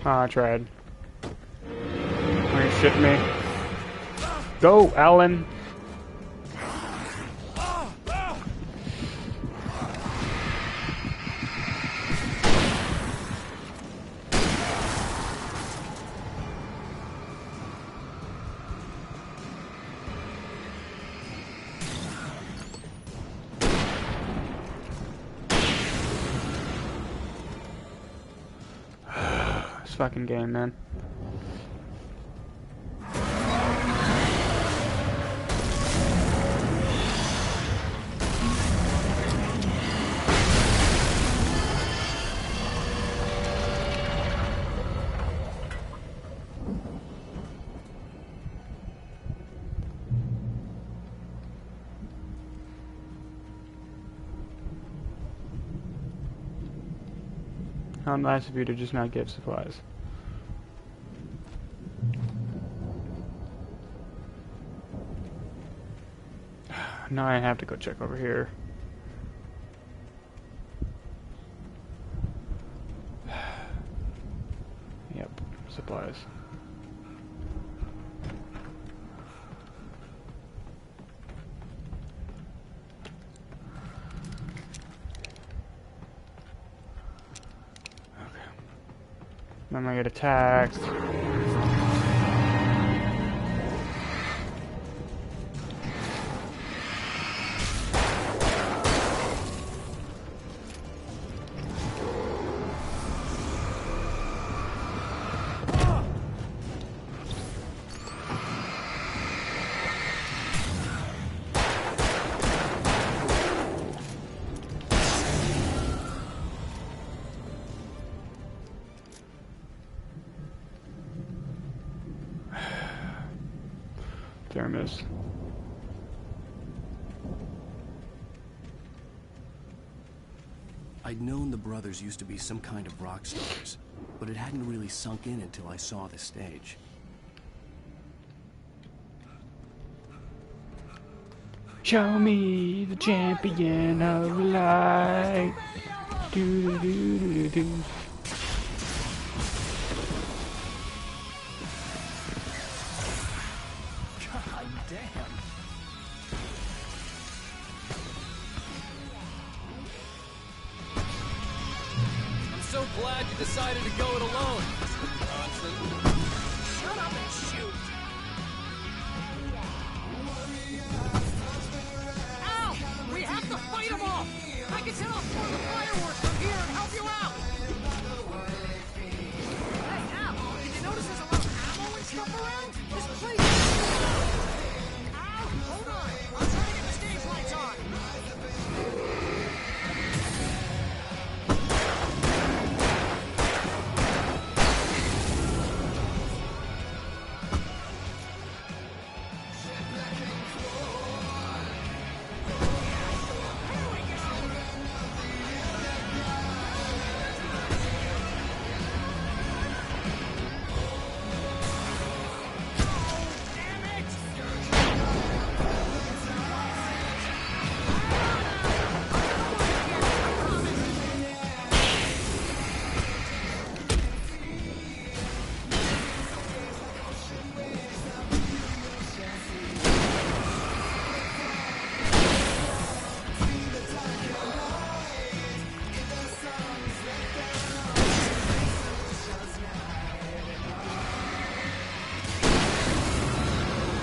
Ah, I tried. Are you shitting me? Go, Alan! Fucking game, man. How nice of you to just not give supplies. Now I have to go check over here. Yep, supplies. I'm gonna get attacked. thermos. I'd known the brothers used to be some kind of rock stars, but it hadn't really sunk in until I saw the stage. Show me the champion of light. Do do do do do. God damn. I'm so glad you decided to go it alone, Mr. Johnson. Shut up and shoot. Al, we have to fight them off. I can set off more of the fireworks from here and help you out. Hey, Al, did you notice there's a lot of ammo and stuff around? This place is... Al, hold on. I'm trying to get the stage lights on.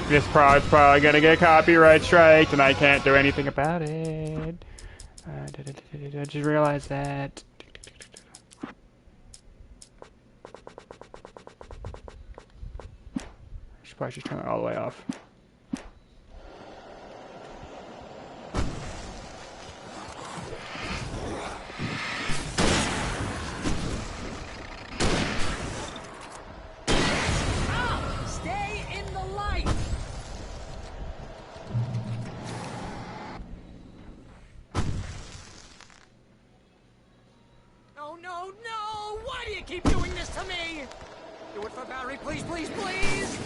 This prod's probably gonna get copyright striked, and I can't do anything about it. I just realized that. I should probably just turn it all the way off. Stay in the light. No, no, no! Why do you keep doing this to me? Do it for Barry, please, please, please!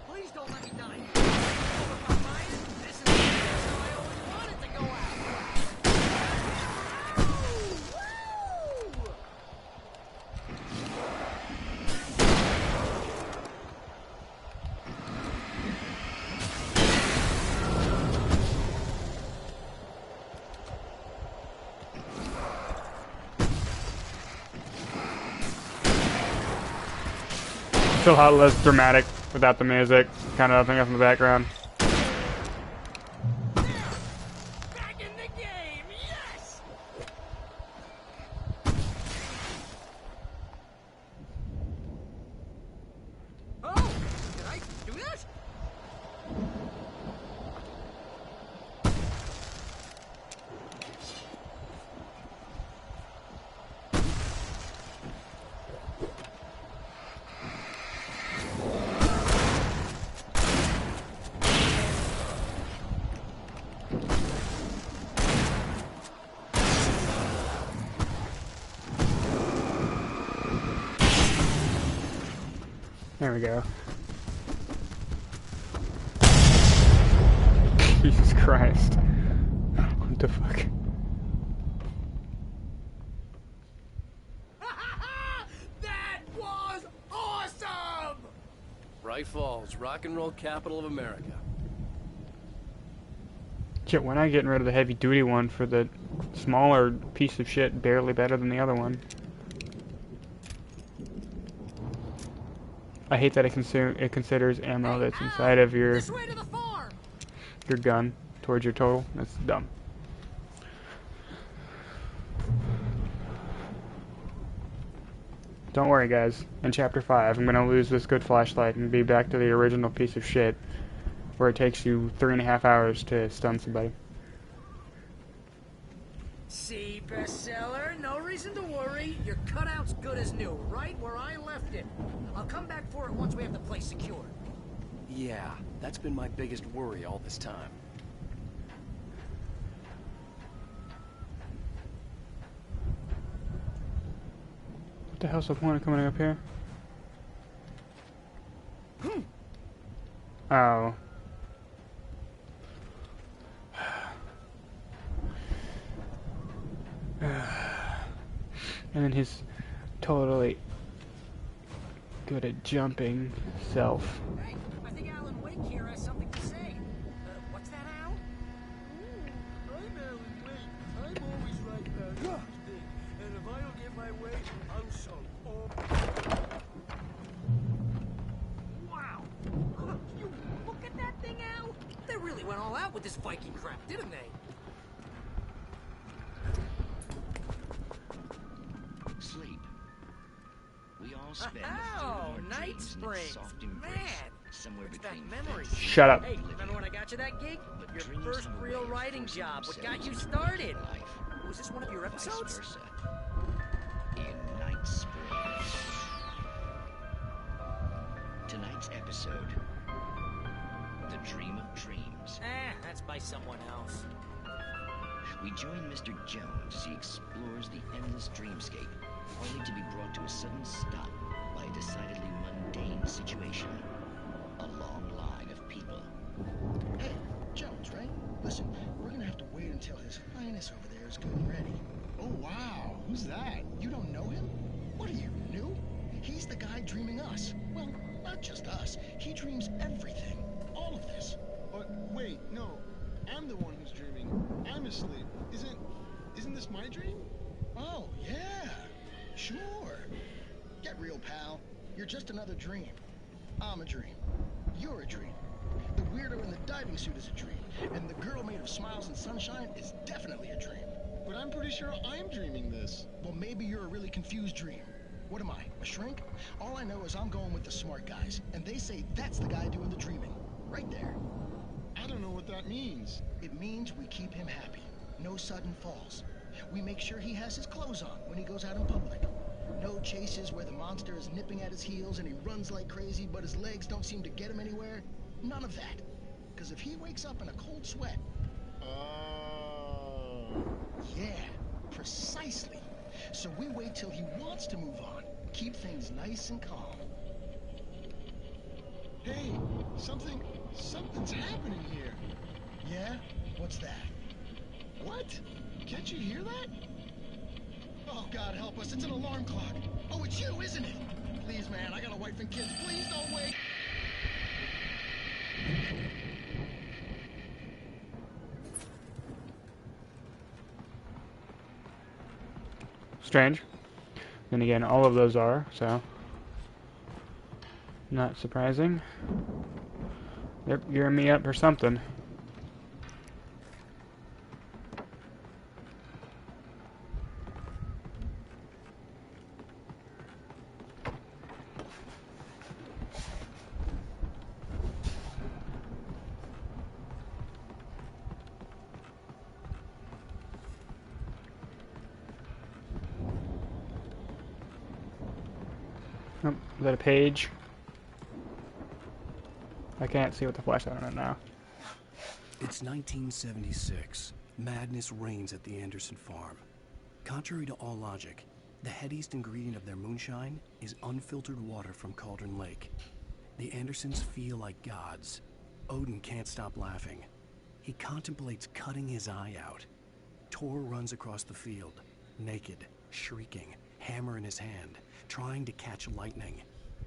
Please don't let me die. This is the direction I always wanted to go out. Still a lot less dramatic without the music. Kind of nothing else in the background. Back in the game, yes! Oh, did I do that? There we go. Jesus Christ. What the fuck? That was awesome! Bright Falls, rock and roll capital of America. Shit, when I getting rid of the heavy duty one for the smaller piece of shit, barely better than the other one. I hate that it considers ammo that's inside of your gun towards your total. That's dumb. Don't worry, guys. In Chapter 5, I'm gonna lose this good flashlight and be back to the original piece of shit, where it takes you 3.5 hours to stun somebody. See, bestseller, no reason to worry. Your cutout's good as new, right where I left it. I'll come back for it once we have the place secured. Yeah, that's been my biggest worry all this time. What the hell's the point of coming up here? Oh. And then his totally good at jumping self. Hey, I think Alan Wake here has something to say. What's that, Al? I'm Alan Wake. I'm always right about everything. And if I don't get my way, I'll show. Wow. You look at that thing, Al. They really went all out with this Viking crap, didn't they? Sleep. We all spend the Oh, third of our Night dreams in its Springs. soft embrace, Man, somewhere it's between that memory. fantasy Shut up. Hey, remember when I got you that gig? Your dreams first have a real way of writing forcing job. What got you themselves started? into life, Was this one of your vice episodes? versa. In Night Springs. Tonight's episode, The Dream of Dreams. That's by someone else. We join Mr. Jones as he explores the endless dreamscape, only to be brought to a sudden stop by a decidedly mundane situation. A long line of people. Hey, Jones, right? Listen, we're gonna have to wait until His Highness over there is good and ready. Oh, wow. Who's that? You don't know him? What are you, new? He's the guy dreaming us. Well, not just us. He dreams everything. All of this. But wait, no. I'm the one who's dreaming. I'm asleep. Isn't this my dream? Oh, yeah. Sure. Get real, pal. You're just another dream. I'm a dream. You're a dream. The weirdo in the diving suit is a dream. And the girl made of smiles and sunshine is definitely a dream. But I'm pretty sure I'm dreaming this. Well, maybe you're a really confused dream. What am I, a shrink? All I know is I'm going with the smart guys, and they say that's the guy doing the dreaming. Right there. I don't know what that means. It means we keep him happy. No sudden falls. We make sure he has his clothes on when he goes out in public. No chases where the monster is nipping at his heels and he runs like crazy, but his legs don't seem to get him anywhere. None of that. Because if he wakes up in a cold sweat... Yeah, precisely. So we wait till he wants to move on. Keep things nice and calm. Hey, something's happening here. Yeah? What's that? What? Can't you hear that? Oh, God help us, it's an alarm clock. Oh, it's you, isn't it? Please, man, I got a wife and kids. Please don't wait. Strange. Then again, all of those are, so... Not surprising. They're gearing me up for something. Oh, is that a page? I can't see with the flashlight on it now. It's 1976. Madness reigns at the Anderson farm. Contrary to all logic, the headiest ingredient of their moonshine is unfiltered water from Cauldron Lake. The Andersons feel like gods. Odin can't stop laughing. He contemplates cutting his eye out. Tor runs across the field, naked, shrieking, hammer in his hand, trying to catch lightning.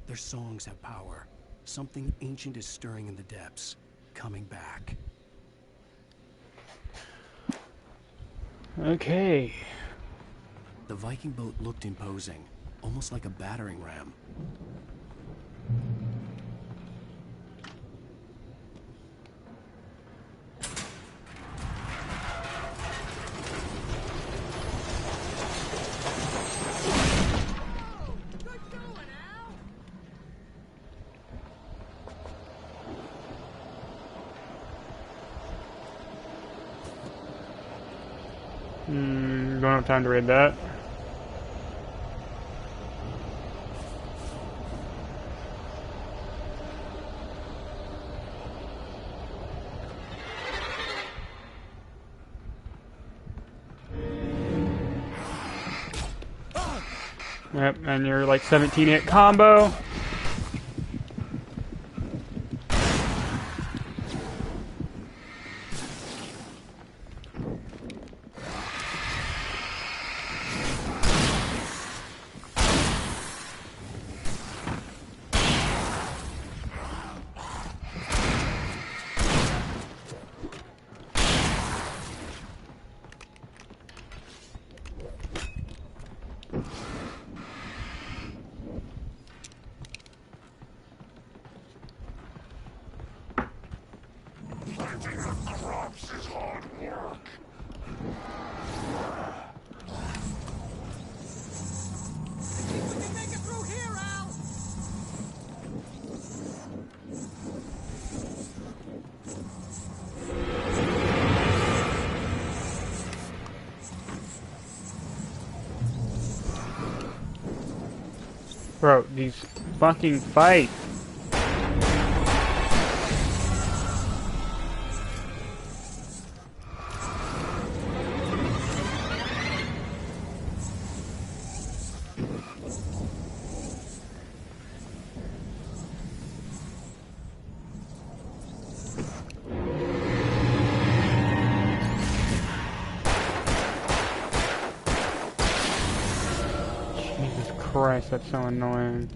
Their songs have power. Something ancient is stirring in the depths, coming back. Okay. The Viking boat looked imposing, almost like a battering ram. Don't have time to read that. Yep, and you're like 17-hit combo. Bro, these fucking fights. Jesus Christ, that's so annoying.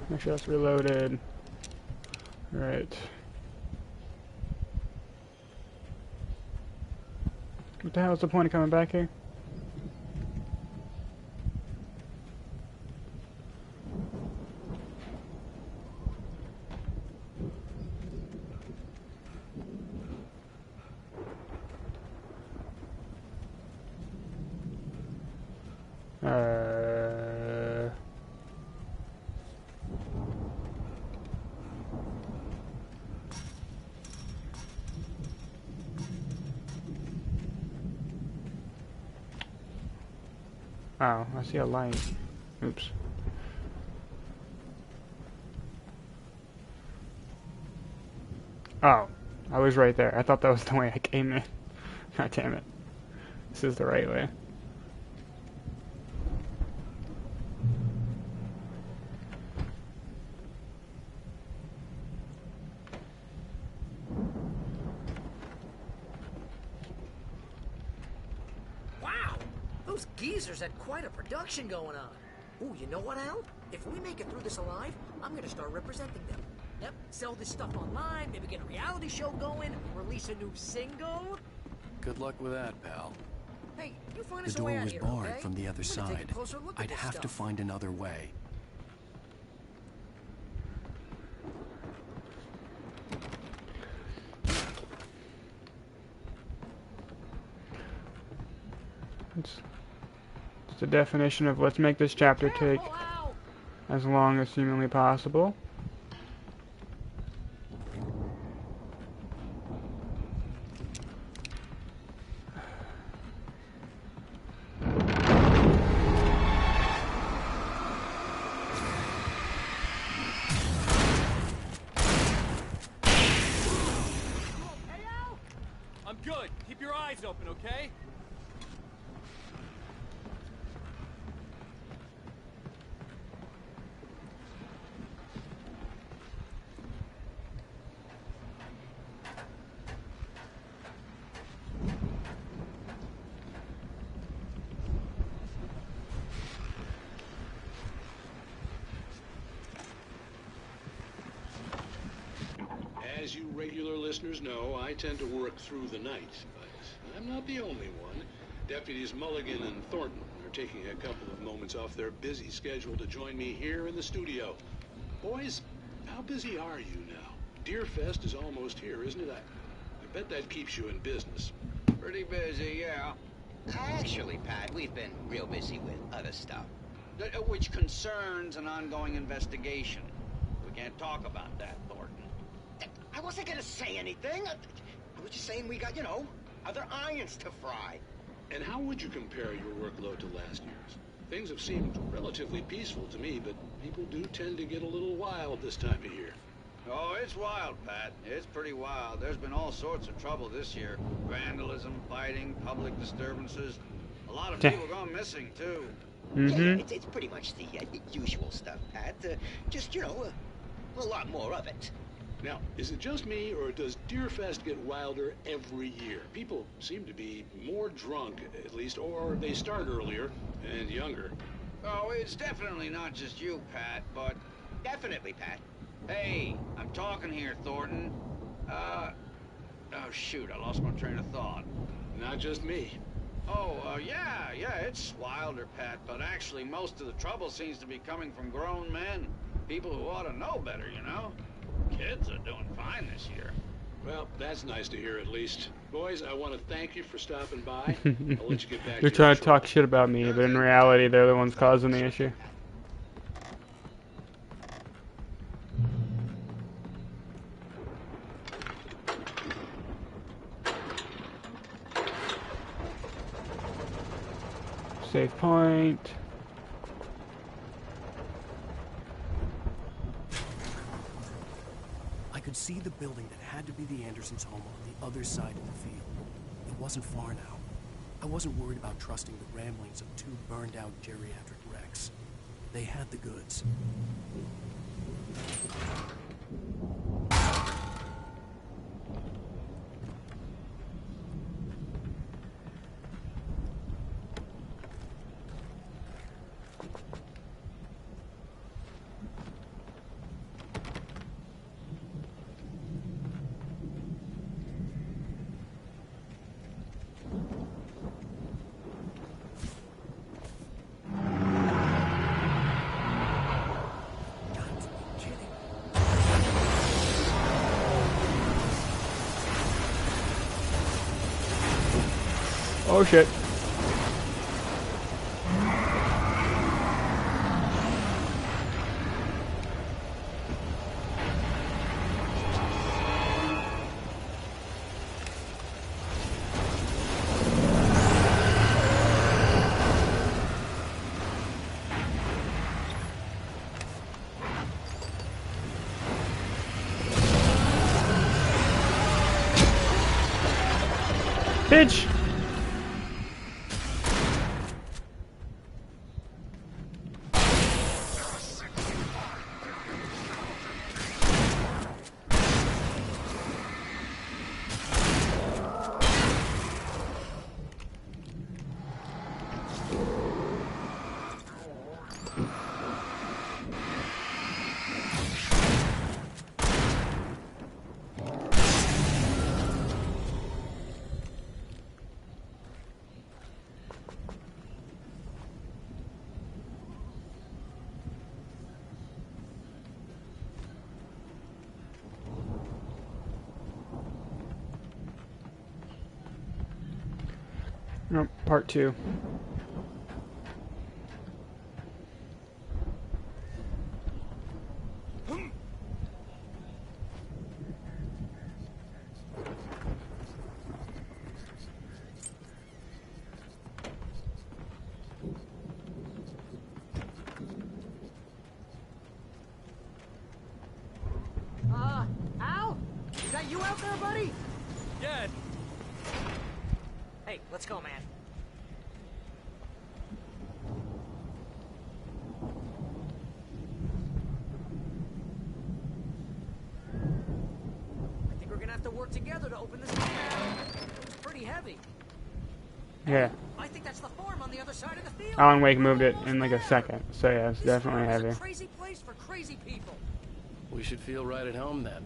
Make sure that's reloaded. Right. What the hell is the point of coming back here? Oh, I see a light. Oops. Oh, I was right there. I thought that was the way I came in. God damn it. This is the right way. Wow! Those geezers had quite a production going on. Ooh, you know what, Al? If we make it through this alive, I'm gonna start representing them. Yep, sell this stuff online, maybe get a reality show going, release a new single. Good luck with that, pal. Hey, you find The us a way door out was here, barred okay? from the other I'm gonna take side. a closer look at I'd this have to stuff. find another way. It's the definition of let's make this chapter take as long as humanly possible. I'm good. Keep your eyes open, okay? As you regular listeners know, I tend to work through the night, but I'm not the only one. Deputies Mulligan and Thornton are taking a couple of moments off their busy schedule to join me here in the studio. Boys, how busy are you now? Deerfest is almost here, isn't it? I bet that keeps you in business. Pretty busy, yeah. Actually, Pat, we've been real busy with other stuff, which concerns an ongoing investigation. We can't talk about that, Thornton. I wasn't gonna say anything. I was just saying we got, other irons to fry. And how would you compare your workload to last year's? Things have seemed relatively peaceful to me, but people do tend to get a little wild this time of year. Oh, it's wild, Pat. It's pretty wild. There's been all sorts of trouble this year. Vandalism, fighting, public disturbances. A lot of people gone missing, too. Yeah, it's pretty much the usual stuff, Pat. Just, a lot more of it. Now, is it just me, or does Deerfest get wilder every year? People seem to be more drunk, at least, or they start earlier and younger. Oh, it's definitely not just you, Pat, but... Definitely, Pat. Hey, I'm talking here, Thornton. Oh, shoot, I lost my train of thought. Not just me. Oh, yeah, it's wilder, Pat, but actually most of the trouble seems to be coming from grown men. People who ought to know better, Kids are doing fine this year. Well, that's nice to hear at least. Boys, I want to thank you for stopping by. I'll let you get back They're to trying your to talk shit about me, but in reality, they're the ones causing the issue. Save point. I could see the building that had to be the Andersons' home on the other side of the field. It wasn't far now. I wasn't worried about trusting the ramblings of two burned-out geriatric wrecks. They had the goods. Oh shit. Bitch! No, part 2. Al? Is that you out there, buddy? Yeah. Hey, let's go, man. I think we're gonna have to work together to open this thing. It's pretty heavy. Yeah. I think that's the farm on the other side of the field. Alan Wake moved it in like a second, so yeah, it's definitely heavy. It's a crazy place for crazy people. We should feel right at home then.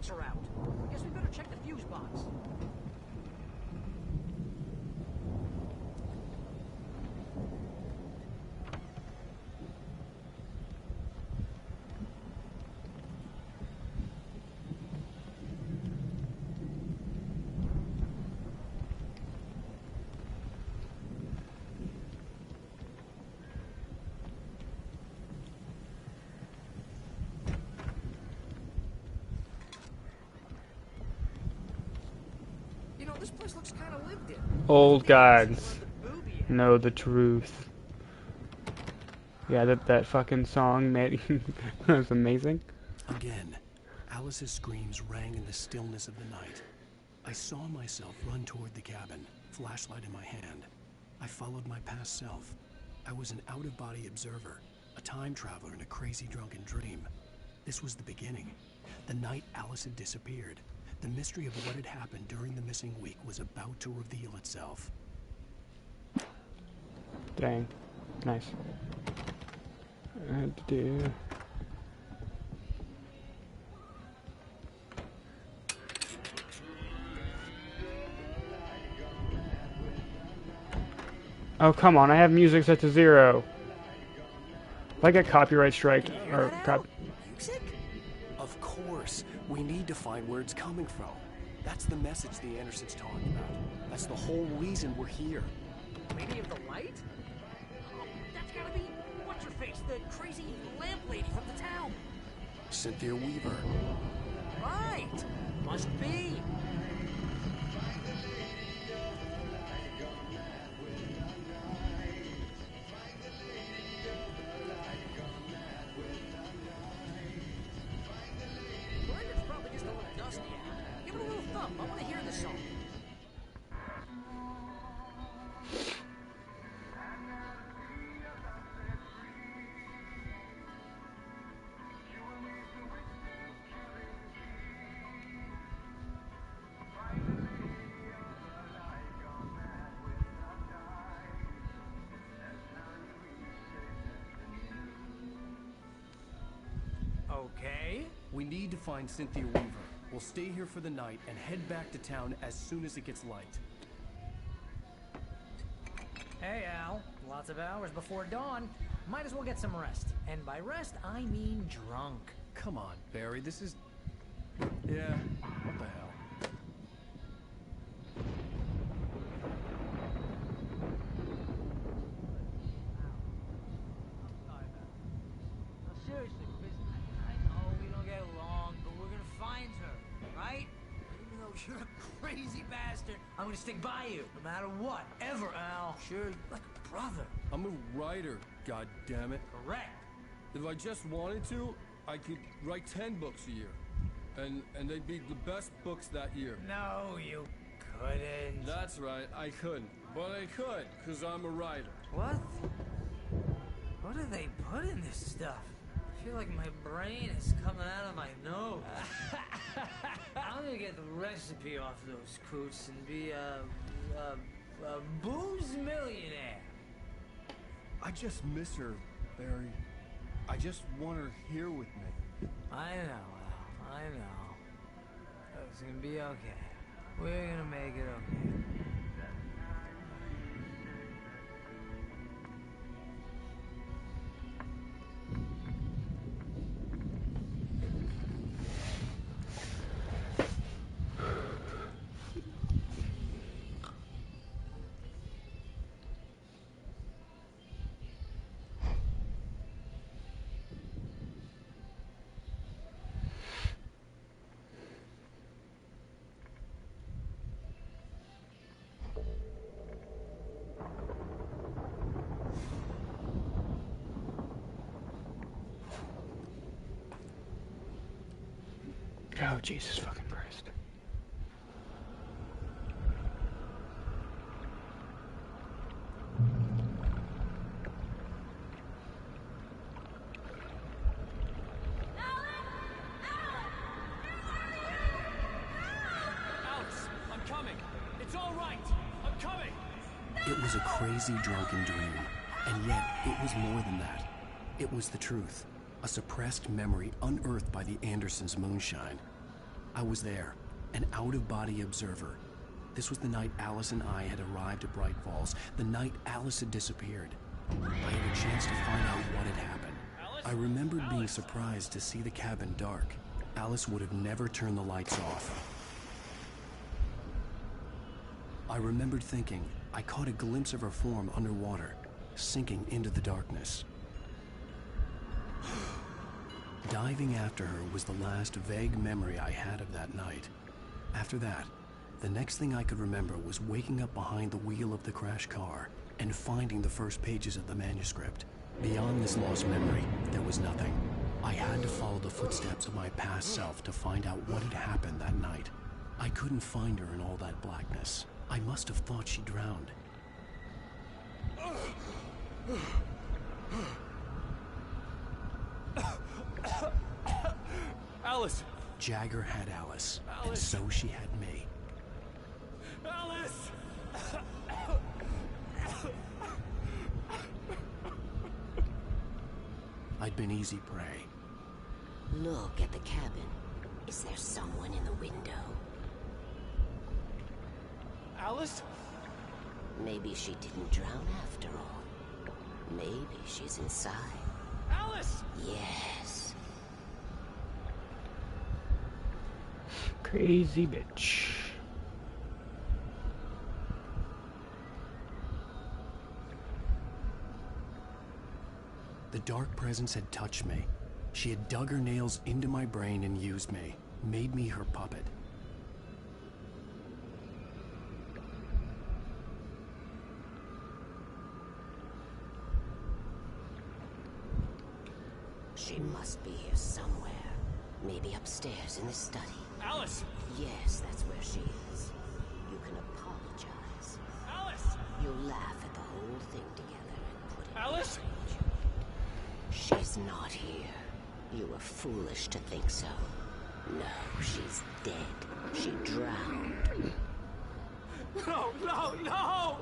lights are out. Guess we better check the fuse box. You know, this place looks kind of lived in. Old guys know the truth. Yeah, that fucking song made was amazing. Again, Alice's screams rang in the stillness of the night. I saw myself run toward the cabin, flashlight in my hand. I followed my past self. I was an out-of-body observer, a time traveler in a crazy drunken dream. This was the beginning. The night Alice had disappeared. The mystery of what had happened during the missing week was about to reveal itself. Dang. Nice. I had to do... Oh, come on, I have music set to 0. If I get copyright strike, or Music? Of course. We need to find where it's coming from. That's the message the Andersons talking about. That's the whole reason we're here. Lady of the Light? Oh, that's gotta be what's-her-face, the crazy lamp lady from the town. Cynthia Weaver. Right. Must be. Brendan's probably just a little dusty. Give it a little thump. I want to hear this song. Okay. We need to find Cynthia Weaver. We'll stay here for the night and head back to town as soon as it gets light. Hey, Al. Lots of hours before dawn. Might as well get some rest. And by rest, I mean drunk. Come on, Barry, this is... Yeah, what the hell? No, seriously, because I know we don't get along, but we're gonna find her, right? Even though you're a crazy bastard, I'm gonna stick by you, no matter what, ever, Al. Sure, like a brother. I'm a writer, goddammit. Correct. If I just wanted to, I could write 10 books a year. And they'd be the best books that year. No, you couldn't. That's right, I couldn't. But I could, because I'm a writer. What? What do they put in this stuff? I feel like my brain is coming out of my nose. I'm gonna get the recipe off those coots and be a booze millionaire. I just miss her, Barry. I just want her here with me. I know, Al. I know. It's gonna be okay. We're gonna make it okay. Oh, Jesus fucking Christ. Alice, I'm coming. It's all right. I'm coming. It was a crazy drunken dream, and yet it was more than that. It was the truth, a suppressed memory unearthed by the Andersons' moonshine. I was there, an out-of-body observer. This was the night Alice and I had arrived at Bright Falls, the night Alice had disappeared. I had a chance to find out what had happened. I remembered being surprised to see the cabin dark. Alice would have never turned the lights off. I remembered thinking I caught a glimpse of her form underwater, sinking into the darkness. Diving after her was the last vague memory I had of that night. After that, the next thing I could remember was waking up behind the wheel of the crashed car and finding the first pages of the manuscript. Beyond this lost memory, there was nothing. I had to follow the footsteps of my past self to find out what had happened that night. I couldn't find her in all that blackness. I must have thought she drowned. Alice! Jagger had Alice, and so she had me. Alice! I'd been easy prey. Look at the cabin. Is there someone in the window? Alice? Maybe she didn't drown after all. Maybe she's inside. Alice! Yes. Crazy bitch. The dark presence had touched me. She had dug her nails into my brain and used me, made me her puppet. She must be here somewhere. Maybe upstairs in the study. Alice! Yes, that's where she is. You can apologize. Alice! You'll laugh at the whole thing together and put it Alice! behind you. She's not here. You were foolish to think so. No, she's dead. She drowned. No, no, no!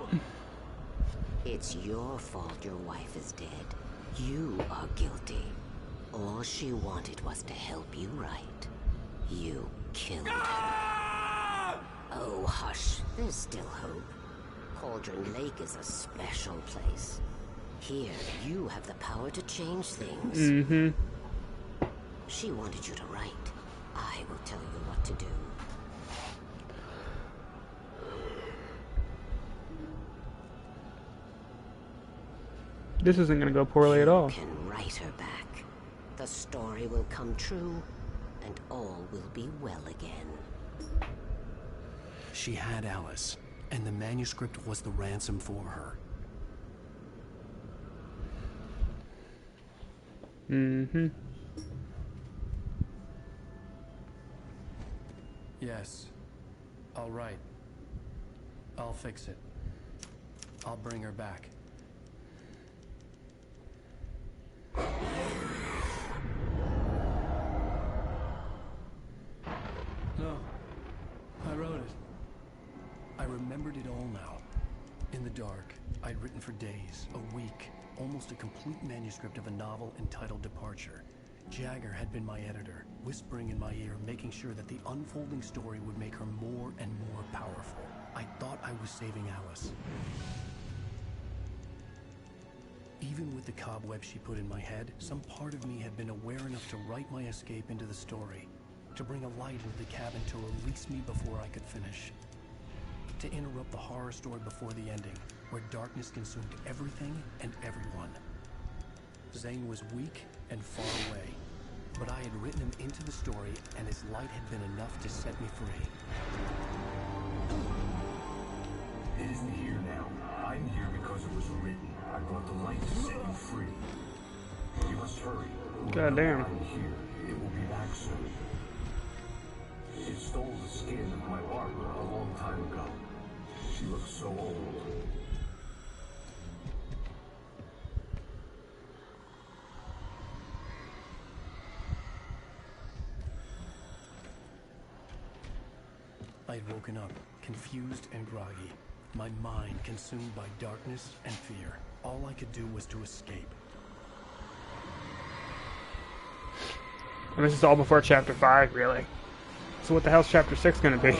It's your fault your wife is dead. You are guilty. All she wanted was to help you right. You killed her. Oh, hush. There's still hope. Cauldron Lake is a special place. Here, you have the power to change things. Mm-hmm. She wanted you to write. I will tell you what to do. This isn't gonna go poorly at all. You can write her back. The story will come true, and all will be well again. She had Alice, and the manuscript was the ransom for her. Mm-hmm. Yes. All right. I'll fix it. I'll bring her back. No. I wrote it. I remembered it all now. In the dark, I'd written for days, a week, almost a complete manuscript of a novel entitled Departure. Jagger had been my editor, whispering in my ear, making sure that the unfolding story would make her more and more powerful. I thought I was saving Alice. Even with the cobweb she put in my head, some part of me had been aware enough to write my escape into the story, to bring a light into the cabin to release me before I could finish, to interrupt the horror story before the ending, where darkness consumed everything and everyone. Zane was weak and far away, but I had written him into the story, and his light had been enough to set me free. It isn't here now. I'm here because it was written. I brought the light to set you free. You must hurry. Goddamn. I'm here. It will be back soon. It stole the skin of my Barbara a long time ago. She looks so old. I had woken up, confused and groggy, my mind consumed by darkness and fear. All I could do was to escape. And this is all before chapter 5, really. So what the hell's Chapter 6 gonna be?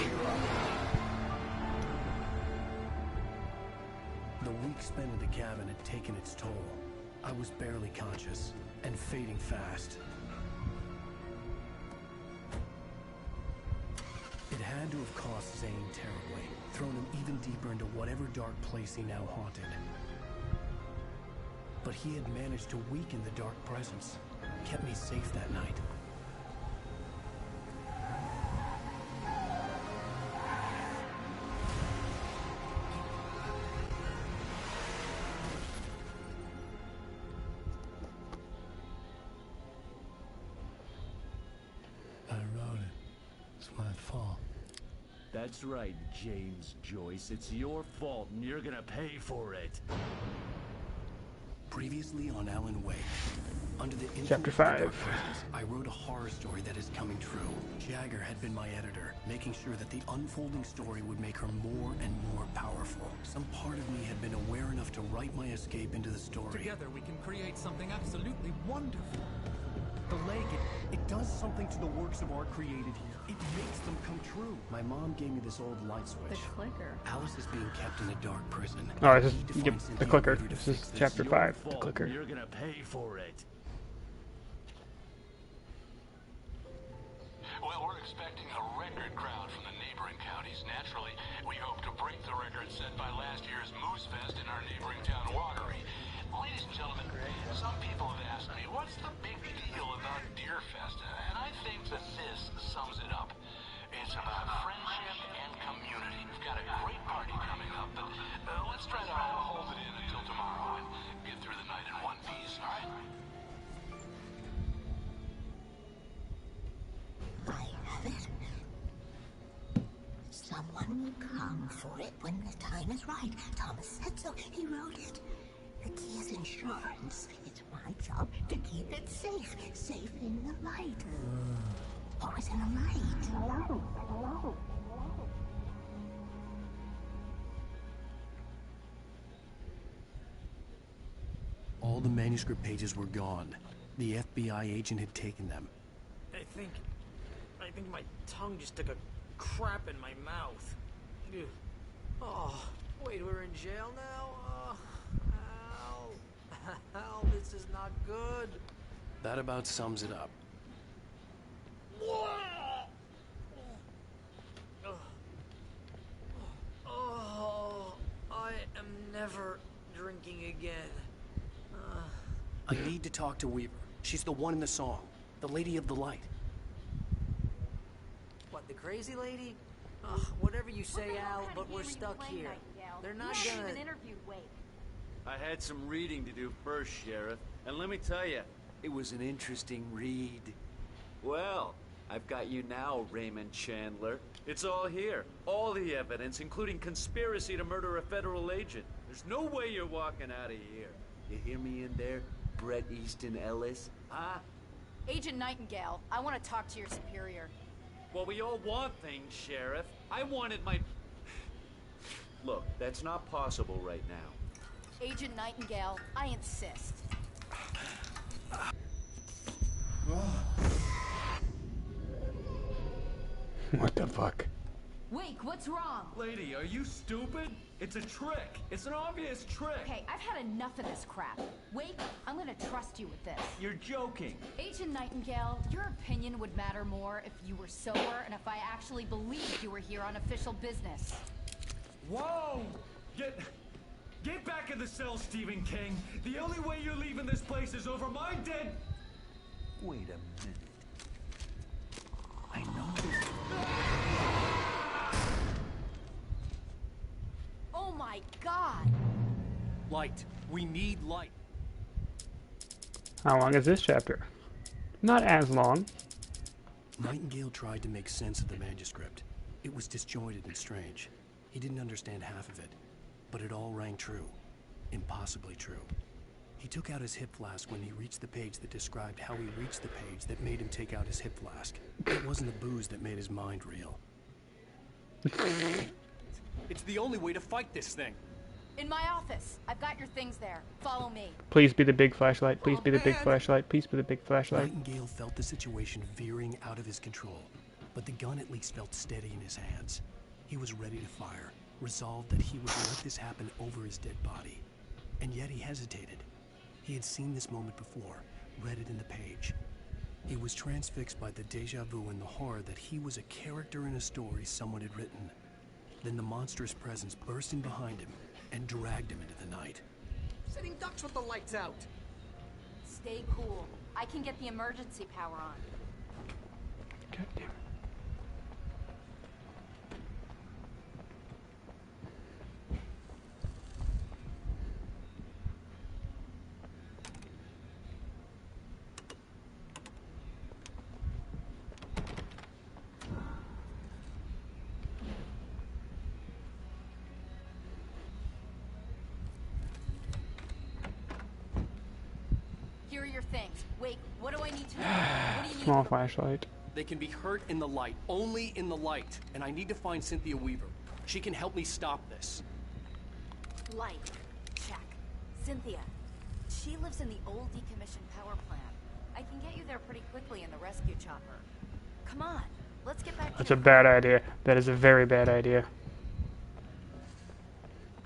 The week spent in the cabin had taken its toll. I was barely conscious and fading fast. It had to have cost Zane terribly, thrown him even deeper into whatever dark place he now haunted. But he had managed to weaken the dark presence, kept me safe that night. I wrote it. It's my fault. That's right, James Joyce. It's your fault, and you're gonna pay for it. Previously on Alan Wake, under the influence Chapter of the 5. dark presence, I wrote a horror story that is coming true. Jagger had been my editor, making sure that the unfolding story would make her more and more powerful. Some part of me had been aware enough to write my escape into the story. Together we can create something absolutely wonderful. The lake, it does something to the works of art created here. It makes them come true. My mom gave me this old light switch. The clicker. Alice is being kept in a dark prison. Oh, this is I need to yep, find the Cynthia clicker. Weaver to This is fix this. Chapter Your 5. The fault, clicker. and you're gonna pay for it. Well, we're expecting a record crowd from the neighboring counties. Naturally, we hope to break the record set by last year's Moose Fest in our neighboring town, Watery. Ladies and gentlemen, some people have asked me, what's the big deal about Deer Fest? And I think that this sums it up. It's about friendship and community. We've got a great party coming up, but let's try to hold it in until tomorrow and get through the night in one piece, all right? I have it. Someone will come for it when the time is right. Thomas said so. He wrote it. The key is insurance. It's my job to keep it safe. Safe in the light. Always in the light. All the manuscript pages were gone. The FBI agent had taken them. I think my tongue just took a crap in my mouth. Ugh. Oh, wait, we're in jail now? Ow, this is not good. That about sums it up. Oh, I am never drinking again. I need to talk to Weaver. She's the one in the song. The Lady of the Light. What, the crazy lady? Ugh, whatever you say, Al, but we're stuck here. They're not gonna... interview Wake. I had some reading to do first, Sheriff, and let me tell you, it was an interesting read. Well, I've got you now, Raymond Chandler. It's all here. All the evidence, including conspiracy to murder a federal agent. There's no way you're walking out of here. You hear me in there, Bret Easton Ellis? Huh? Agent Nightingale, I want to talk to your superior. Well, we all want things, Sheriff. I wanted my... Look, that's not possible right now. Agent Nightingale, I insist. What the fuck? Wake, what's wrong? Lady, are you stupid? It's a trick. It's an obvious trick. Okay, I've had enough of this crap. Wake, I'm gonna trust you with this. You're joking. Agent Nightingale, your opinion would matter more if you were sober and if I actually believed you were here on official business. Whoa! Get back in the cell, Stephen King. The only way you're leaving this place is over my dead... Wait a minute. I know this... Oh my god! Light. We need light. How long is this chapter? Not as long. Nightingale tried to make sense of the manuscript. It was disjointed and strange. He didn't understand half of it, but it all rang true. Impossibly true. He took out his hip flask when he reached the page that described how he reached the page that made him take out his hip flask. It wasn't the booze that made his mind reel. It's the only way to fight this thing. In my office. I've got your things there. Follow me. Please be the big flashlight. Please be the big flashlight. Please be the big flashlight. Nightingale felt the situation veering out of his control. but the gun at least felt steady in his hands. He was ready to fire, resolved that he would let this happen over his dead body. And yet he hesitated. He had seen this moment before, read it in the page. He was transfixed by the déjà vu and the horror that he was a character in a story someone had written. Then the monstrous presence burst in behind him and dragged him into the night. Sitting ducks with the lights out. Stay cool. I can get the emergency power on. God damn it. Here are your things. Wait, what do I need to know? What do you need? Small flashlight. They can be hurt in the light, only in the light. And I need to find Cynthia Weaver. She can help me stop this. Light. Check. Cynthia. She lives in the old decommissioned power plant. I can get you there pretty quickly in the rescue chopper. Come on. Let's get back to That's a bad idea. That is a very bad idea.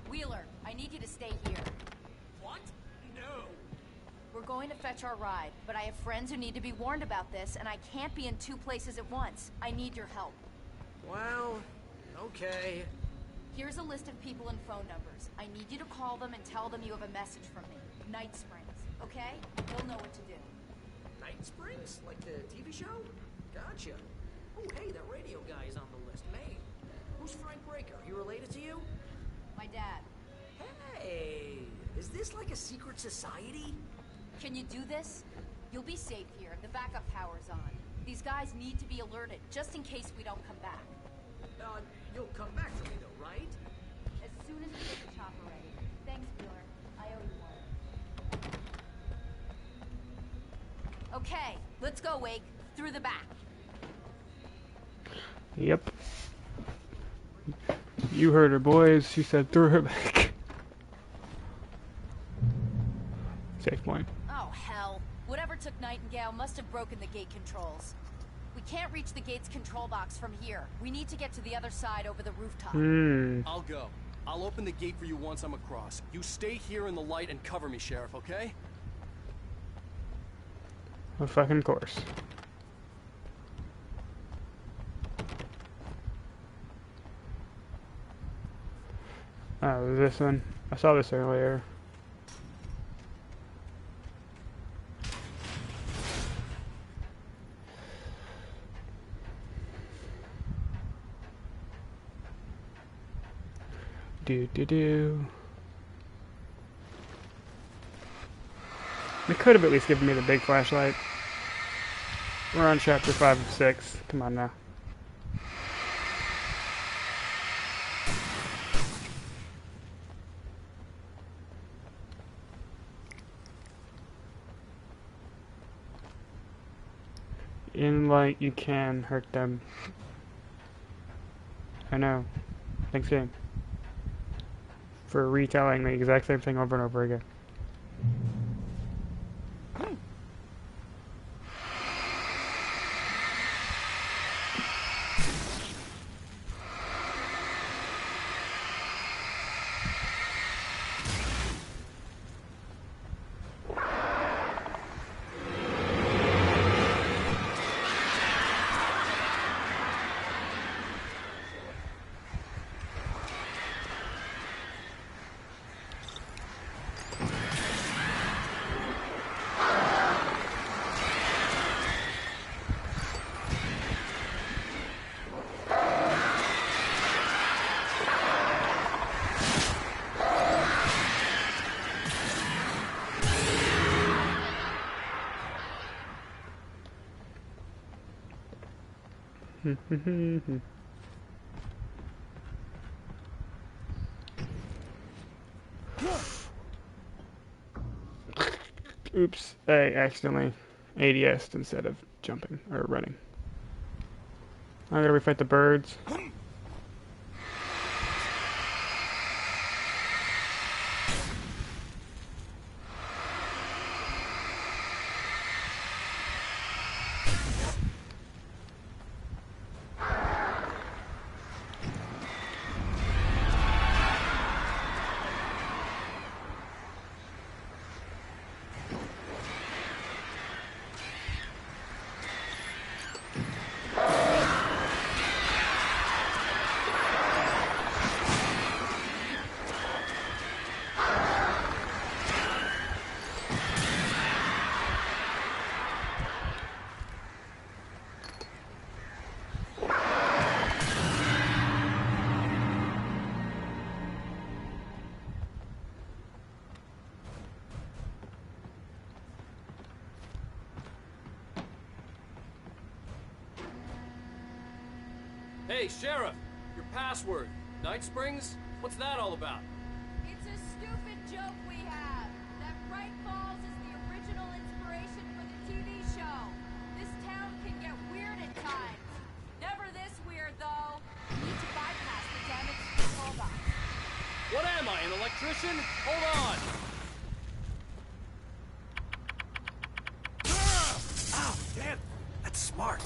Wheeler, I need you to stay here. What? No. We're going to fetch our ride, but I have friends who need to be warned about this, and I can't be in two places at once. I need your help. Well, okay. Here's a list of people and phone numbers. I need you to call them and tell them you have a message from me. Night Springs, okay? They'll know what to do. Night Springs? Like the TV show? Gotcha. Oh, hey, that radio guy is on the list. Maine. Who's Frank Breaker? He related to you? My dad. Hey, is this like a secret society? Can you do this? You'll be safe here. The backup power's on. These guys need to be alerted, just in case we don't come back. You'll come back for me though, right? As soon as we get the chopper ready. Thanks, Wheeler. I owe you one. Okay, let's go, Wake. Through the back. Yep. You heard her, boys. She said through her back. Safe point. Oh, hell. Whatever took Nightingale must have broken the gate controls. We can't reach the gate's control box from here. We need to get to the other side over the rooftop. I'll go. I'll open the gate for you once I'm across. You stay here in the light and cover me, Sheriff, okay? Of fucking course. Oh, this one. I saw this earlier. Do. They could have at least given me the big flashlight. We're on chapter 5 of 6. Come on now. In light, you can hurt them. I know. Thanks, game. For retelling the exact same thing over and over again. Oops, I accidentally ADS'd instead of jumping or running. I'm gonna refight the birds. Hey, Sheriff! Your password. Night Springs? What's that all about? It's a stupid joke we have. That Bright Falls is the original inspiration for the TV show. This town can get weird at times. Never this weird, though. We need to bypass the damaged control box. What am I, an electrician? Hold on! Ow, damn! That's smart.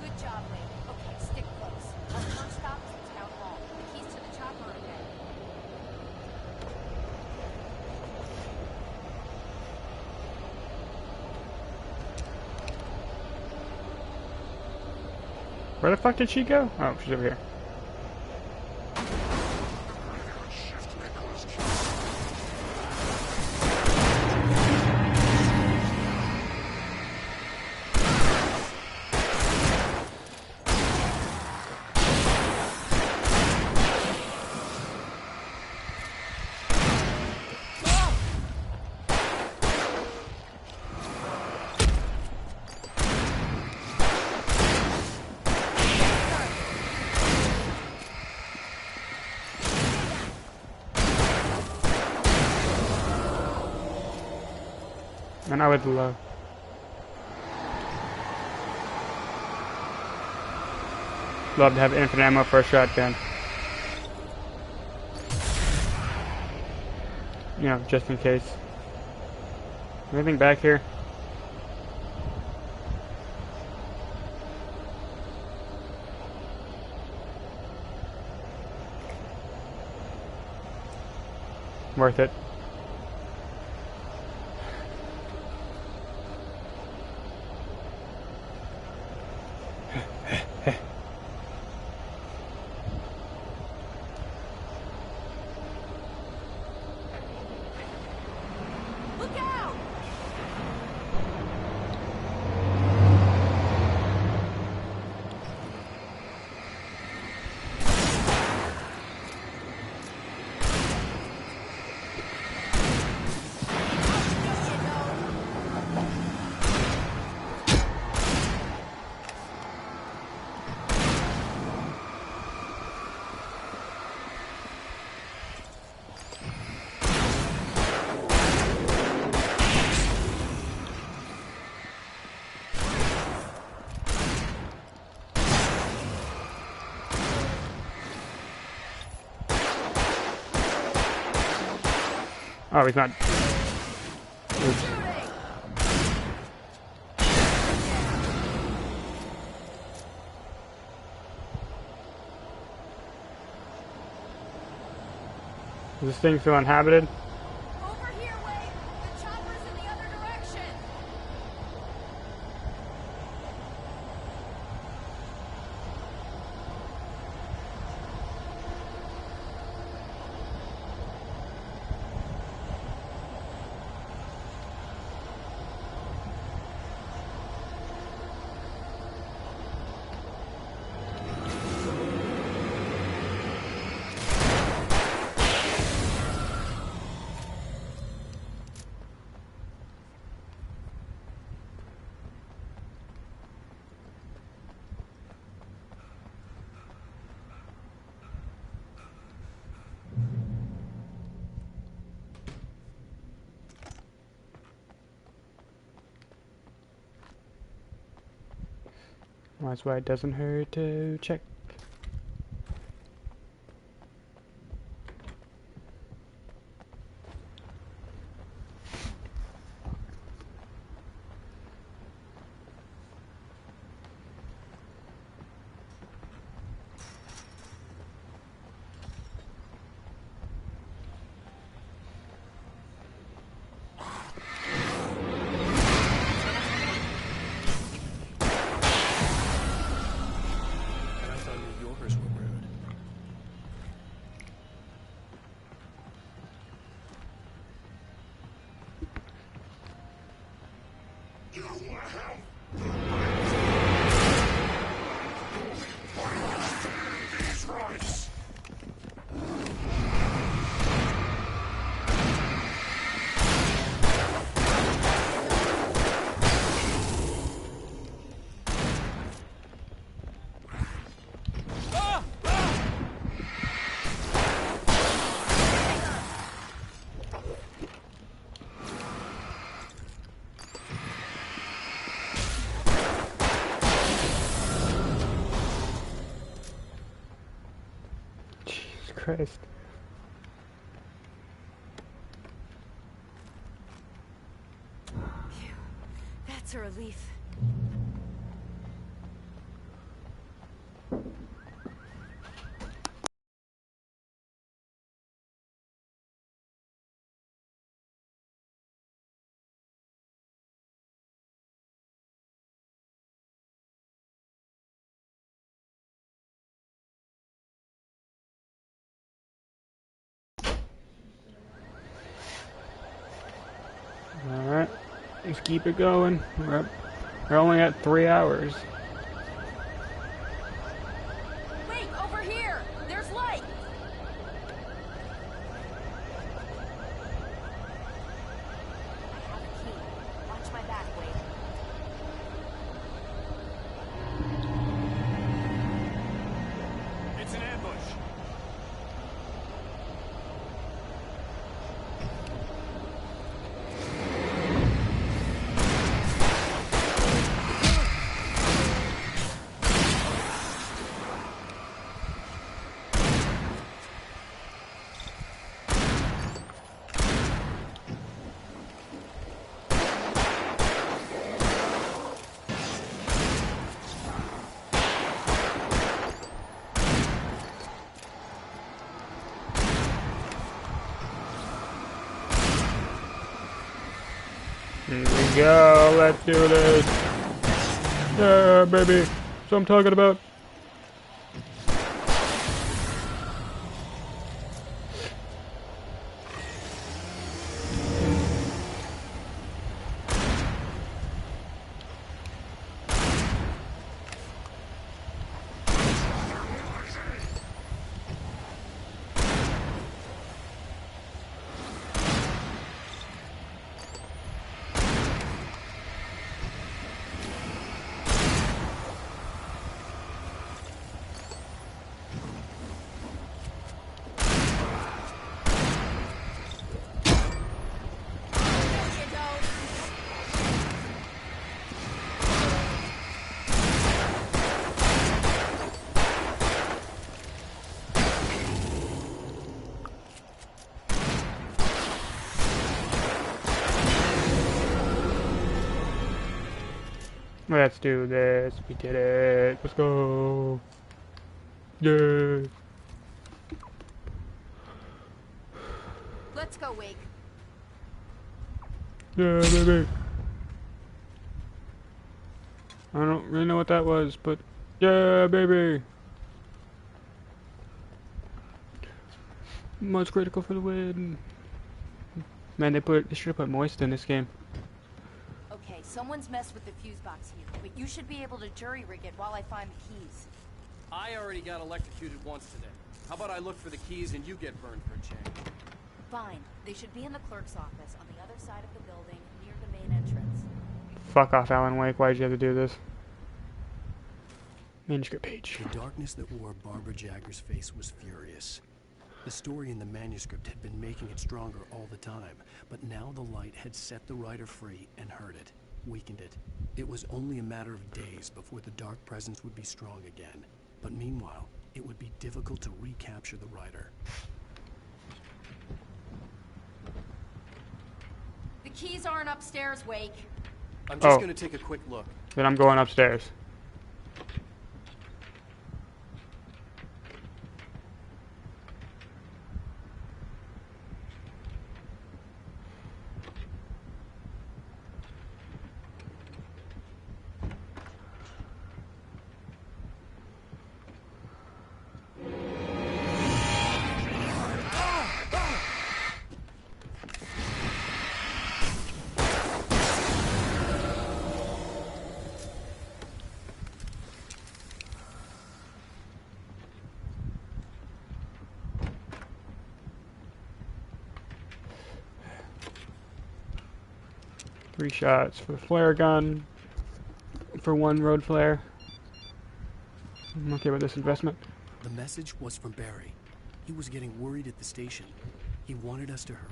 Good job, Raven. Okay, stick close. Our first stop is the town hall. The keys to the chopper are there. Where the fuck did she go? Oh, she's over here. And I would love to have infinite ammo for a shotgun. You know, just in case. Anything back here? Worth it. Look out! Oh, he's not. Is this thing still inhabited? Over here, Wade! The chopper's in the other direction! Well, that's why it doesn't hurt to check. Christ. Phew. That's a relief. Alright, let's keep it going. We're only at 3 hours. Wait, over here! There's light! I have a key. Watch my back, Wade. It's an ambush. Here we go, let's do this. Yeah, baby. That's what I'm talking about. Let's do this. We did it. Let's go. Yay. Let's go, Wake. Yeah, baby. I don't really know what that was, but yeah, baby. Most critical for the win. Man, they should have put moist in this game. Okay, someone's messed with the fuse box here, but you should be able to jury rig it while I find the keys. I already got electrocuted once today. How about I look for the keys and you get burned for a change? Fine. They should be in the clerk's office on the other side of the building, near the main entrance. Fuck off, Alan Wake. Why'd you have to do this? Manuscript page. The darkness that wore Barbara Jagger's face was furious. The story in the manuscript had been making it stronger all the time, but now the light had set the writer free and hurt it, weakened it. It was only a matter of days before the dark presence would be strong again. But meanwhile, it would be difficult to recapture the writer. The keys aren't upstairs, Wake. I'm just gonna take a quick look. Then I'm going upstairs. Three shots for the flare gun, for one road flare. I'm okay with this investment. The message was from Barry. He was getting worried at the station. He wanted us to hurry.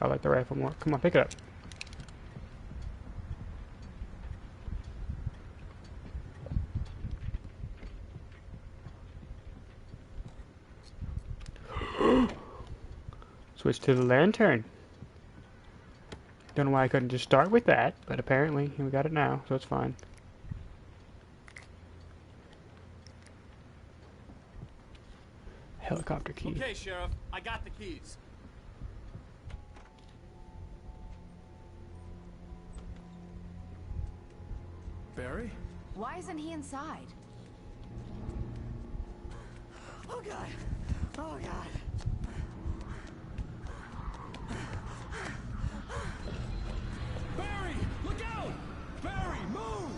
I like the rifle more. Come on, pick it up. Switch to the lantern. Don't know why I couldn't just start with that, but apparently we got it now, so it's fine. Helicopter key. Okay, Sheriff, I got the keys. Barry? Why isn't he inside? Oh god! Oh god! Barry! Look out! Barry, move!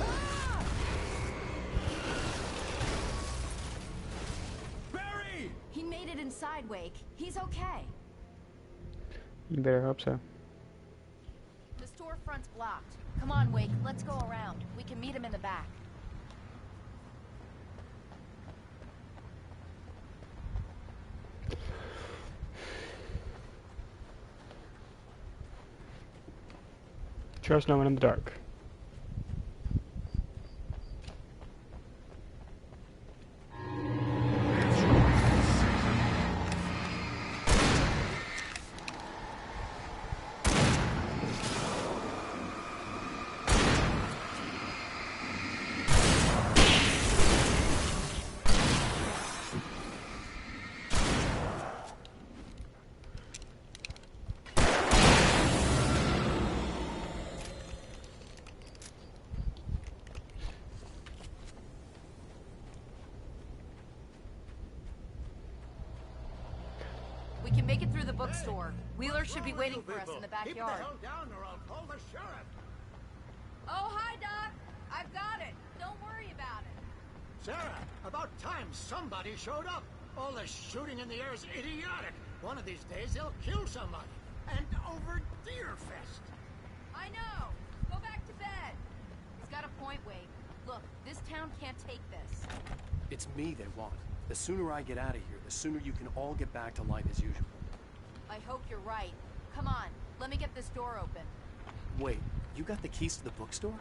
Ah! Barry! He made it inside, Wake. He's okay. You better hope so. The storefront's blocked. Come on, Wake. Let's go around. We can meet him in the back. Trust no one in the dark. We can make it through the bookstore. Wheeler should be waiting for us in the backyard. Keep the hell down or I'll call the sheriff. Oh, hi, Doc. I've got it. Don't worry about it. Sarah, about time somebody showed up. All this shooting in the air is idiotic. One of these days they'll kill somebody. And over Deerfest. I know. Go back to bed. He's got a point, Wade. Look, this town can't take this. It's me they want. The sooner I get out of here, the sooner you can all get back to life as usual. I hope you're right. Come on, let me get this door open. Wait, you got the keys to the bookstore?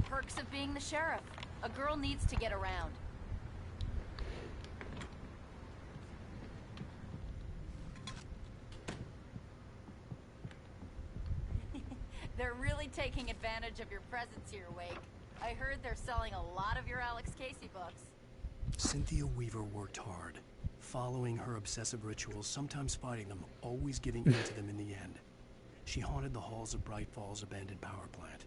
Perks of being the sheriff. A girl needs to get around. They're really taking advantage of your presence here, Wake. I heard they're selling a lot of your Alex Casey books. Cynthia Weaver worked hard, following her obsessive rituals, sometimes fighting them, always giving in to them in the end. She haunted the halls of Bright Falls' abandoned power plant.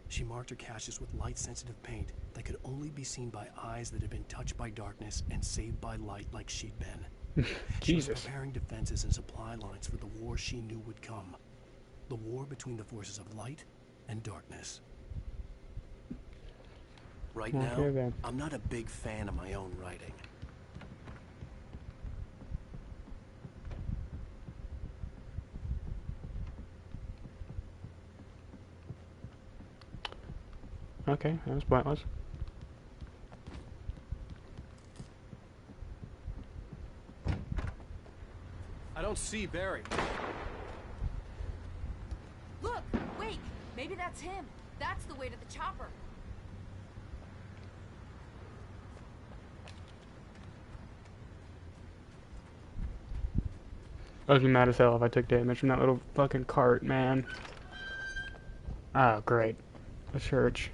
She marked her caches with light-sensitive paint that could only be seen by eyes that had been touched by darkness and saved by light like she'd been. She was preparing defenses and supply lines for the war she knew would come. The war between the forces of light and darkness. Right now, I'm not a big fan of my own writing. Okay, that was pointless. I don't see Barry. Look, Wake! Maybe that's him. That's the way to the chopper. I would be mad as hell if I took damage from that little fucking cart, man. Oh, great. A church.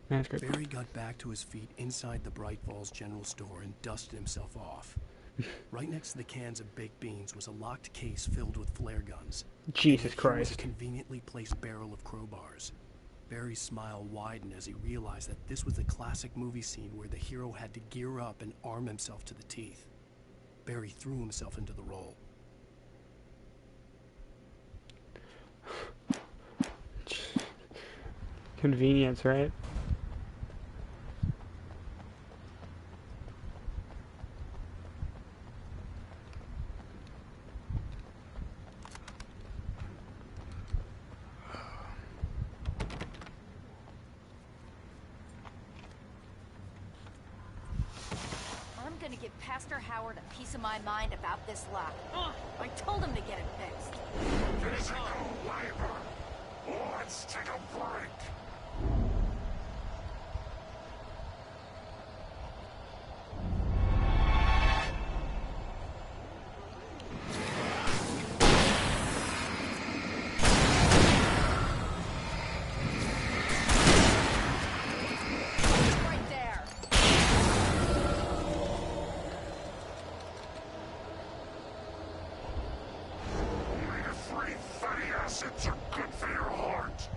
Barry got back to his feet inside the Bright Falls General Store and dusted himself off. Right next to the cans of baked beans was a locked case filled with flare guns. Jesus and here was Christ. a conveniently placed barrel of crowbars. Barry's smile widened as he realized that this was the classic movie scene where the hero had to gear up and arm himself to the teeth. Barry threw himself into the role. Convenience, right? I'm gonna give Pastor Howard a piece of my mind about this lock. I told him to get it fixed. Physical labor. Let's take a break. Right there. Omega-3 fatty acids are good for your heart.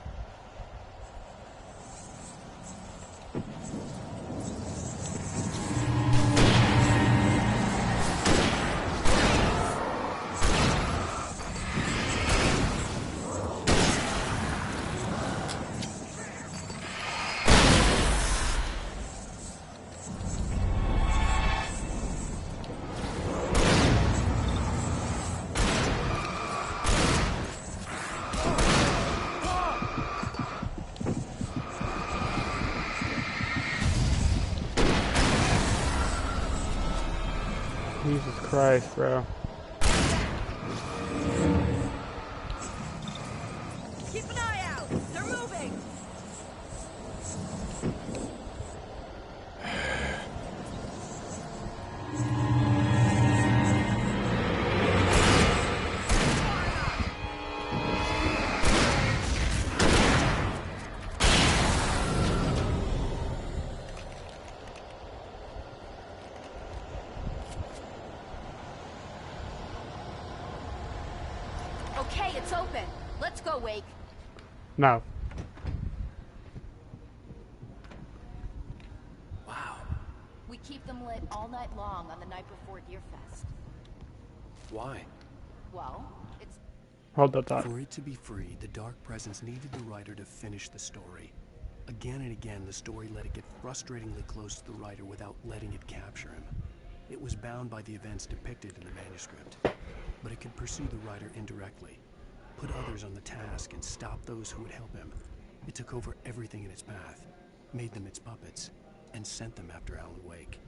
Jesus Christ, bro. Keep an eye out. They're moving. Okay, it's open. Let's go, Wake. No. Wow. We keep them lit all night long on the night before Deerfest. Why? Well, it's... Hold that thought. For it to be free, the Dark Presence needed the writer to finish the story. Again and again, the story let it get frustratingly close to the writer without letting it capture him. It was bound by the events depicted in the manuscript, but it could pursue the writer indirectly, put others on the task, and stop those who would help him. It took over everything in its path, made them its puppets, and sent them after Alan Wake.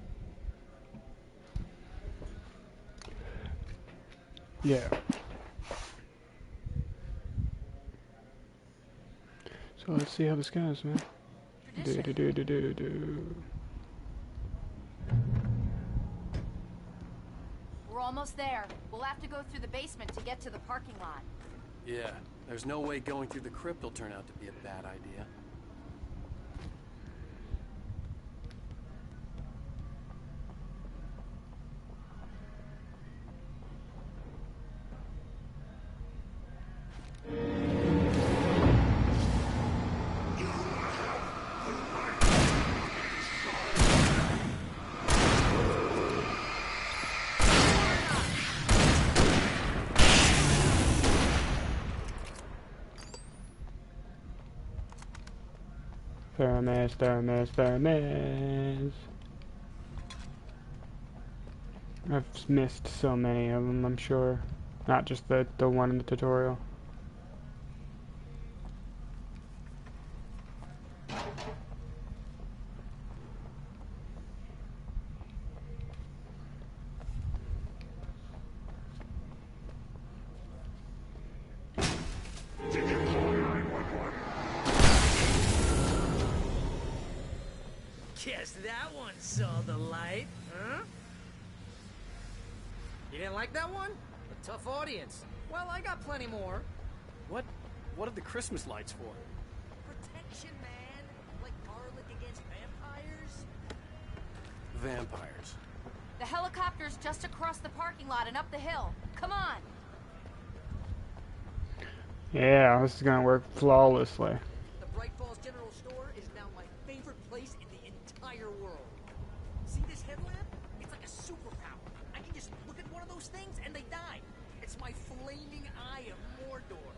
Yeah. So let's see how this goes, man. Do. We're almost there. We'll have to go through the basement to get to the parking lot. Yeah, there's no way going through the crypt will turn out to be a bad idea. Thermos. I've missed so many of them, I'm sure. Not just the one in the tutorial. Guess that one saw the light, huh? You didn't like that one? A tough audience. Well, I got plenty more. What are the Christmas lights for? Protection, man. Like garlic against vampires. Vampires. The helicopter's just across the parking lot and up the hill. Come on. Yeah, this is gonna work flawlessly. The Bright Falls General Store is now my favorite place in the entire world. See this headlamp? It's like a superpower. I can just look at one of those things and they die. It's my flaming eye of Mordor.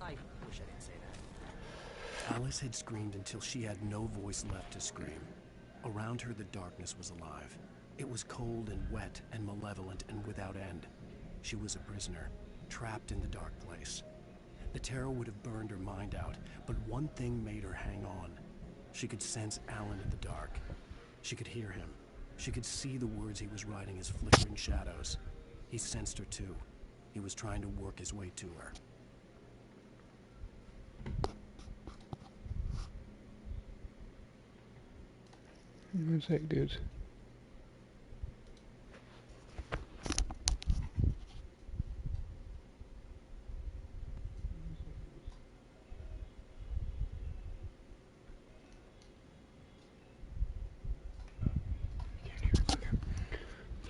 I wish I didn't say that. Alice had screamed until she had no voice left to scream. Around her, the darkness was alive. It was cold and wet and malevolent and without end. She was a prisoner, trapped in the dark place. The terror would have burned her mind out, but one thing made her hang on. She could sense Alan in the dark. She could hear him. She could see the words he was writing as flickering shadows. He sensed her too. He was trying to work his way to her. One sec, dudes.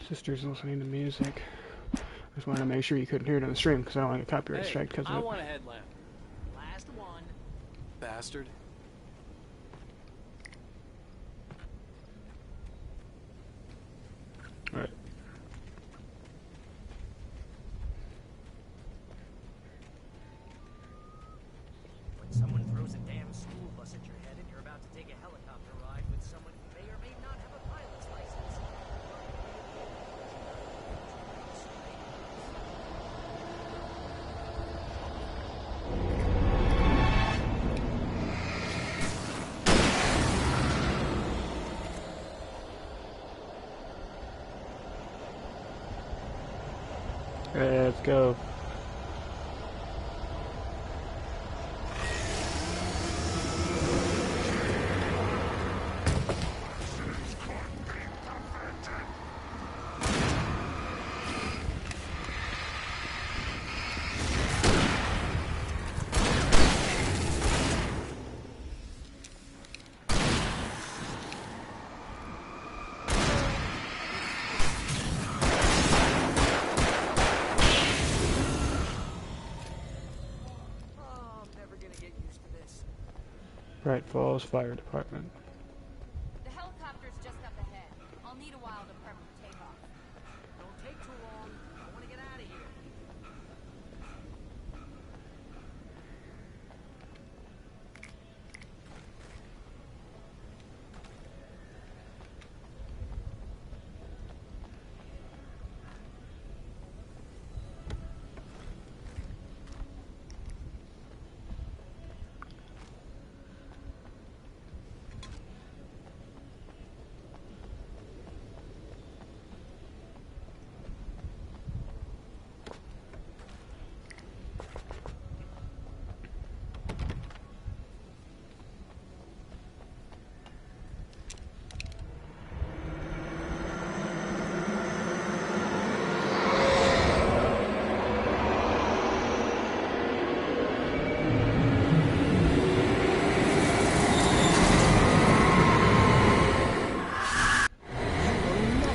Sister's listening to music. I just wanted to make sure you couldn't hear it on the stream because I don't want to get copyright strike because of I it. want a headlamp. Last one. Bastard. Alright. When someone throws a damn school bus at your head and you're about to take a helicopter ride with someone who may or may not have a pilot's license. Let's go. Bright Falls Fire Department. The helicopter's just up ahead. I'll need a while to prep for takeoff. Don't take too long. I want to get out of here.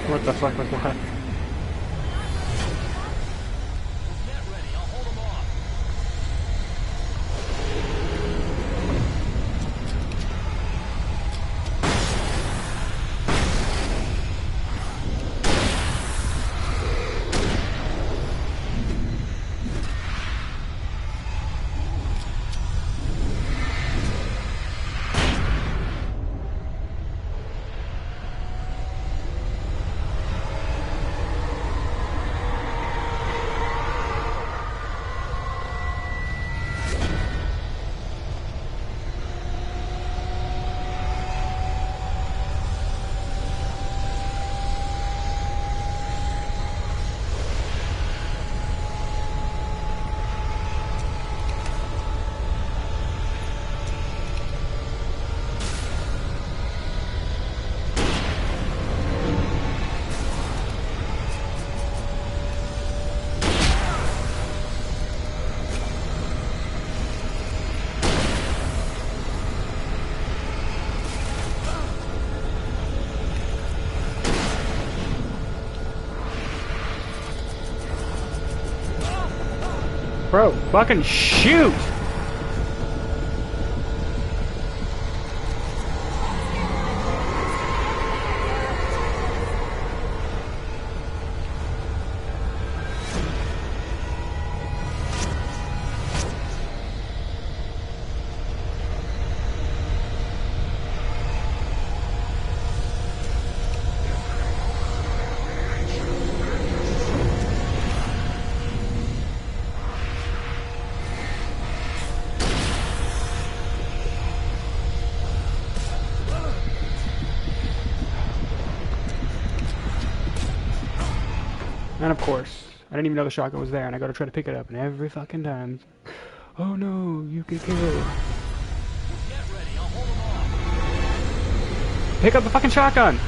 What the fuck was that? Bro, fucking shoot! And of course, I didn't even know the shotgun was there, and I go to try to pick it up, and every fucking time, oh no, you get killed. Get ready, I'll hold them off. Pick up the fucking shotgun!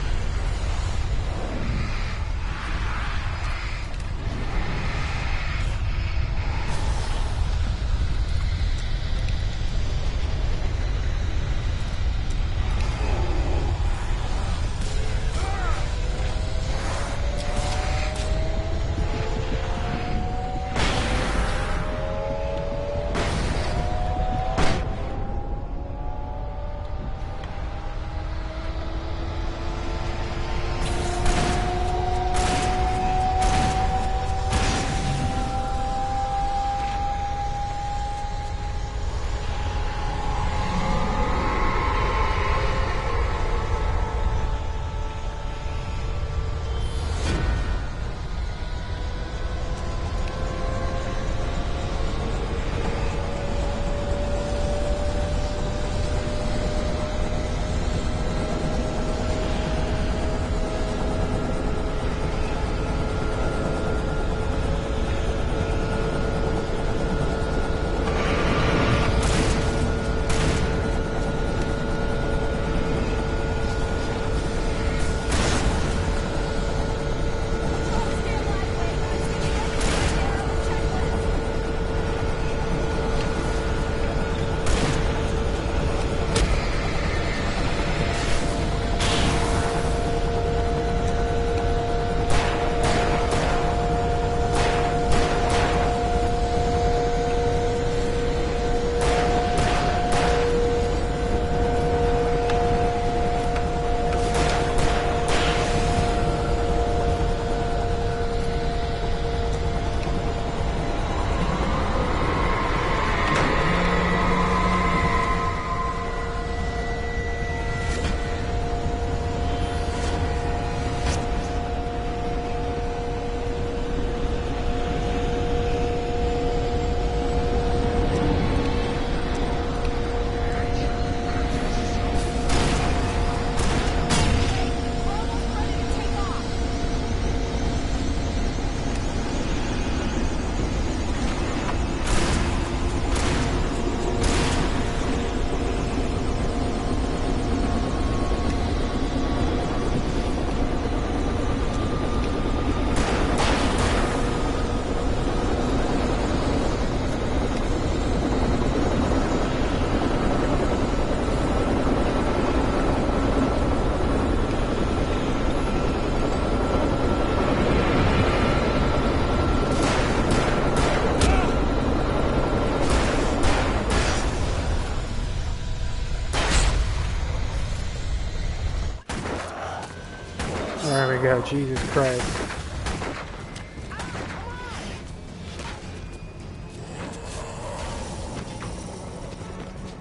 There we go, Jesus Christ.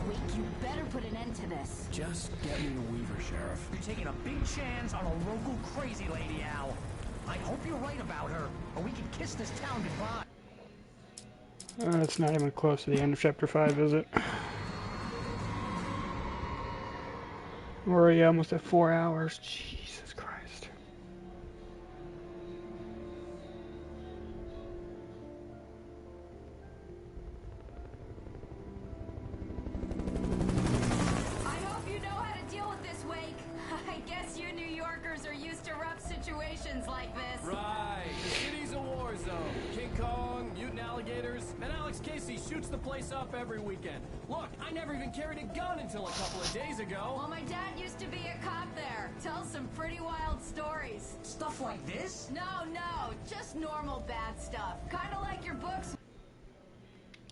Wait, you better put an end to this. Just get me a Weaver, Sheriff. You're taking a big chance on a local crazy lady, Al. I hope you're right about her, or we can kiss this town goodbye. It's not even close to the end of Chapter 5, is it? We're already almost at 4 hours. Jesus Christ. I hope you know how to deal with this, Wake. I guess you New Yorkers are used to rough situations like this. Right. The city's a war zone. King Kong, mutant alligators, and Alex Casey shoots the place up every weekend. Look, I never even carried a gun until a couple of days ago. Well, my dad used to be a cop there. Tells some pretty wild stories. Stuff like this? No, just normal bad stuff. Kind of like your books.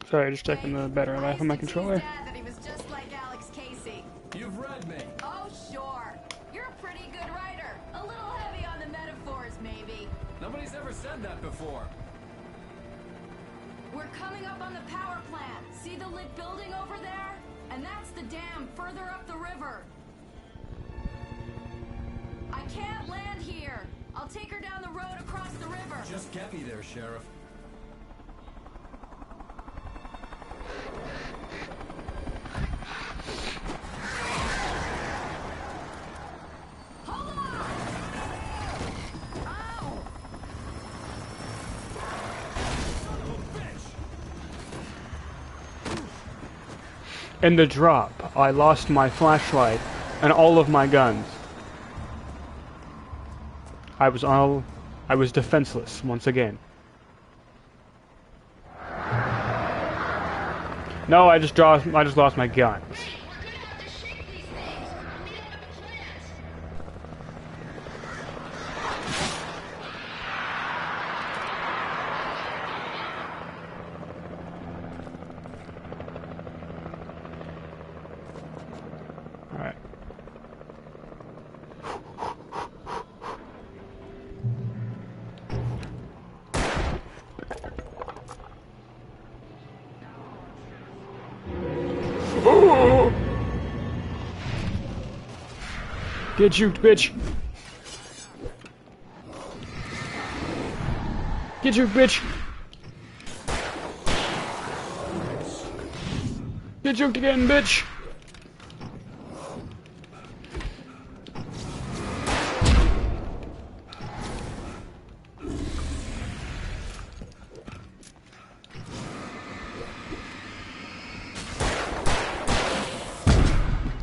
Sorry, just checking the battery life on my controller. Dad that he was just like Alex Casey. You've read me. Oh, sure. You're a pretty good writer. A little heavy on the metaphors, maybe. Nobody's ever said that before. We're coming up on the power plant. See the lit building over there? And that's the dam further up the river. I can't land here. I'll take her down the road across the river. Just get me there, Sheriff. Hold on! Ow! In the drop, I lost my flashlight and all of my guns. I was defenseless once again. No, I just lost my guns. Alright. Get juked, bitch! Get juked, bitch! Get juked again, bitch!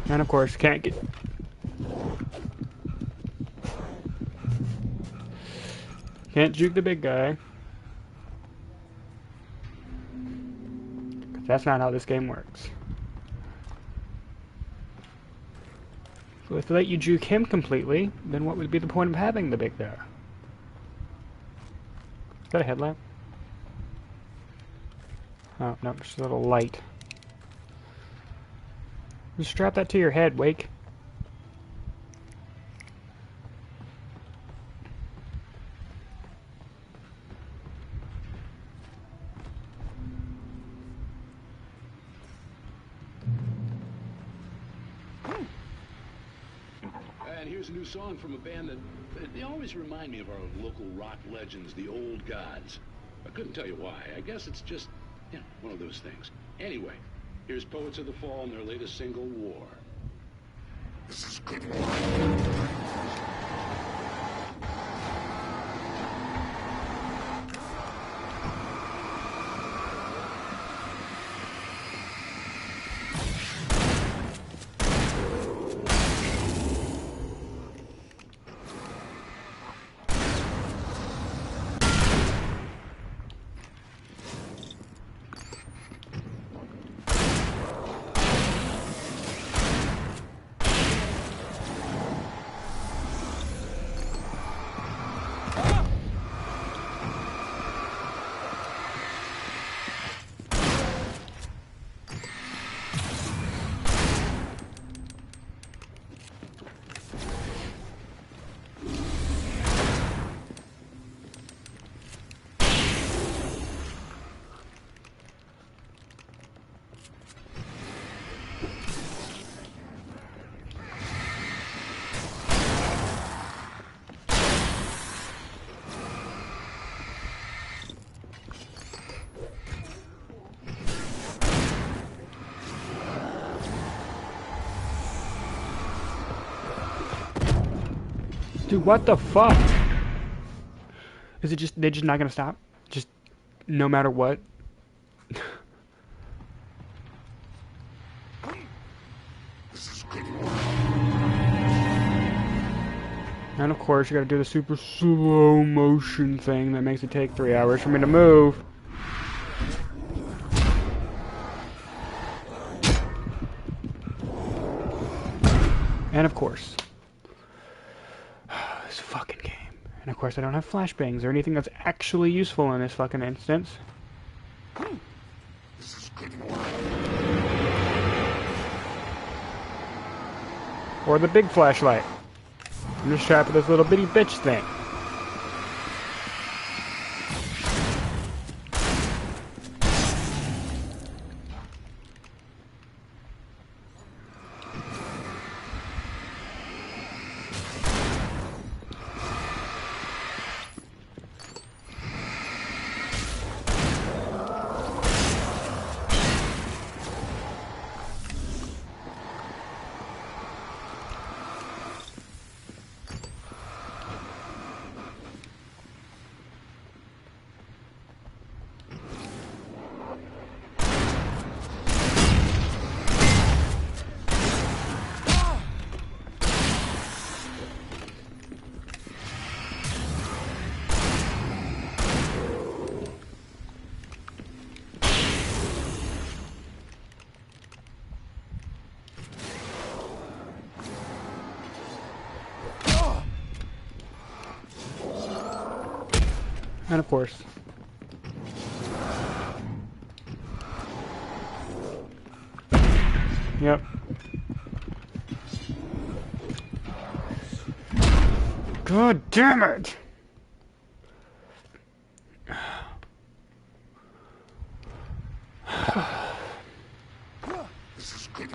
And of course, can't juke the big guy. 'Cause that's not how this game works. So if they let you juke him completely, then what would be the point of having the big guy? Is that a headlamp? Oh, no, just a little light. Just strap that to your head, Wake. And here's a new song from a band that they always remind me of our local rock legends, the Old Gods. I couldn't tell you why. I guess it's just, you know, one of those things. Anyway, here's Poets of the Fall and their latest single, War. This is good. Dude, what the fuck? Is it just, they're just not gonna stop? Just, no matter what? And of course, you gotta do the super slow motion thing that makes it take 3 hours for me to move. And of course, this fucking game. And of course, I don't have flashbangs or anything that's actually useful in this fucking instance. Or the big flashlight. I'm just trapped with this little bitty bitch thing. And of course. Yep. God damn it! This is good.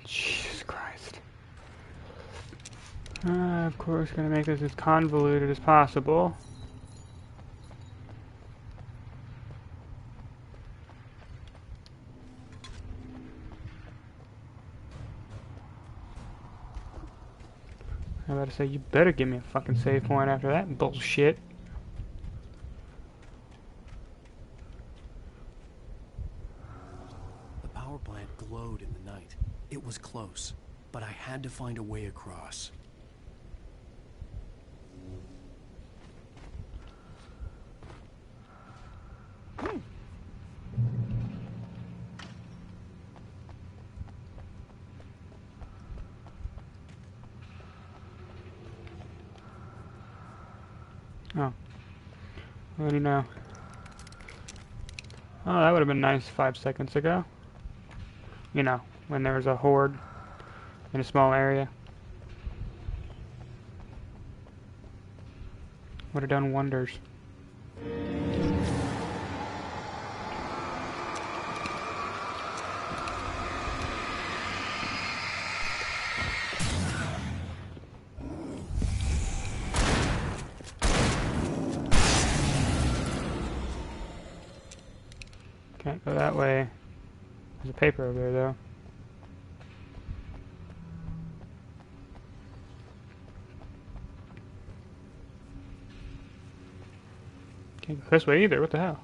Jesus Christ. Of course, gonna make this as convoluted as possible. I'm about to say, you better give me a fucking save point after that bullshit. The power plant glowed in the night. It was close, but I had to find a way across. Oh. What do you know? Oh, that would have been nice 5 seconds ago. You know, when there was a horde in a small area. Would have done wonders. Can't go that way. There's a paper over there, though. Can't go this way either. What the hell?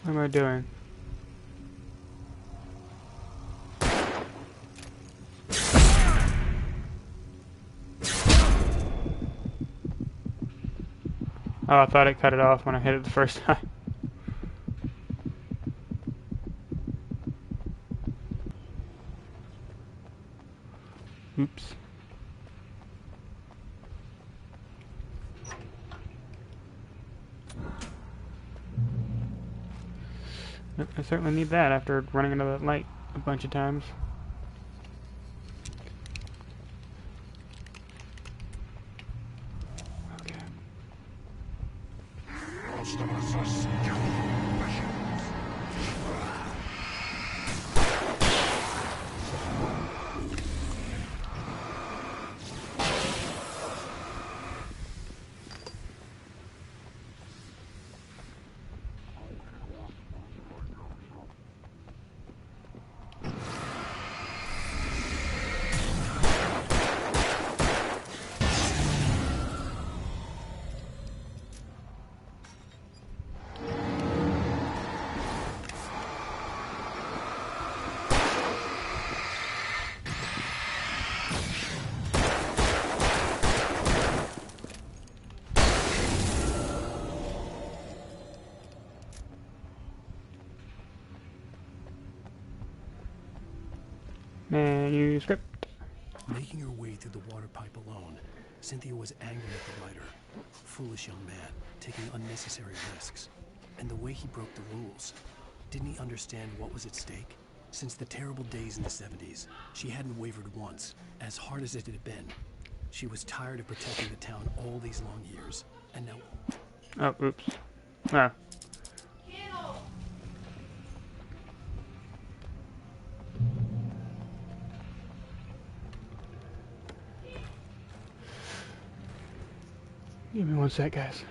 What am I doing? Oh, I thought it cut it off when I hit it the first time. Oops. I certainly need that after running into that light a bunch of times. Most of us are skillful machines. script. Making her way through the water pipe alone, Cynthia was angry at the writer. Foolish young man, taking unnecessary risks. And the way he broke the rules. Didn't he understand what was at stake? Since the terrible days in the 70s, she hadn't wavered once, as hard as it had been. She was tired of protecting the town all these long years, and now... Oh, oops. Ah. Give me one sec, guys.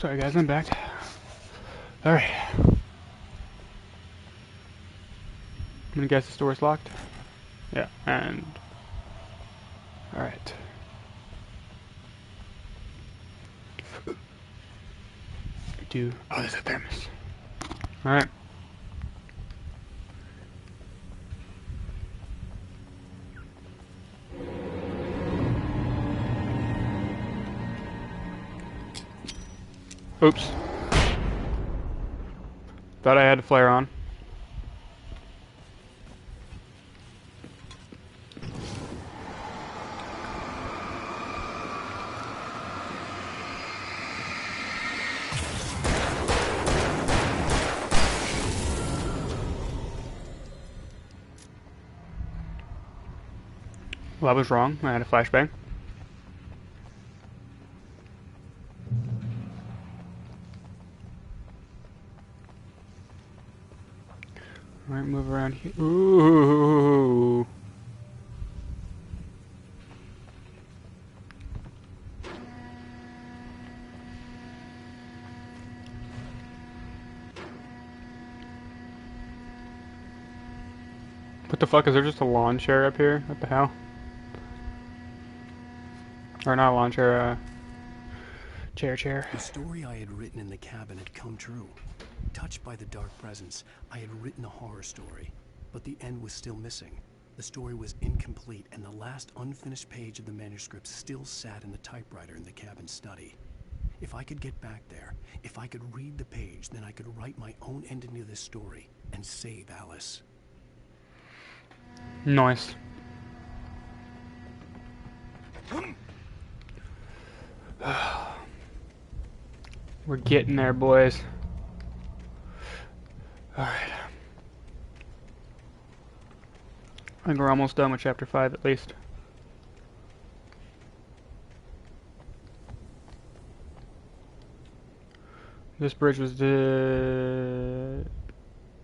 Sorry guys, I'm back. Alright. I'm gonna guess the store is locked. Yeah, and... Alright. Oh, there's a thermos. Alright. Oops. Thought I had a flare on. Well, I was wrong. I had a flashbang. Alright, move around here. Ooh. What the fuck? Is there just a lawn chair up here? What the hell? Or not a lawn chair, chair. The story I had written in the cabin had come true. Touched by the dark presence, I had written a horror story, but the end was still missing. The story was incomplete, and the last unfinished page of the manuscript still sat in the typewriter in the cabin study. If I could get back there, if I could read the page, then I could write my own ending to this story and save Alice. Nice. We're getting there, boys. Alright. I think we're almost done with chapter 5 at least. This bridge was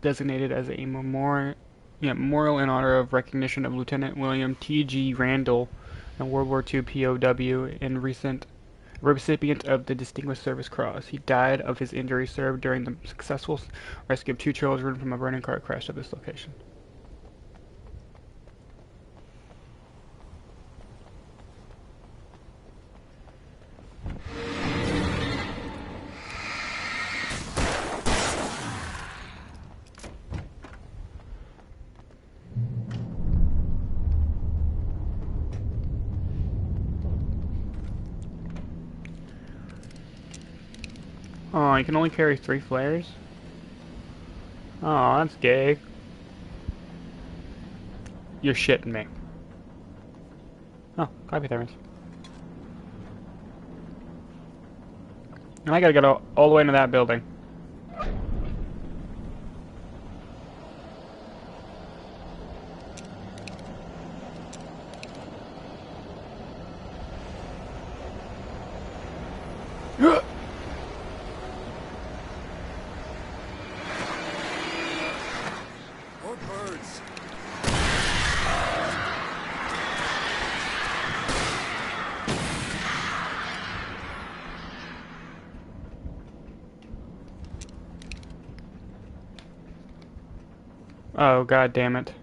designated as a memorial in honor of recognition of Lieutenant William T.G. Randall, a World War II POW and recipient of the Distinguished Service Cross. He died of his injuries served during the successful rescue of 2 children from a burning car crash at this location. Oh, you can only carry 3 flares? Oh, that's gay. You're shitting me. Oh, copy thermos. And I gotta get all the way into that building. Oh, god damn it.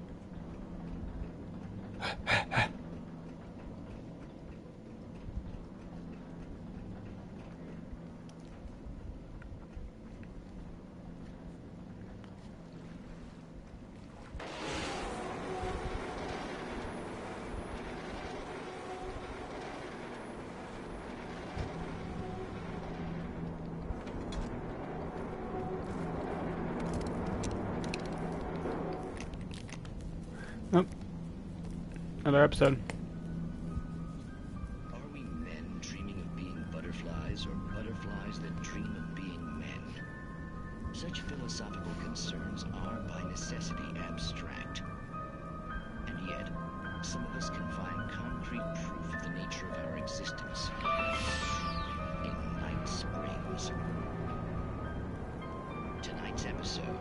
Oh. Another episode. Are we men dreaming of being butterflies, or butterflies that dream of being men? Such philosophical concerns are by necessity abstract. And yet, some of us can find concrete proof of the nature of our existence in Night Springs. Tonight's episode,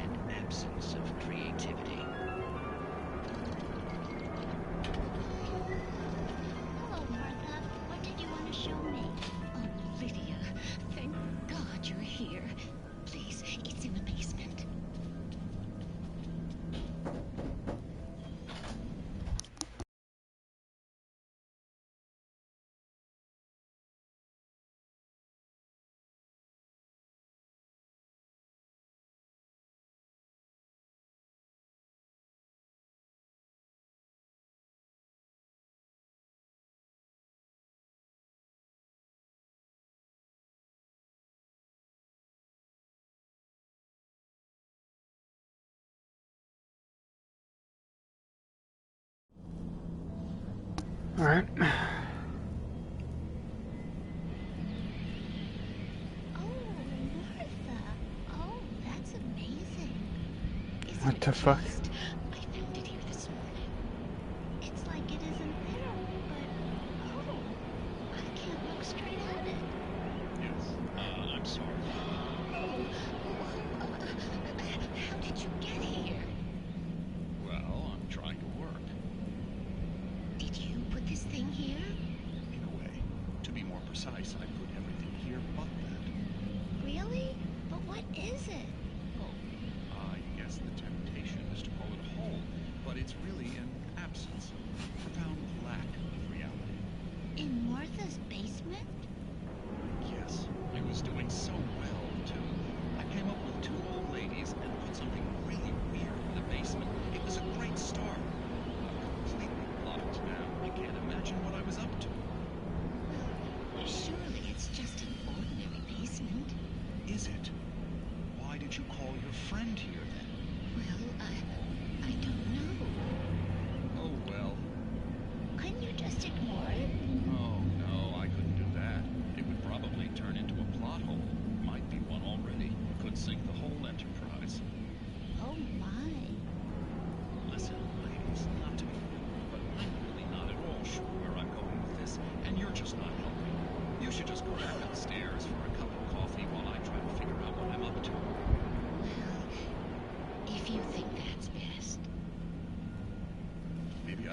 an absence of creativity. Hello, Martha. What did you want to show me? Oh, Lydia. Thank God you're here. Please, it's in the basement. Alright. Oh, that's amazing. What the fuck? I found it here this morning. It's like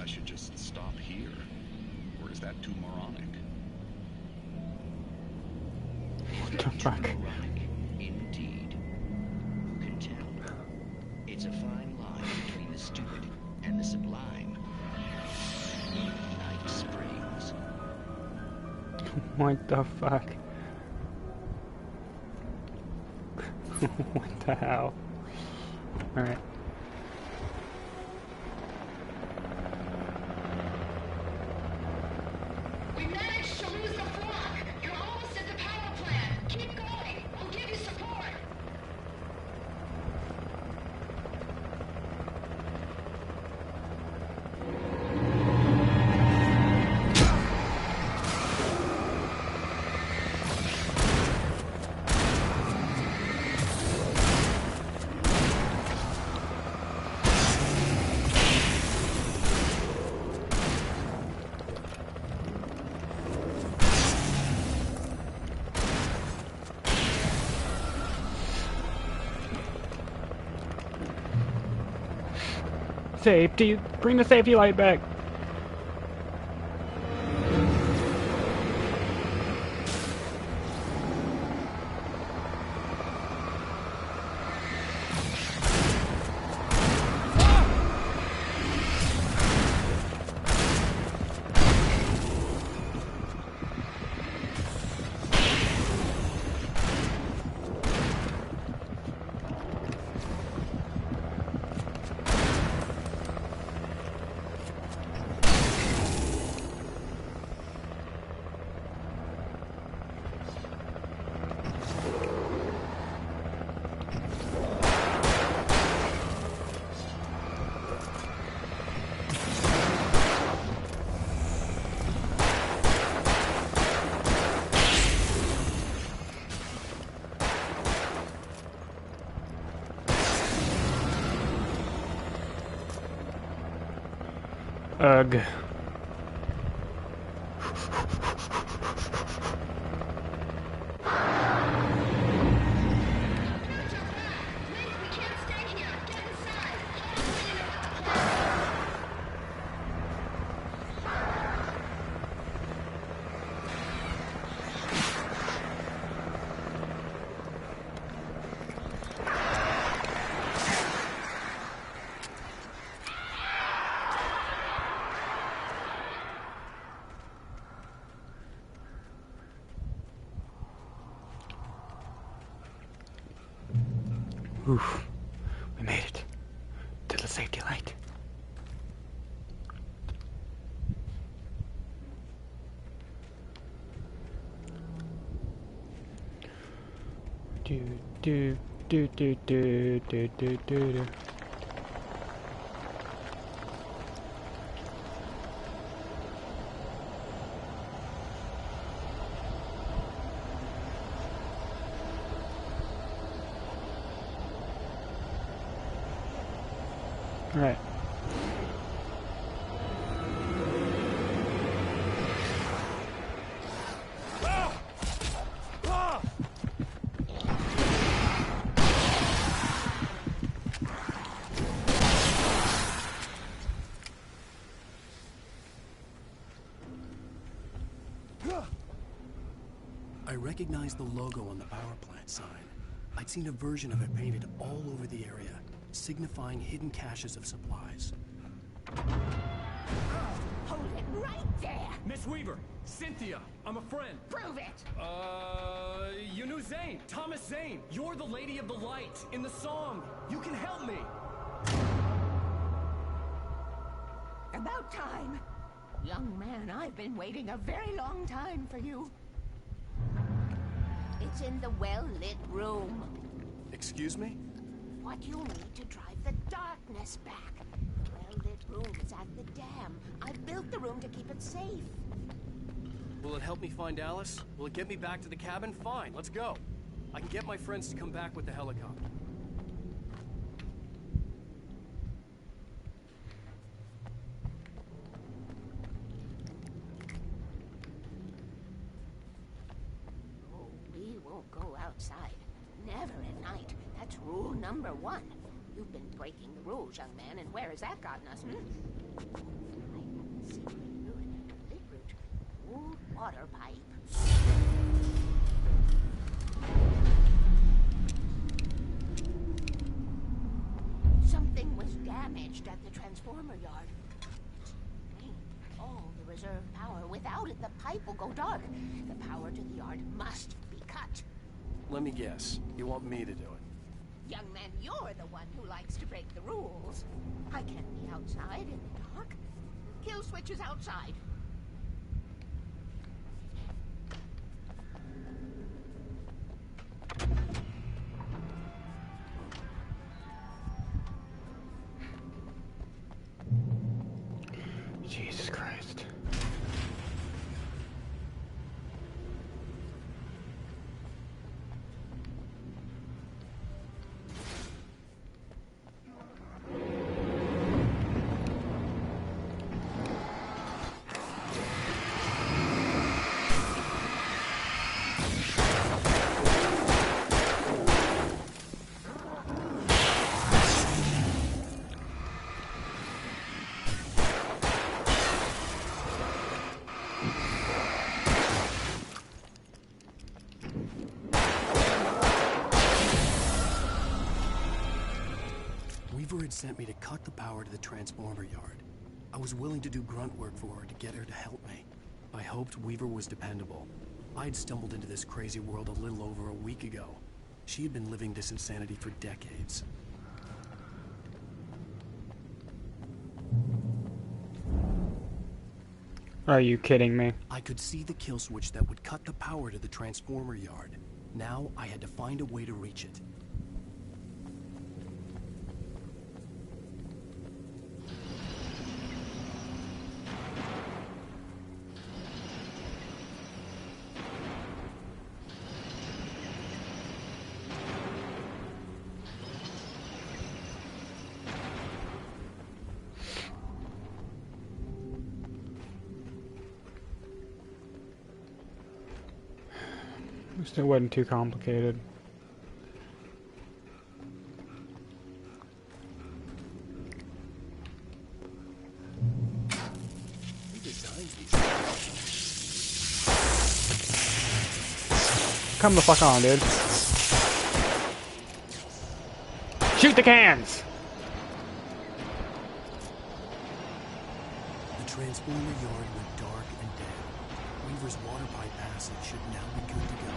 I should just stop here? Or is that too moronic? What the fuck? Indeed. Who can tell? It's a fine line between the stupid and the sublime. Night Springs. What the fuck? What the hell? Alright. We managed to lose the flock. You're almost at the power plant. Keep going. We'll give you support. Safety! Bring the safety light back! Ugh. Oof. We made it. To the safety light. Do do do do do do do do. Right. I recognized the logo on the power plant sign. I'd seen a version of it painted all over the area, signifying hidden caches of supplies. Hold it right there! Miss Weaver! Cynthia! I'm a friend! Prove it! You knew Zane! Thomas Zane! You're the Lady of the Light in the song! You can help me! About time! Young man, I've been waiting a very long time for you. It's in the well-lit room. Excuse me? What you'll need to drive the darkness back. The well-lit room is at the dam. I built the room to keep it safe. Will it help me find Alice? Will it get me back to the cabin? Fine, let's go. I can get my friends to come back with the helicopter. Oh, we won't go outside. Never at night. That's rule number 1. You've been breaking the rules, young man, and where has that gotten us, I Lip root. Old water pipe. Something was damaged at the transformer yard. All the reserve power. Without it, the pipe will go dark. The power to the yard must be cut. Let me guess. You want me to do it? Young man, you're the one who likes to break the rules. I can't be outside in the dark. Kill switch is outside. Jesus Christ. Weaver had sent me to cut the power to the transformer yard. I was willing to do grunt work for her to get her to help me. I hoped Weaver was dependable. I'd stumbled into this crazy world a little over a week ago. She had been living this insanity for decades. Are you kidding me? I could see the kill switch that would cut the power to the transformer yard. Now I had to find a way to reach it. At least it wasn't too complicated. Who designed these? Come the fuck on, dude. Shoot the cans! The transformer yard went dark and dead. Weaver's water pipe passage should now be good to go.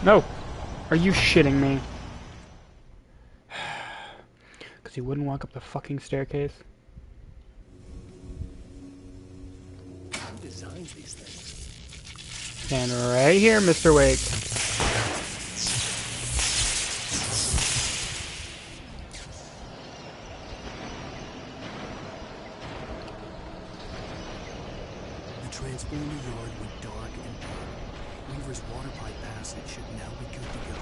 No! Are you shitting me? Because he wouldn't walk up the fucking staircase? Who designs these things? Stand right here, Mr. Wake. The transformer yard went dark and dead. Weaver's water pipe passage should now be good to go.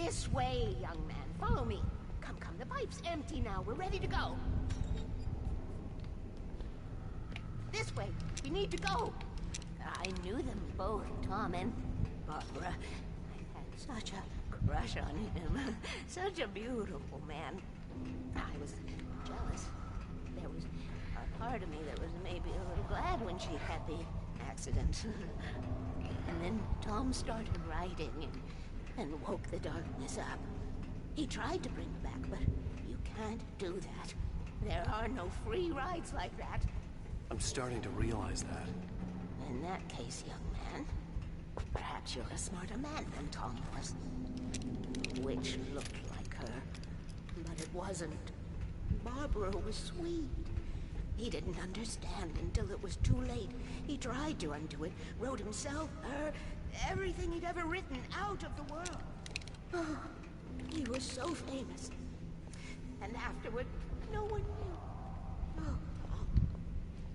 This way, young man. Follow me. Come, the pipe's empty now. We're ready to go. This way. We need to go. I knew them both, Tom and Barbara. I had such a crush on him. Such a beautiful man. I was jealous. There was a part of me that was maybe a little glad when she had the accident. And then Tom started writing and woke the darkness up. He tried to bring her back, but you can't do that. There are no free rides like that. I'm starting to realize that. In that case, young man, perhaps you're a smarter man than Tom was. Which looked like her, but it wasn't. Barbara was sweet. He didn't understand until it was too late. He tried to undo it, wrote himself, her, everything he'd ever written out of the world. Oh, he was so famous. And afterward, no one knew. Oh.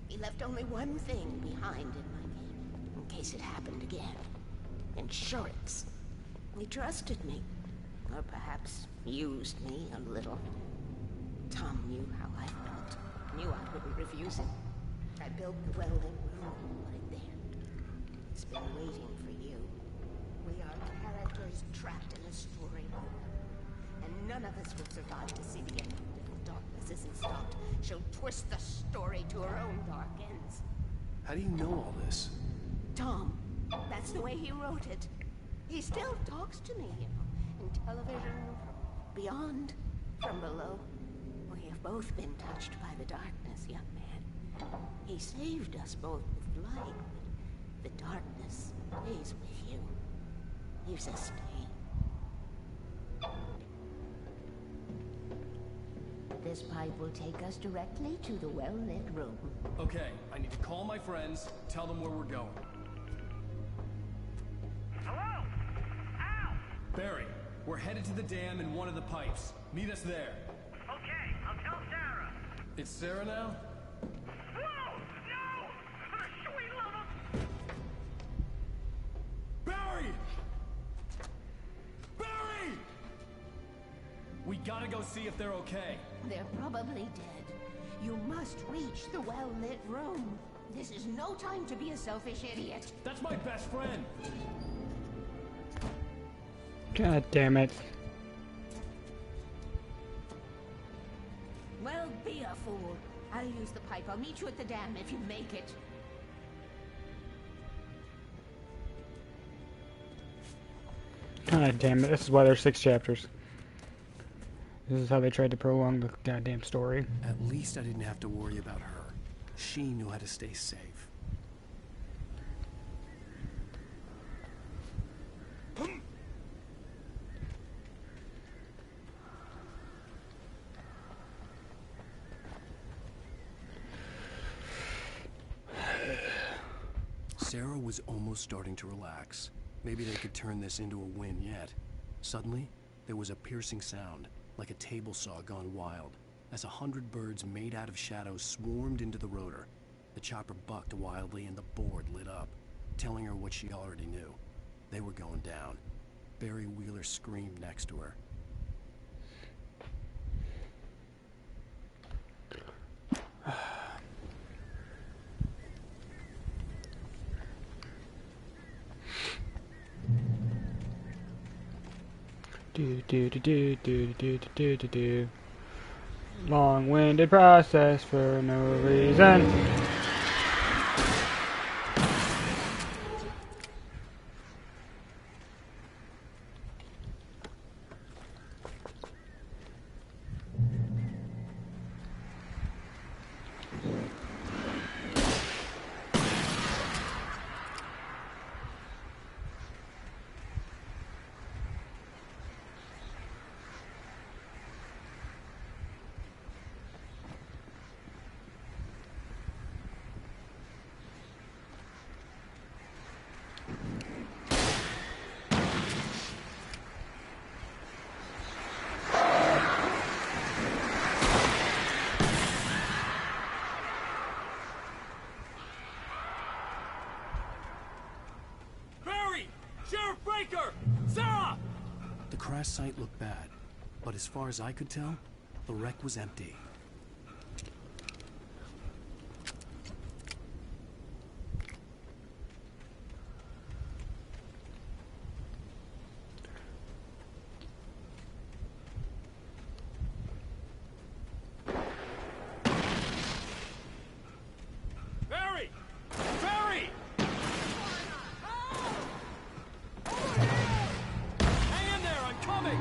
He left only one thing behind in my game, in case it happened again. Insurance. He trusted me. Or perhaps used me a little. Tom knew how I felt. Knew I wouldn't refuse him. I built the well-lit room and put it there. It's been waiting for you. We are characters trapped in a story hole. And none of us will survive to see the end if the darkness isn't stopped. She'll twist the story to her own dark ends. How do you know all this? Tom, that's the way he wrote it. He still talks to me, you know, in television, beyond, from below. We have both been touched by the darkness, young man. He saved us both with light, but the darkness stays with you. Leaves a stain. This pipe will take us directly to the well-lit room. Okay, I need to call my friends, tell them where we're going. Hello? Al! Barry, we're headed to the dam in one of the pipes. Meet us there. Okay, I'll tell Sarah. It's Sarah now? Whoa! No! Sweet little... Barry! Barry! We gotta go see if they're okay. They're probably dead. You must reach the well-lit room. This is no time to be a selfish idiot. That's my best friend. God damn it. Well, be a fool. I'll use the pipe. I'll meet you at the dam if you make it. God damn it. This is why there's 6 chapters. This is how they tried to prolong the goddamn story. At least I didn't have to worry about her. She knew how to stay safe. Sarah was almost starting to relax. Maybe they could turn this into a win yet. Suddenly, there was a piercing sound, like a table saw gone wild, as 100 birds made out of shadows swarmed into the rotor. The chopper bucked wildly and the board lit up, telling her what she already knew. They were going down. Barry Wheeler screamed next to her. Do. Long-winded process for no reason. The crash site looked bad, but as far as I could tell, the wreck was empty. Barry! Barry! Hang in there, I'm coming!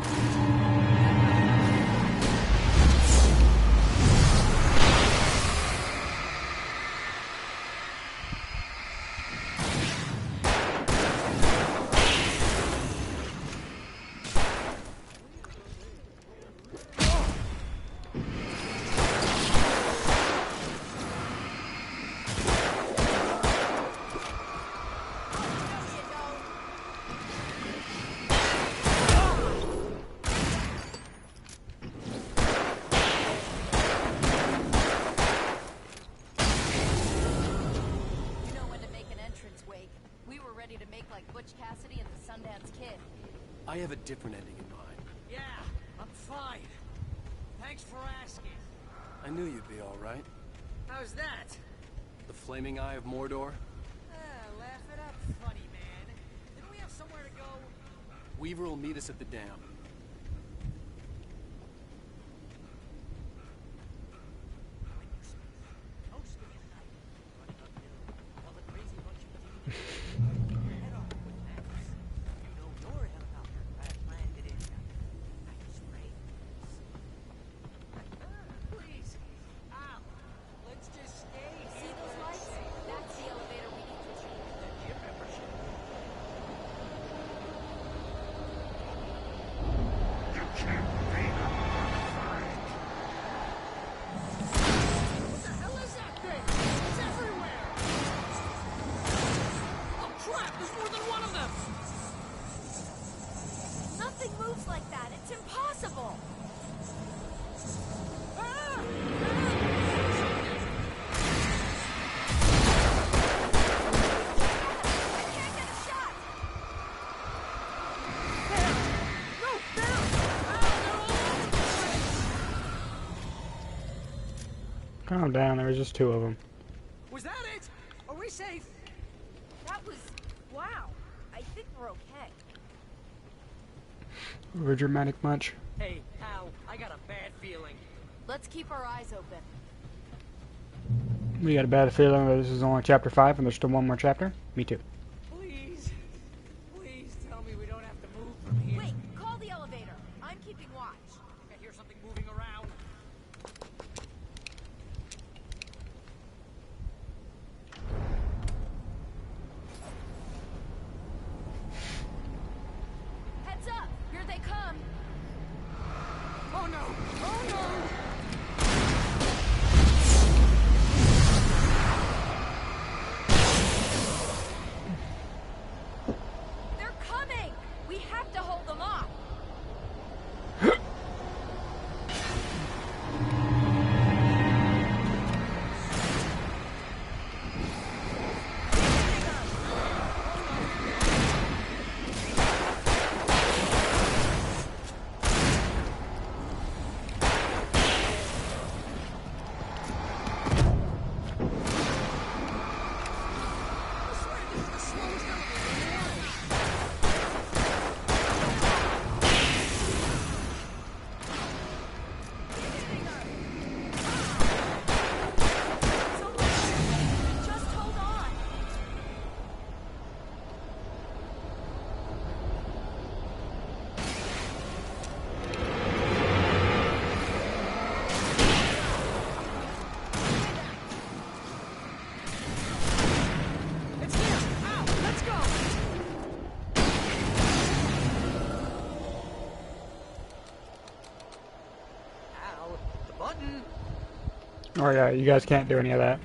You know when to make an entrance, Wake. We were ready to make like Butch Cassidy and the Sundance Kid. I have a different ending in mind. Yeah, I'm fine. Thanks for asking. I knew you'd be all right. How's that? The flaming eye of Mordor? Laugh it up, funny man. Didn't we have somewhere to go? Weaver will meet us at the dam. Please. Al, let's just stay. See those lights? That's the elevator we need to take. The gym membership. What the hell is that thing? It's everywhere! Oh crap, there's more than one of them! Nothing moves like that. It's impossible. Calm down, there was just two of them. Was that it? Are we safe? That was... wow. I think we're okay. Over dramatic much? Hey, Al, I got a bad feeling. Let's keep our eyes open. We got a bad feeling that this is only chapter 5 and there's still one more chapter? Me too. Please. Please tell me we don't have to move from here. Wait, call the elevator. I'm keeping watch. I hear something moving around. Heads up! Here they come! Oh no! Oh no! They're coming! We have to hold them off! Just hold on! It's here! Al, let's go! Al, the button! Oh yeah, you guys can't do any of that.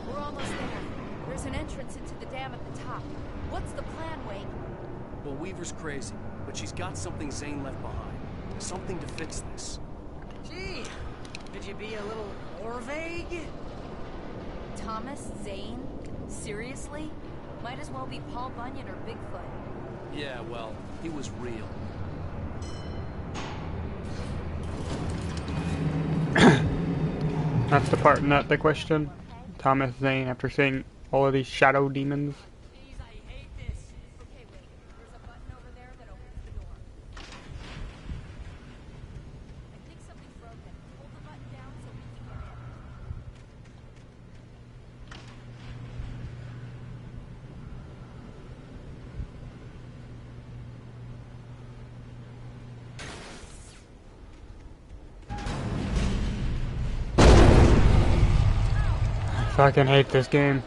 We're almost there. There's an entrance into the dam at the top. What's the plan, Wake? Well, Weaver's crazy, but she's got something Zane left behind. Something to fix this. Gee, could you be a little more vague? Thomas Zane? Seriously? Might as well be Paul Bunyan or Bigfoot. Yeah, well, he was real. That's the part not the question. Thomas Zane after seeing all of these shadow demons. I fucking hate this game.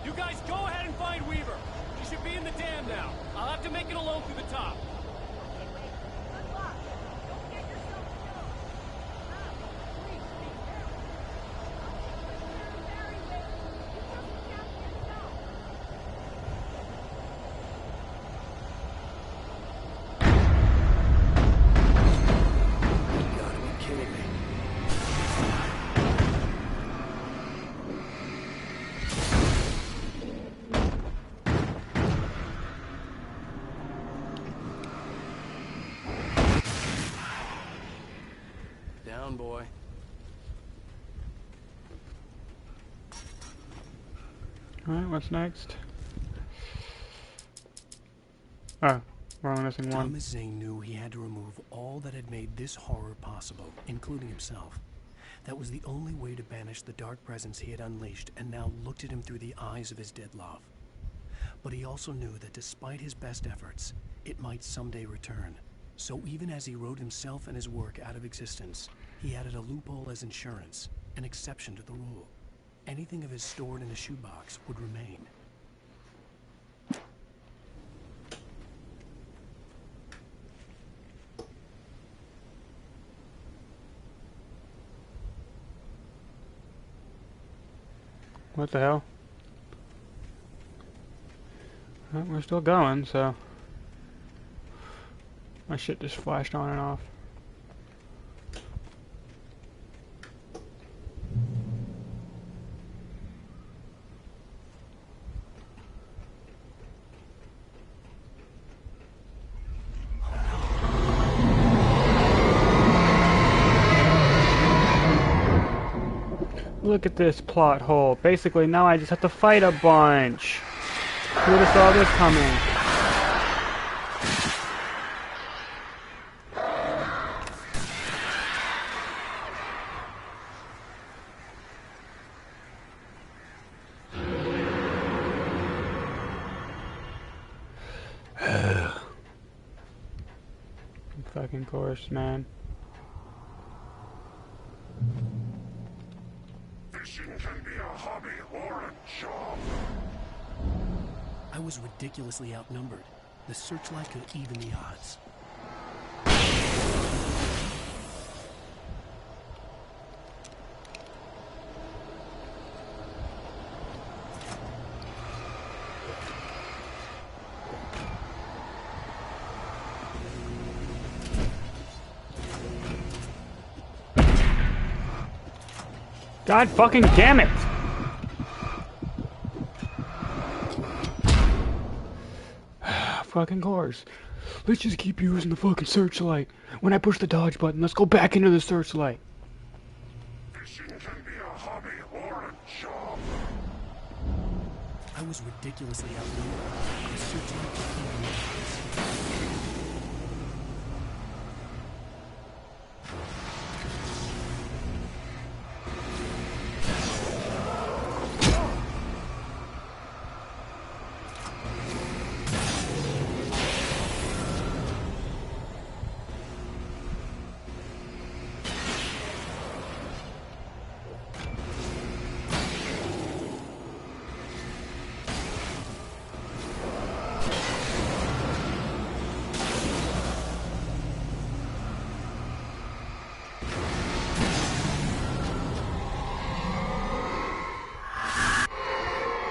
You guys go ahead and find Weaver. She should be in the dam now. I'll have to make it alone through the top. Down, boy. Alright, what's next? Oh, we're only missing one. Thomas Zane knew he had to remove all that had made this horror possible, including himself. That was the only way to banish the dark presence he had unleashed and now looked at him through the eyes of his dead love. But he also knew that despite his best efforts, it might someday return. So even as he wrote himself and his work out of existence, he added a loophole as insurance, an exception to the rule. Anything of his stored in a shoebox would remain. What the hell? Well, we're still going, so... My shit just flashed on and off. Look at this plot hole. Basically, now I just have to fight a bunch. Who would have saw this coming? Fucking course, man. Fishing can be a hobby or a job. I was ridiculously outnumbered. The searchlight could even the odds. God fucking damn it! Fucking course. Let's just keep using the fucking searchlight. When I push the dodge button, let's go back into the searchlight. Fishing can be a hobby or a job. I was ridiculously outnumbered. The searchlight could even the odds.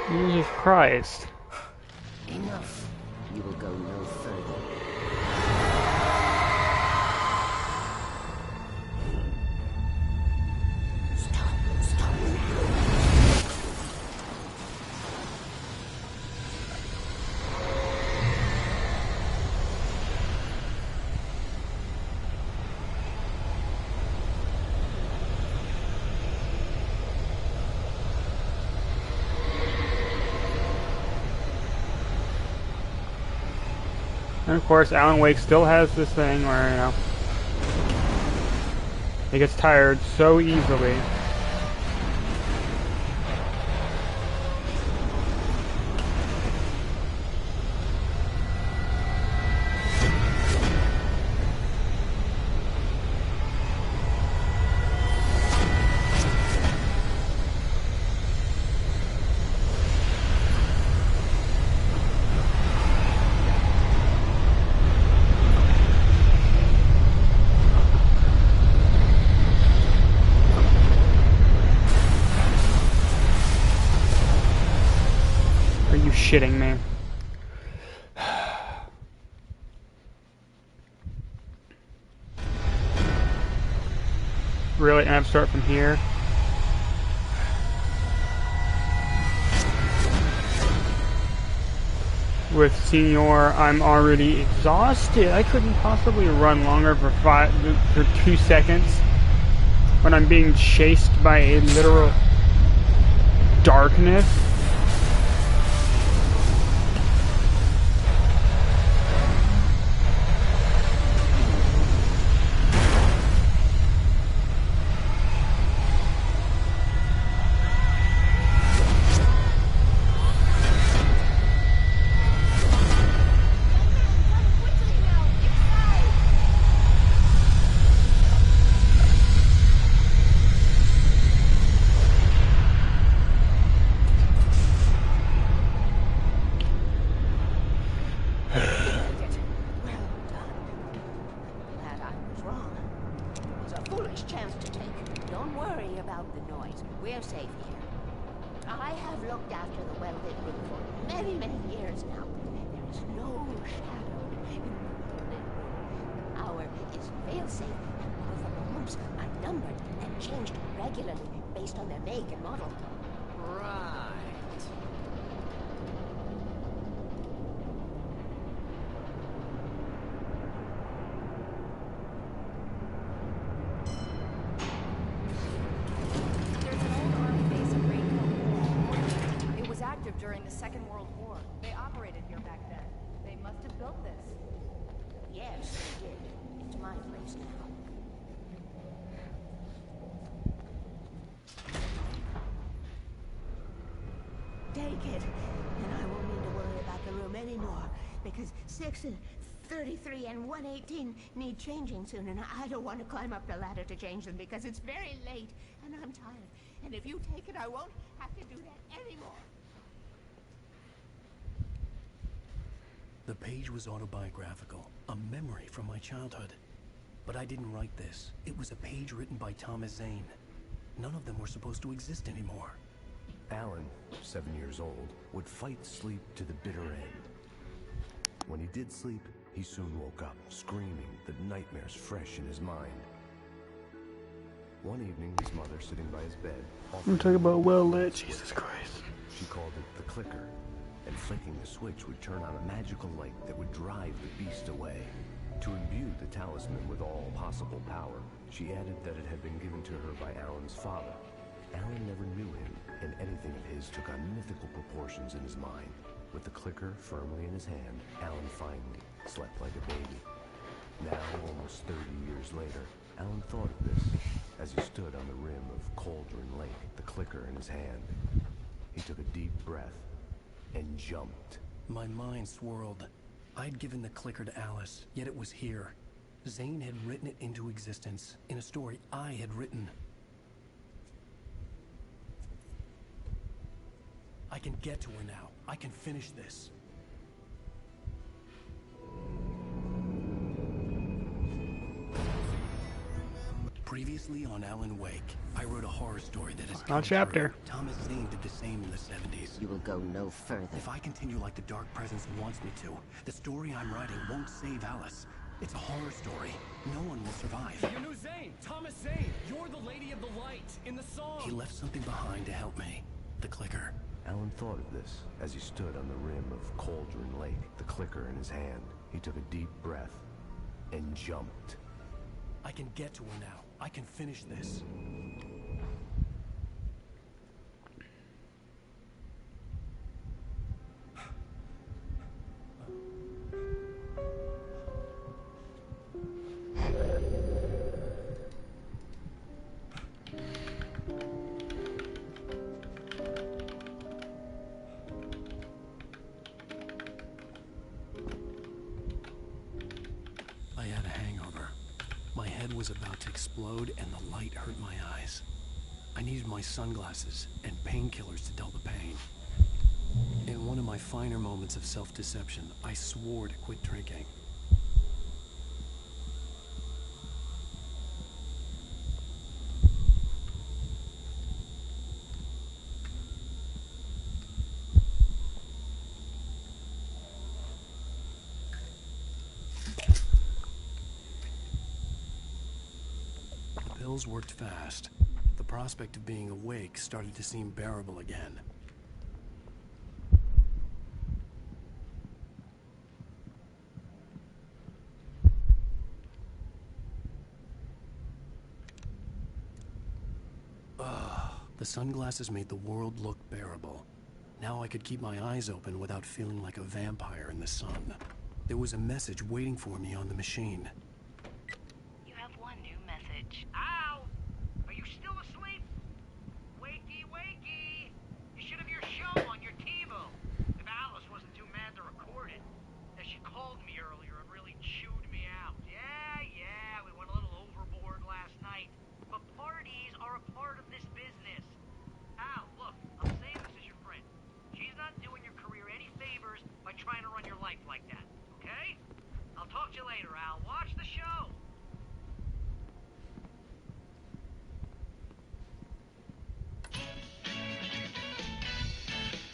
Jesus Christ. Enough. You will go no further. Stop. And of course, Alan Wake still has this thing where, you know, he gets tired so easily. Are you shitting me? Really? And I have to start from here? With Senior, I'm already exhausted. I couldn't possibly run longer for 2 seconds when I'm being chased by a literal darkness. During the Second World War. They operated here back then. They must have built this. Yes, they did. It's my place now. Take it, and I won't need to worry about the room anymore, because 6 and 33 and 118 need changing soon, and I don't want to climb up the ladder to change them because it's very late, and I'm tired. And if you take it, I won't have to do that anymore. The page was autobiographical, a memory from my childhood. But I didn't write this. It was a page written by Thomas Zane. None of them were supposed to exist anymore. Alan, 7 years old, would fight sleep to the bitter end. When he did sleep, he soon woke up, screaming, the nightmares fresh in his mind. One evening, his mother, sitting by his bed, I'm talking about well lit, Jesus Christ. She called it the clicker, and flicking the switch would turn on a magical light that would drive the beast away. To imbue the talisman with all possible power, she added that it had been given to her by Alan's father. Alan never knew him, and anything of his took on mythical proportions in his mind. With the clicker firmly in his hand, Alan finally slept like a baby. Now, almost 30 years later, Alan thought of this as he stood on the rim of Cauldron Lake, the clicker in his hand. He took a deep breath and jumped. My mind swirled. I'd given the clicker to Alice, yet it was here. Zane had written it into existence, in a story I had written. I can get to her now. I can finish this. Previously on Alan Wake, I wrote a horror story that has Not chapter. Thomas Zane did the same in the 70s. You will go no further. If I continue like the Dark Presence wants me to, the story I'm writing won't save Alice. It's a horror story. No one will survive. Your new Zane, Thomas Zane. You're the Lady of the Light in the song. He left something behind to help me. The clicker. Alan thought of this as he stood on the rim of Cauldron Lake, the clicker in his hand. He took a deep breath and jumped. I can get to her now. I can finish this. I had a hangover. My head was about to explode and the light hurt my eyes. I needed my sunglasses and painkillers to dull the pain. In one of my finer moments of self-deception, I swore to quit drinking. The pills worked fast. The prospect of being awake started to seem bearable again. The sunglasses made the world look bearable. Now I could keep my eyes open without feeling like a vampire in the sun. There was a message waiting for me on the machine. You have one new message. Ow! Are you still asleep? Wakey, wakey! You should have your show on your TiVo. If Alice wasn't too mad to record it. And she called me earlier and really chewed me out. Yeah, we went a little overboard last night. But parties are a part of this business. Al, look, I'm saying this as your friend. She's not doing your career any favors by trying to run your life like that, okay? I'll talk to you later, Al. Watch the show.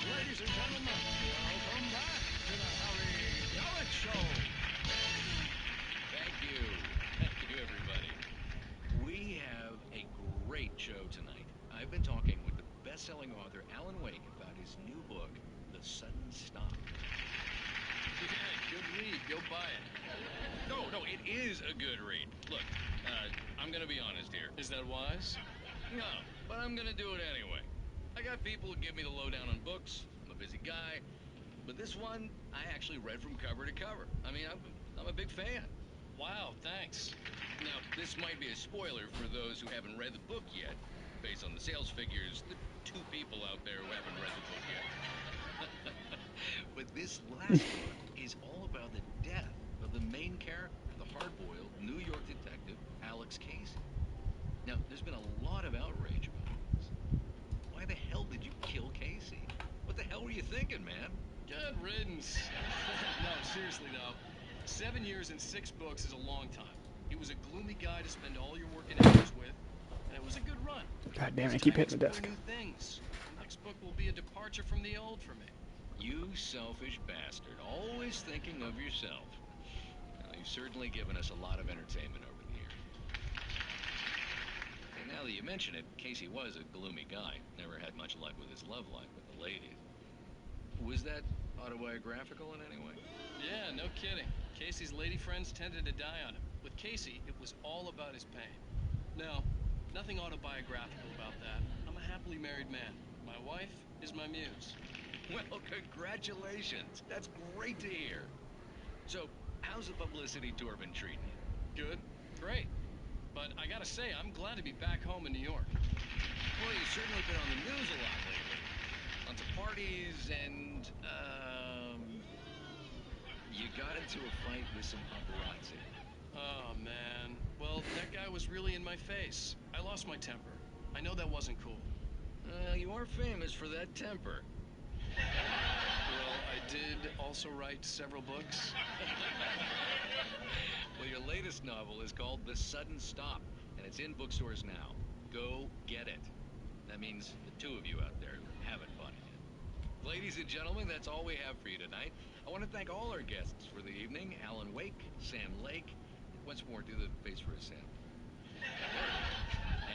Ladies and gentlemen, welcome back to the Harry Gallic Show. Thank you. Thank you, everybody. We have a great show tonight. I've been talking with the best-selling author Alan Wake about his new book, The Sudden Stop. Yeah, good read. Go buy it. No, it is a good read. Look, I'm gonna be honest here. Is that wise? No, but I'm gonna do it anyway. I got people who give me the lowdown on books. I'm a busy guy. But this one, I actually read from cover to cover. I mean, I'm a big fan. Wow, thanks. Now, this might be a spoiler for those who haven't read the book yet. Based on the sales figures, the 2 people out there who haven't read the book yet. But this last book is all about the death of the main character, the hard-boiled New York detective, Alex Casey. Now, there's been a lot of outrage about this. Why the hell did you kill Casey? What the hell were you thinking, man? Good riddance. No, seriously though. 7 years and 6 books is a long time. He was a gloomy guy to spend all your working hours with, and it was a good run. God damn it, I keep hitting the desk. New things. The next book will be a departure from the old for me. You selfish bastard, always thinking of yourself. Well, you've certainly given us a lot of entertainment over the years. And now that you mention it, Casey was a gloomy guy. Never had much luck with his love life with the ladies. Was that autobiographical in any way? Yeah, no kidding. Casey's lady friends tended to die on him. With Casey, it was all about his pain. No, nothing autobiographical about that. I'm a happily married man. My wife is my muse. Well, congratulations. That's great to hear. So, how's the publicity tour been treating you? Good. Great. But I gotta say, I'm glad to be back home in New York. Well, you've certainly been on the news a lot lately. Lots of parties and, you got into a fight with some paparazzi. Oh, man. Well, that guy was really in my face. I lost my temper. I know that wasn't cool. You are famous for that temper. Well, I did also write several books. Well, your latest novel is called The Sudden Stop, and it's in bookstores now. Go get it. That means the 2 of you out there who haven't bought it yet. Ladies and gentlemen, that's all we have for you tonight. I want to thank all our guests for the evening. Alan Wake, Sam Lake. Once more, do the face for a Sam.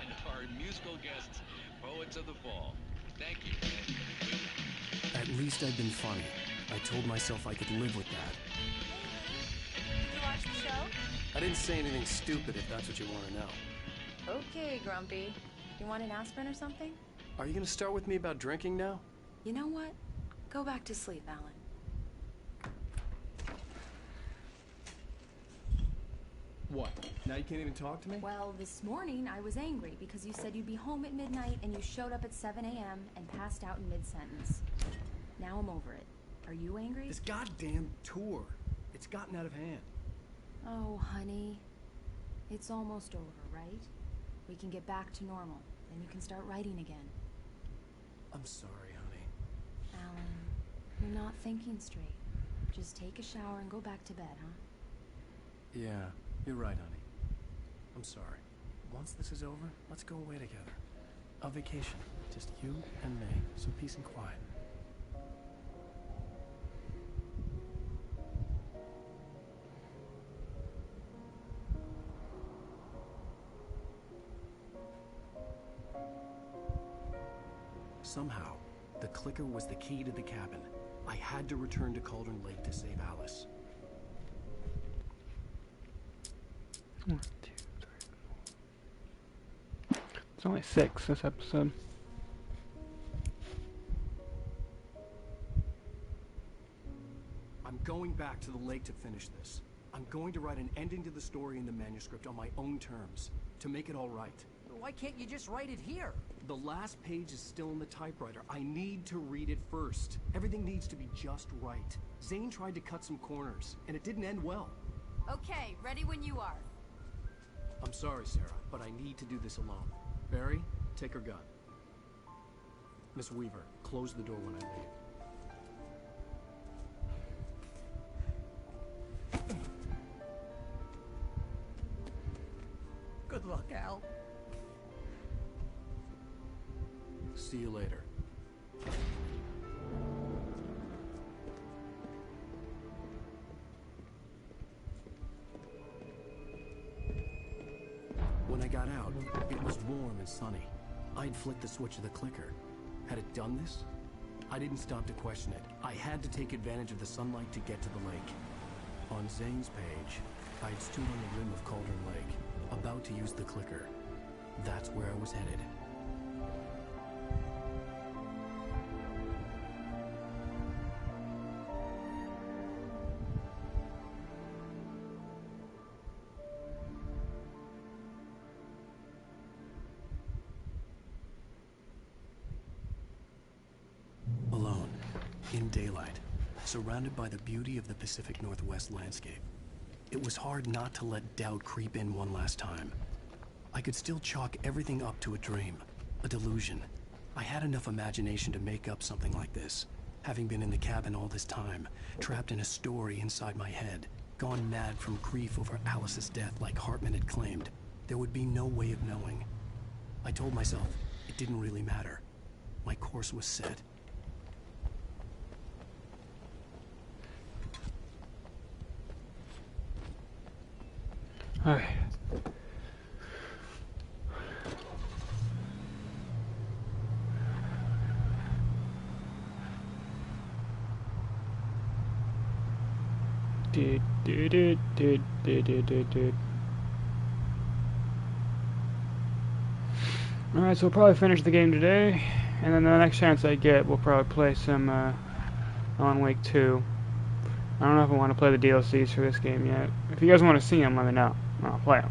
And our musical guests, Poets of the Fall. Thank you. At least I'd been funny. I told myself I could live with that. Did you watch the show? I didn't say anything stupid if that's what you want to know. Okay, Grumpy. You want an aspirin or something? Are you going to start with me about drinking now? You know what? Go back to sleep, Alan. What? Now you can't even talk to me? Well, this morning I was angry because you said you'd be home at midnight and you showed up at 7 a.m. and passed out in mid-sentence. Now I'm over it. Are you angry? This goddamn tour. It's gotten out of hand. Oh, honey. It's almost over, right? We can get back to normal. Then you can start writing again. I'm sorry, honey. Alan, you're not thinking straight. Just take a shower and go back to bed, huh? Yeah, you're right, honey. I'm sorry. Once this is over, let's go away together. A vacation. Just you and me. Some peace and quiet. Somehow, the clicker was the key to the cabin. I had to return to Cauldron Lake to save Alice. 1, 2, 3, 4. It's only 6 this episode. I'm going back to the lake to finish this. I'm going to write an ending to the story in the manuscript on my own terms, to make it all right. Why can't you just write it here? The last page is still in the typewriter. I need to read it first. Everything needs to be just right. Zane tried to cut some corners, and it didn't end well. Okay, ready when you are. I'm sorry, Sarah, but I need to do this alone. Barry, take her gun. Miss Weaver, close the door when I leave. Good luck, Al. See you later. When I got out, it was warm and sunny. I'd flicked the switch of the clicker. Had it done this? I didn't stop to question it. I had to take advantage of the sunlight to get to the lake. On Zane's page, I'd stood on the rim of Cauldron Lake, about to use the clicker. That's where I was headed. Alone, in daylight, surrounded by the beauty of the Pacific Northwest landscape. It was hard not to let doubt creep in one last time. I could still chalk everything up to a dream, a delusion. I had enough imagination to make up something like this, having been in the cabin all this time, trapped in a story inside my head, gone mad from grief over Alice's death like Hartman had claimed. There would be no way of knowing. I told myself it didn't really matter. My course was set. Alright. Alright, so we'll probably finish the game today, and then the next chance I get, we'll probably play some Alan Wake 2. I don't know if I want to play the DLCs for this game yet. If you guys want to see them, let me know. I'll play them.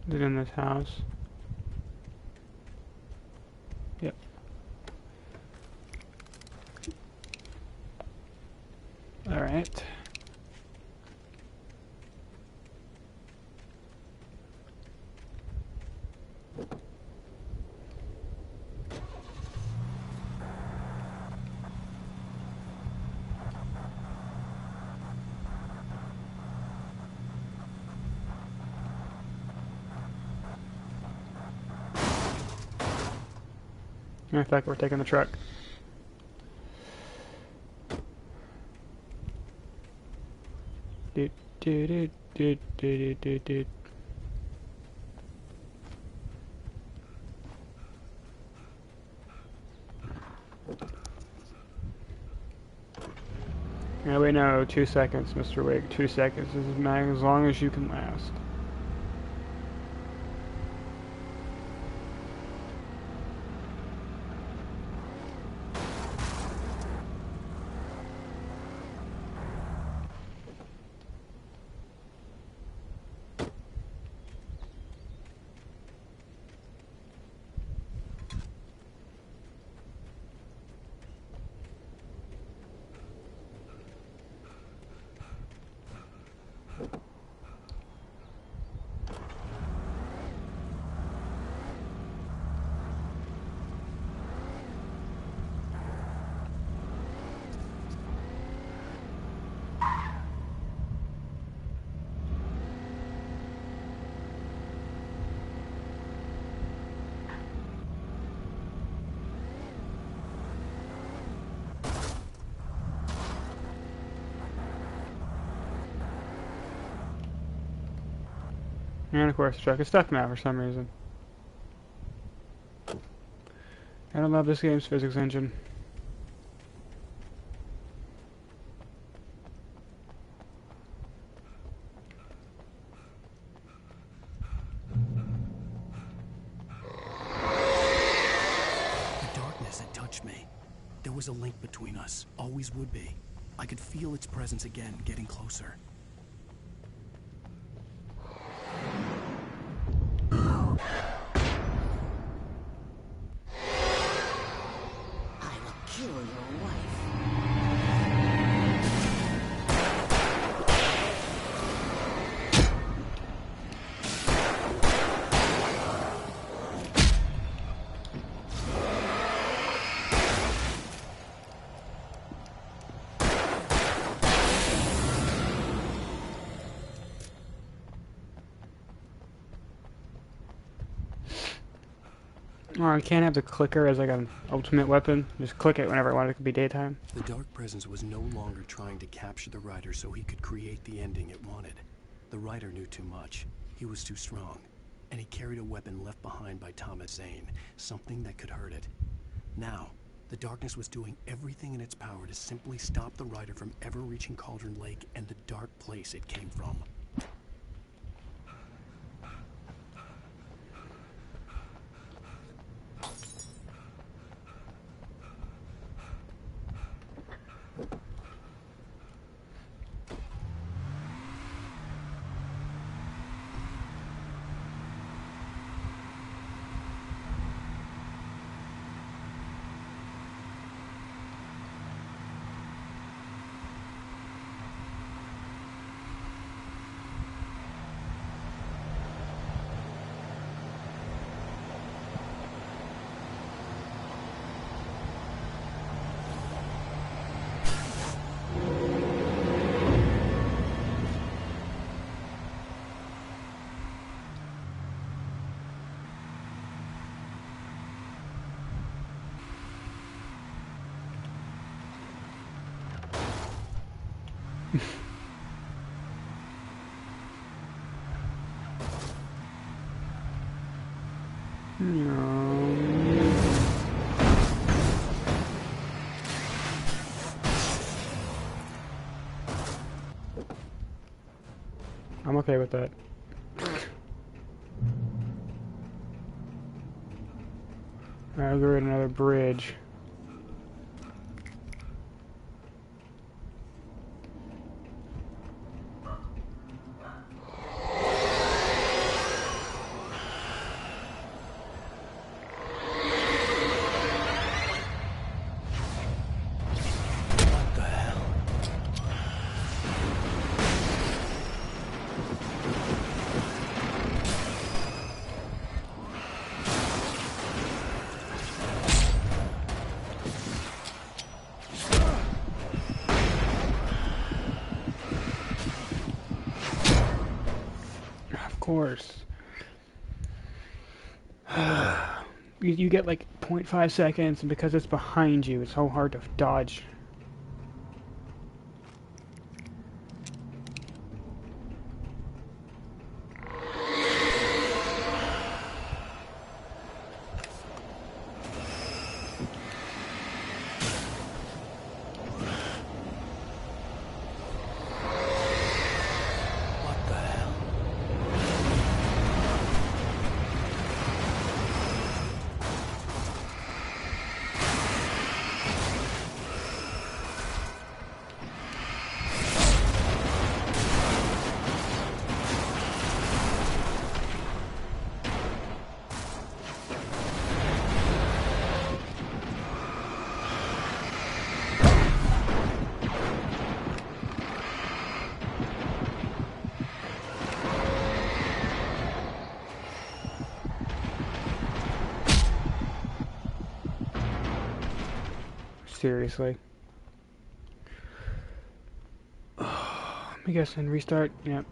Is it in this house? Alright. In fact, we're taking the truck. Do. Yeah, we know 2 seconds, Mr. Wake. 2 seconds is as long as you can last. And of course the truck is stuck now for some reason. I don't love this game's physics engine. The darkness had touched me. There was a link between us, always would be. I could feel its presence again, getting closer. Kill your wife. Oh, I can't have the clicker as like an ultimate weapon. Just click it whenever I want it to be daytime. The dark presence was no longer trying to capture the writer so he could create the ending it wanted. The writer knew too much. He was too strong. And he carried a weapon left behind by Thomas Zane, something that could hurt it. Now, the darkness was doing everything in its power to simply stop the writer from ever reaching Cauldron Lake and the dark place it came from. I'm okay with that. Alright, we're at another bridge. force. You get like 0.5 seconds, and because it's behind you, it's so hard to dodge. Seriously. Let me guess and restart. Yep.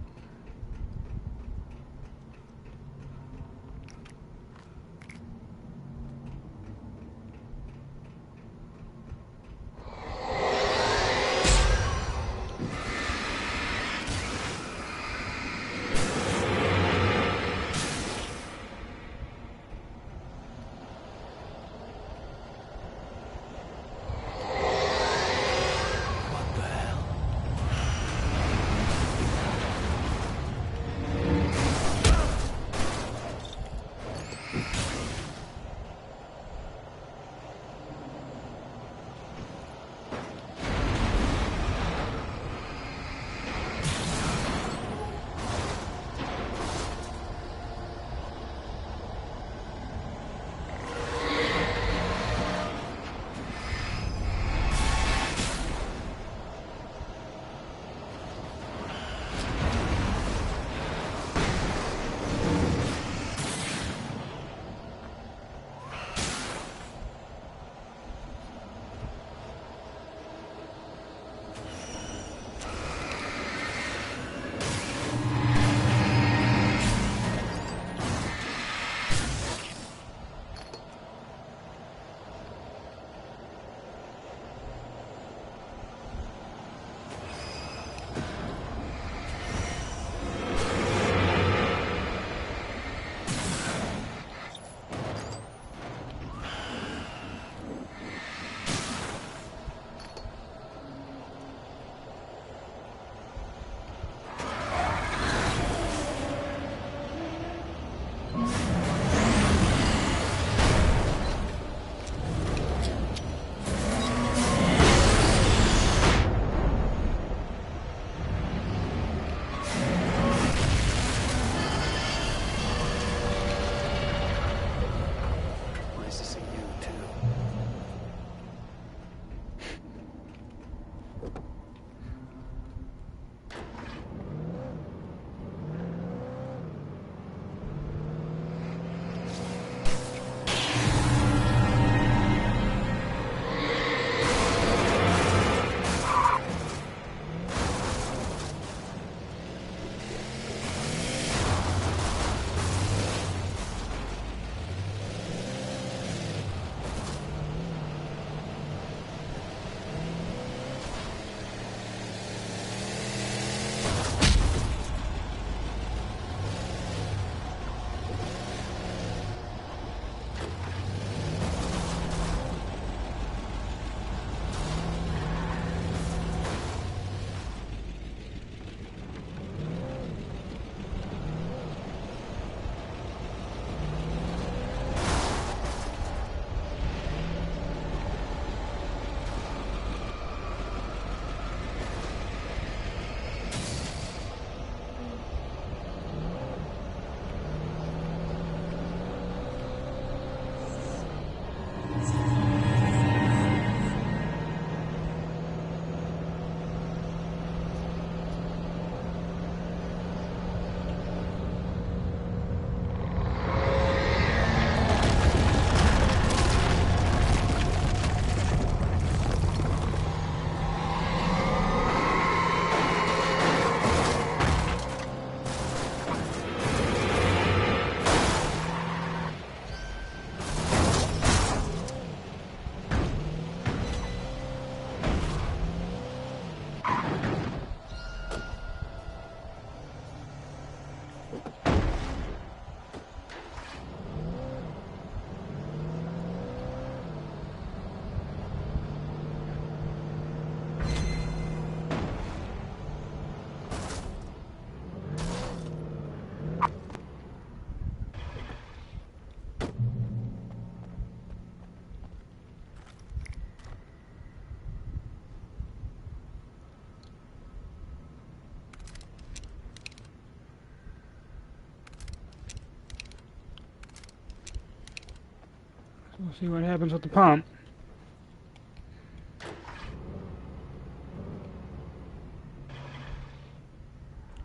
We'll see what happens with the pump.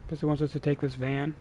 Guess it wants us to take this van.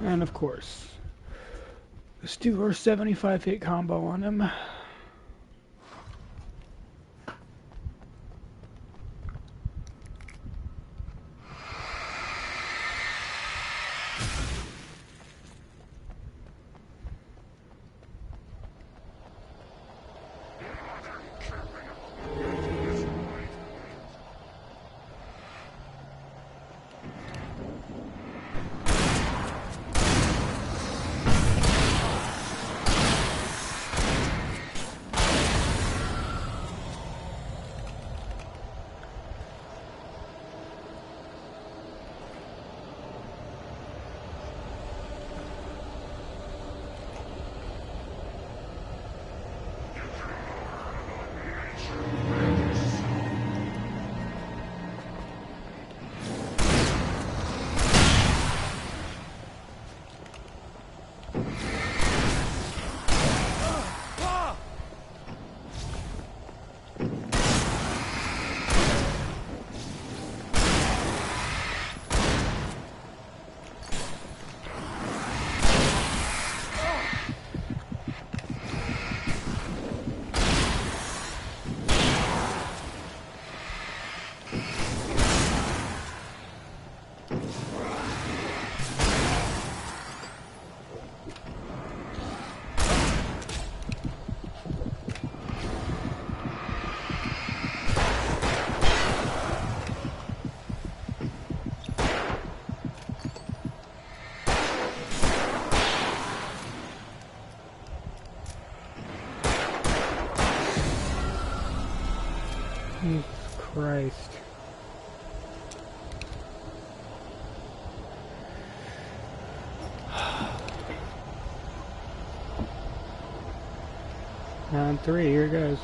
And of course, let's do our 75 hit combo on him. Jesus Christ. Round 3, here it goes.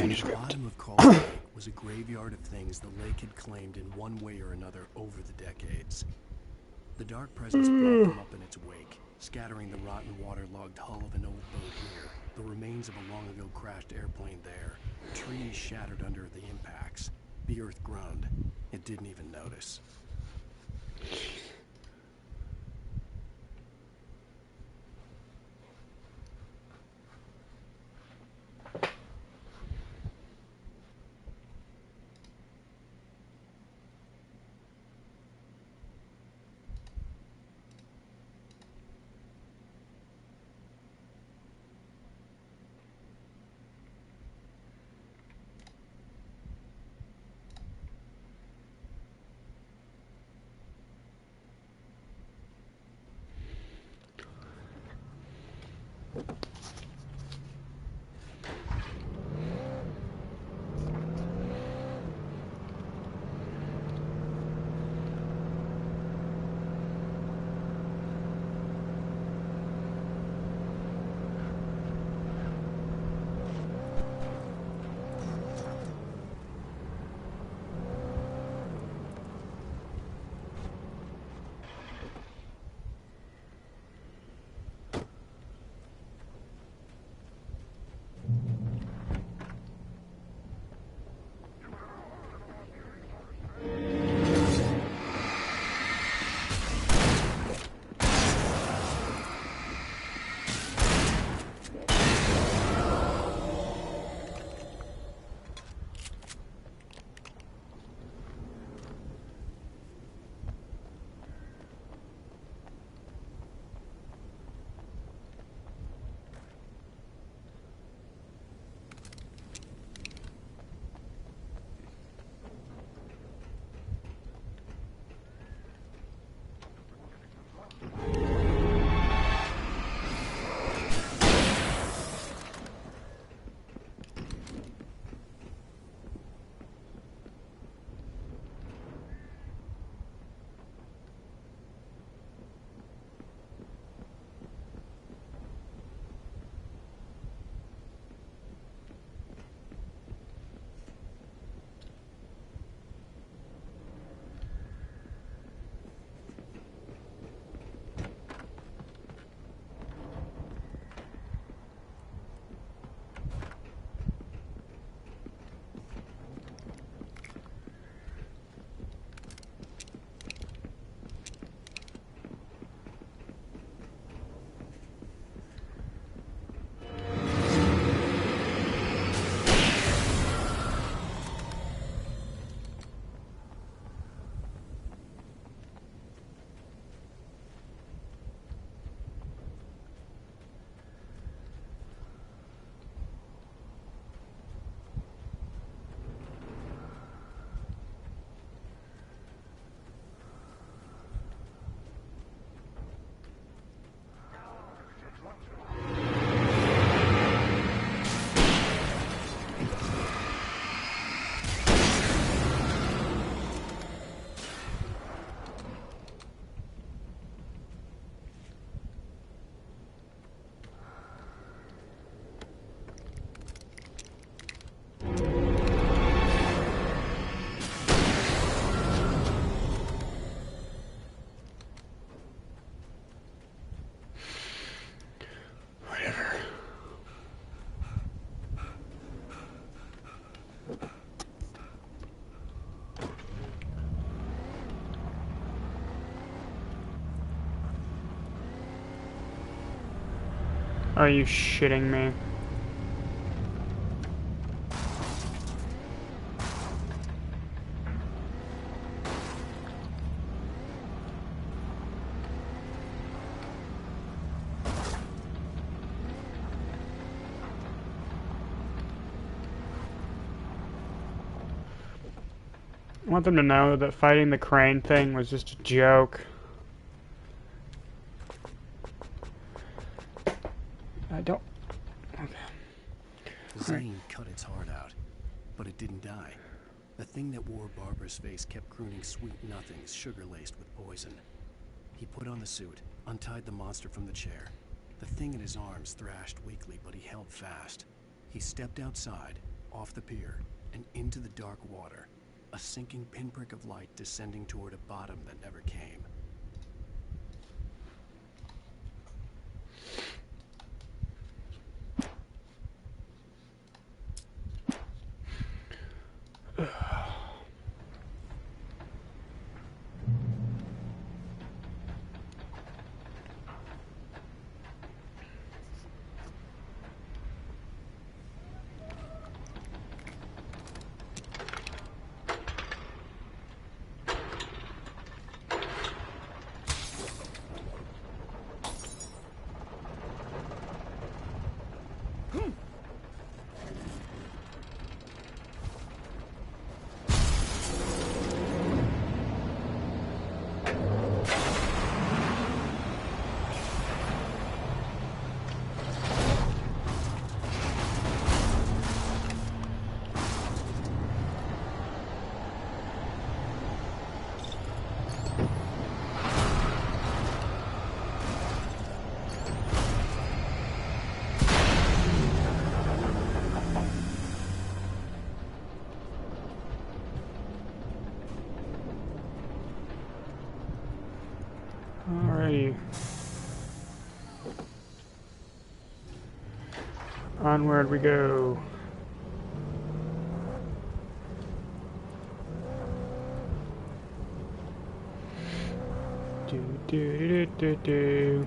The bottom of Calder Lake was a graveyard of things the lake had claimed in one way or another over the decades. The dark presence brought them up in its wake, scattering the rotten waterlogged hull of an old boat here, the remains of a long-ago crashed airplane there, trees shattered under the impacts. The earth groaned. It didn't even notice. Are you shitting me? I want them to know that fighting the crane thing was just a joke. I don't... Okay. Zane cut its heart out, but it didn't die. The thing that wore Barbara's face kept crooning sweet nothings sugar-laced with poison. He put on the suit, untied the monster from the chair. The thing in his arms thrashed weakly, but he held fast. He stepped outside, off the pier, and into the dark water. A sinking pinprick of light descending toward a bottom that never came. Alrighty. Onward we go. Do do do do do.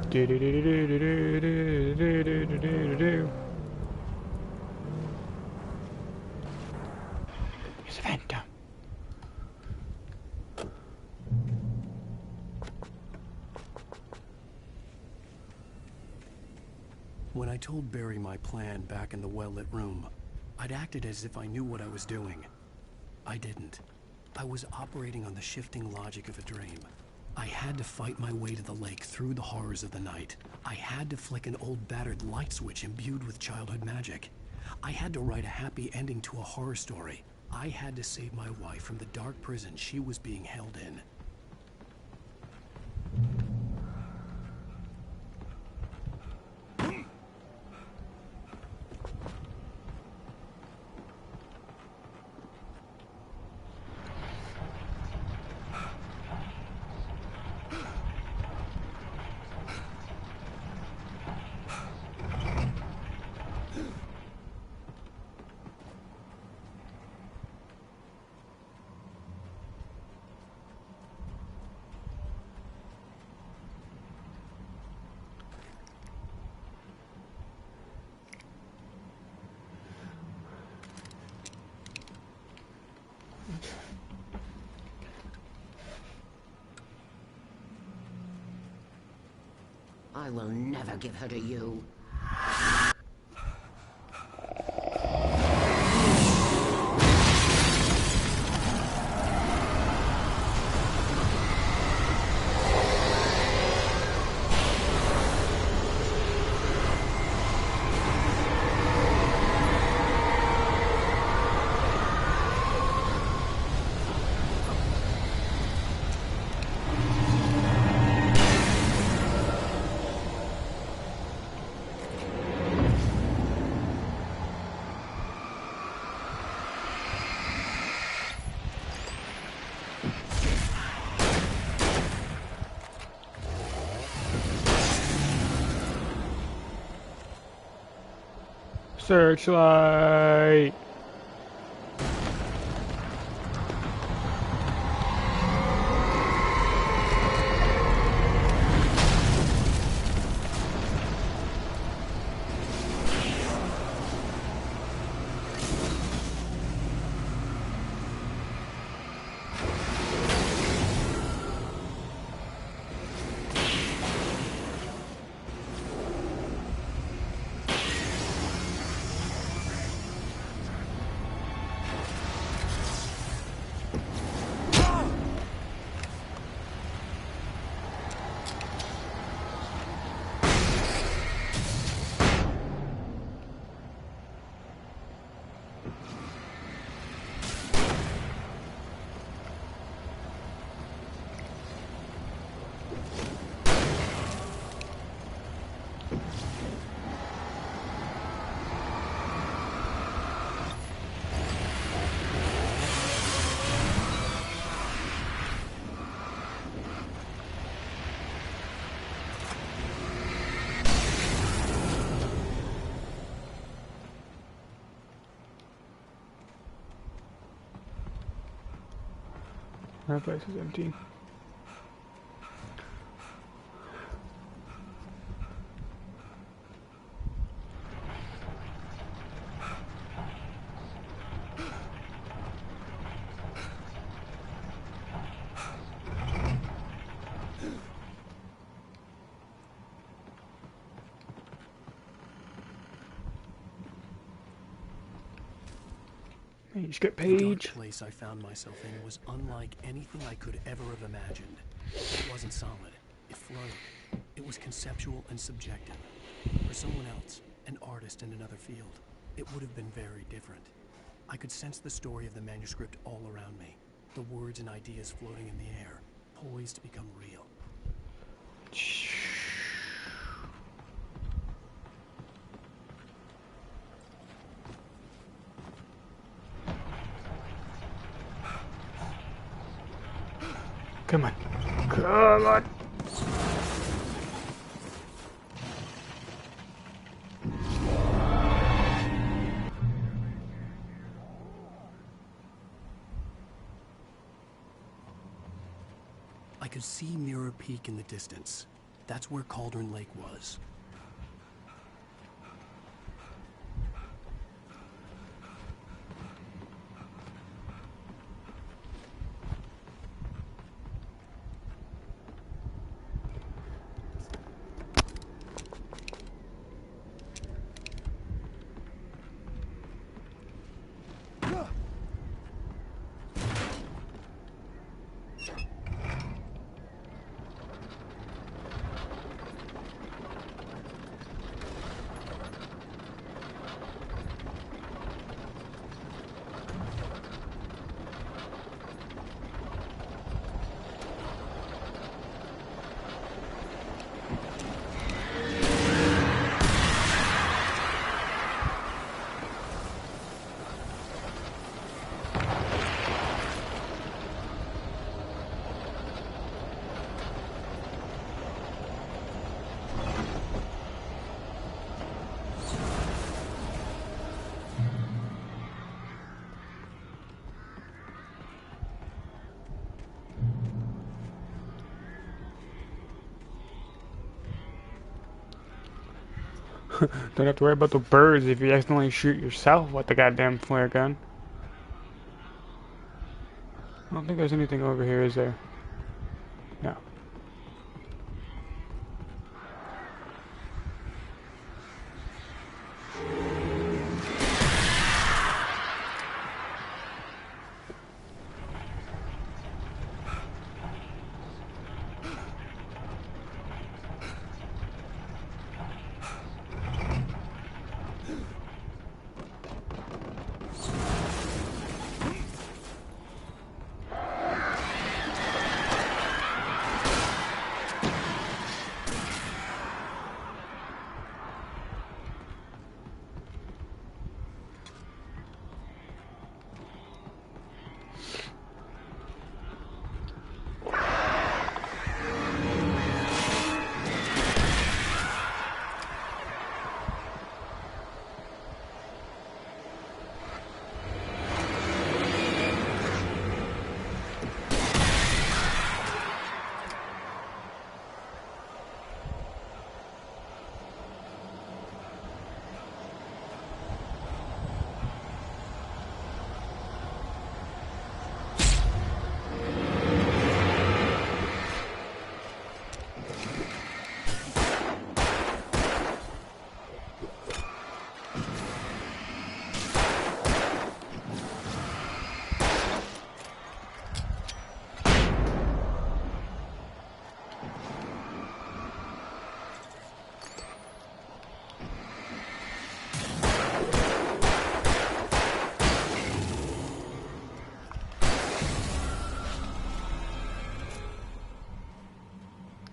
Do do do do do do do do do do do do. It's a phantom. When I told Barry my plan back in the well-lit room, I'd acted as if I knew what I was doing. I didn't. I was operating on the shifting logic of a dream. I had to fight my way to the lake through the horrors of the night. I had to flick an old battered light switch imbued with childhood magic. I had to write a happy ending to a horror story. I had to save my wife from the dark prison she was being held in. I will never give her to you. Searchlight. That place is empty. Manuscript The dark page. place I found myself in was unlike anything I could ever have imagined. It wasn't solid. It floated. It was conceptual and subjective. For someone else, an artist in another field, it would have been very different. I could sense the story of the manuscript all around me. The words and ideas floating in the air, poised to become real. Come on. Come on. I could see Mirror Peak in the distance. That's where Cauldron Lake was. Don't have to worry about the birds if you accidentally shoot yourself with the goddamn flare gun. I don't think there's anything over here, is there? No.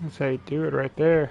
That's how you do it right there.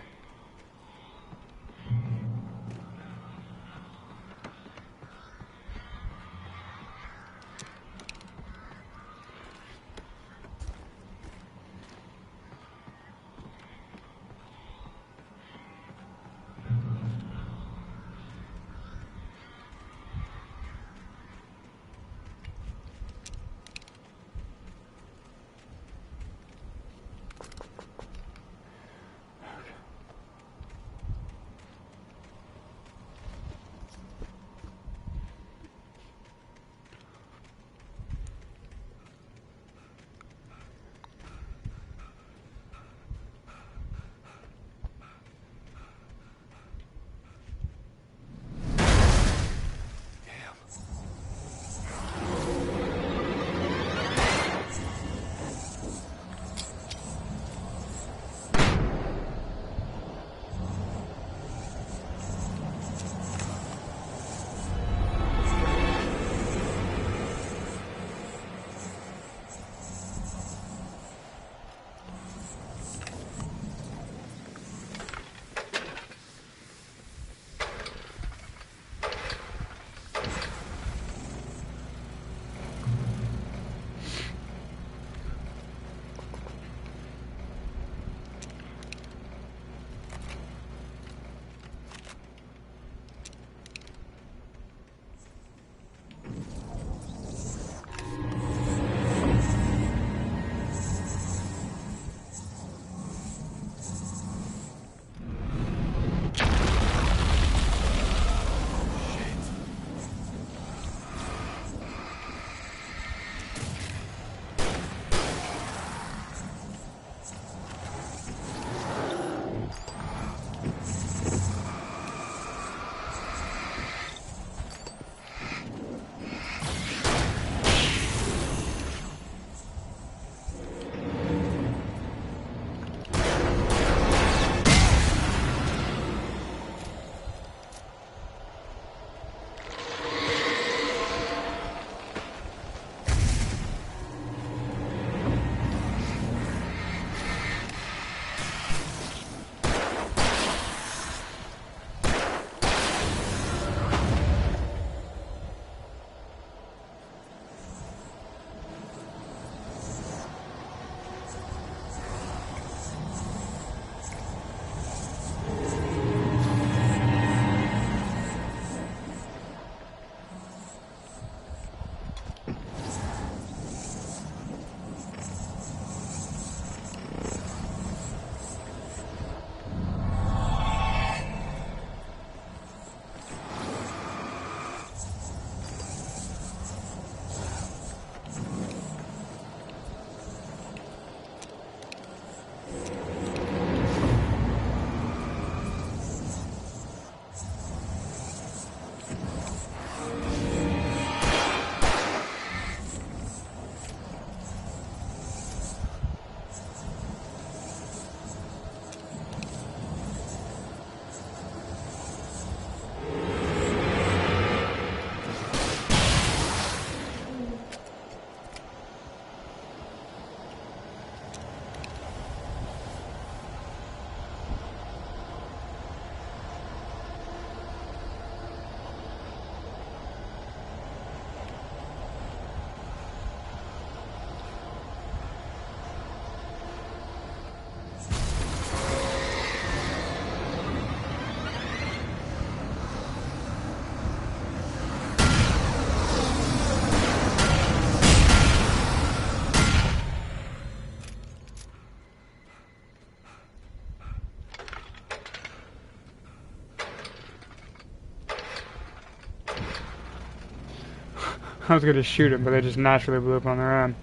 I was gonna shoot them, but they just naturally blew up on their own.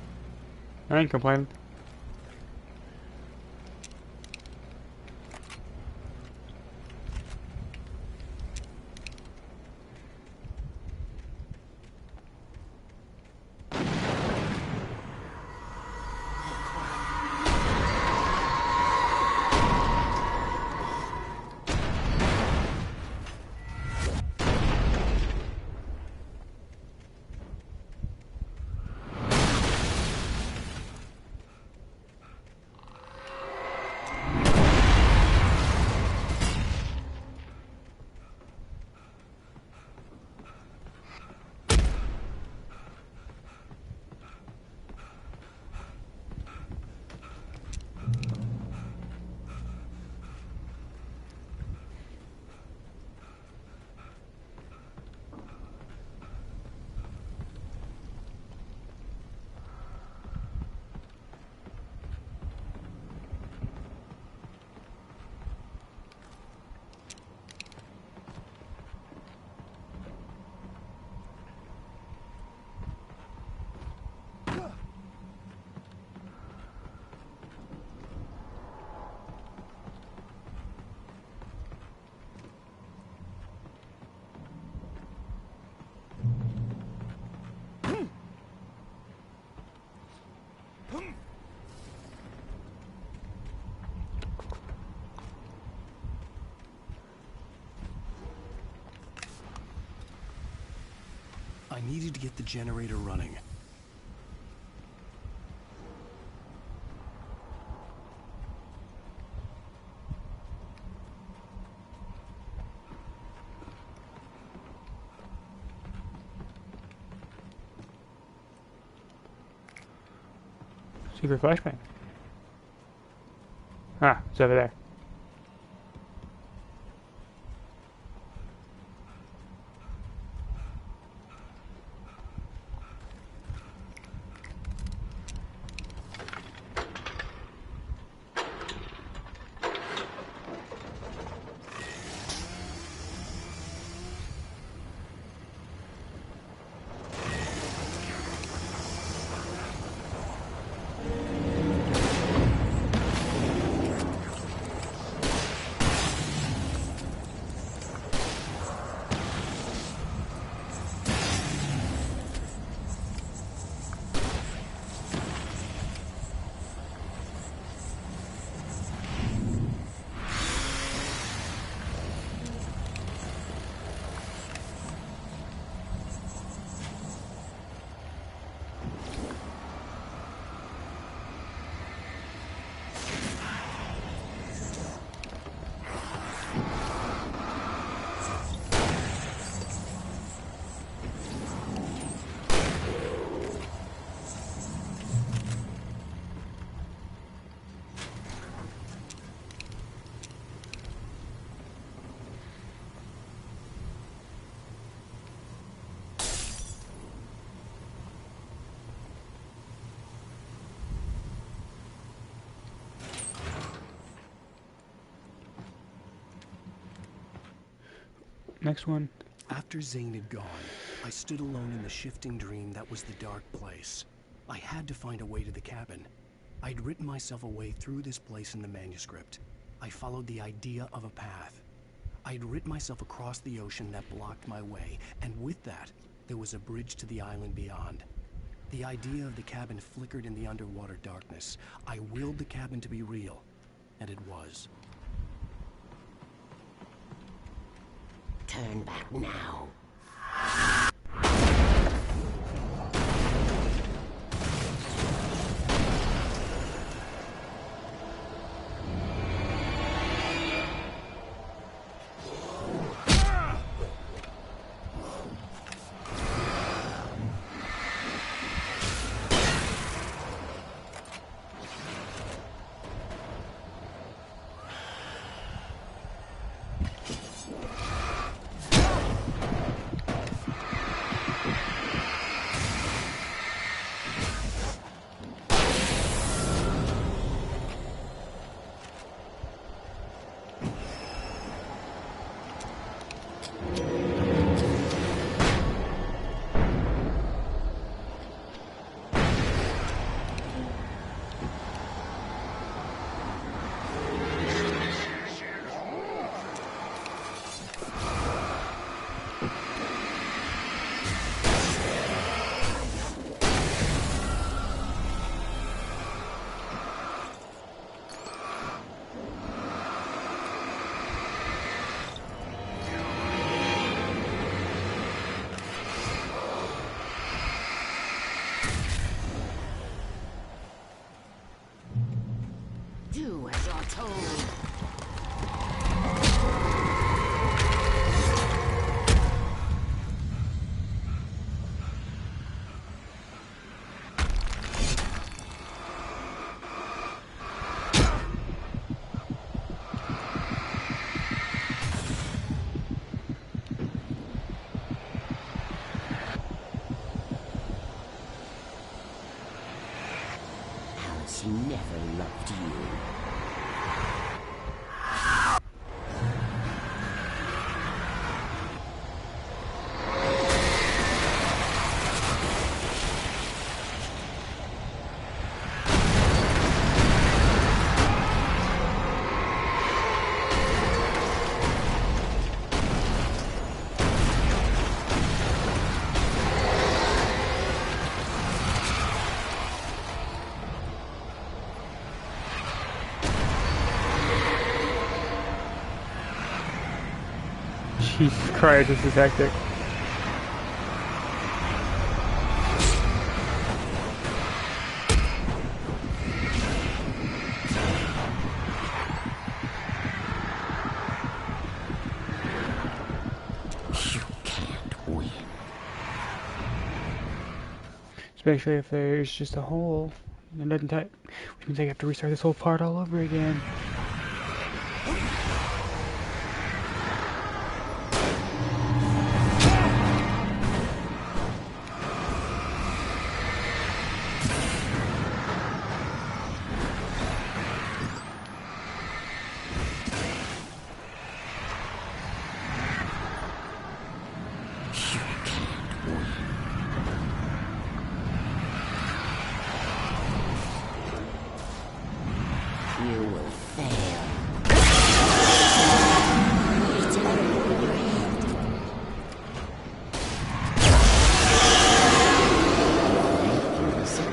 I ain't complaining. I needed to get the generator running. Secret flashbang. Ah, it's over there. Next one. After Zane had gone, I stood alone in the shifting dream that was the dark place. I had to find a way to the cabin. I'd written myself a way through this place in the manuscript. I followed the idea of a path. I'd written myself across the ocean that blocked my way, and with that, there was a bridge to the island beyond. The idea of the cabin flickered in the underwater darkness. I willed the cabin to be real, and it was. Turn back now. battle! Alice never loved you. Jesus Christ, this is hectic. You can't win. Especially if there's just a hole. It doesn't type, which means I have to restart this whole part all over again. You will fail. It's all in your head. Thank you, listen.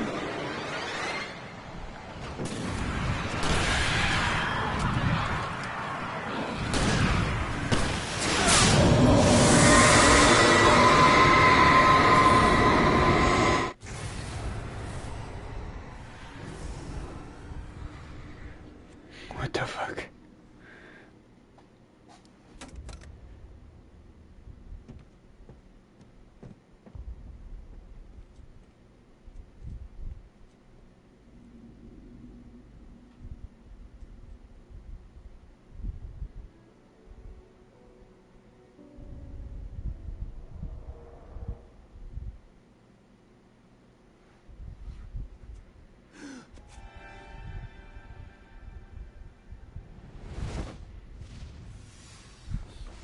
What the fuck?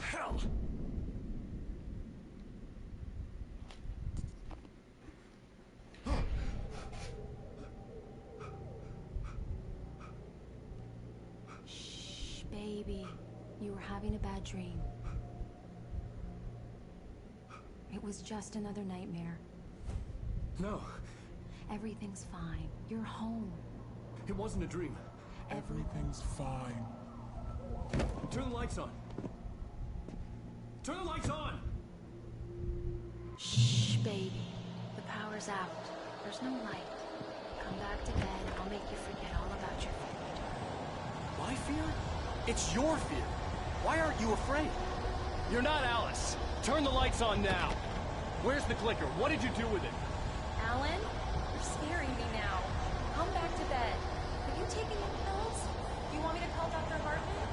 Hell! Shh, baby. You were having a bad dream. It was just another nightmare. No, Everything's fine. You're home. it wasn't a dream. Everything's fine. Turn the lights on. Turn the lights on! Shh, baby. The power's out. There's no light. Come back to bed and I'll make you forget all about your fear. My fear? It's your fear. Why aren't you afraid? You're not Alice. Turn the lights on now. Where's the clicker? What did you do with it? Alan, you're scaring me now. Come back to bed. Have you taken your pills? You want me to call Dr. Hartman?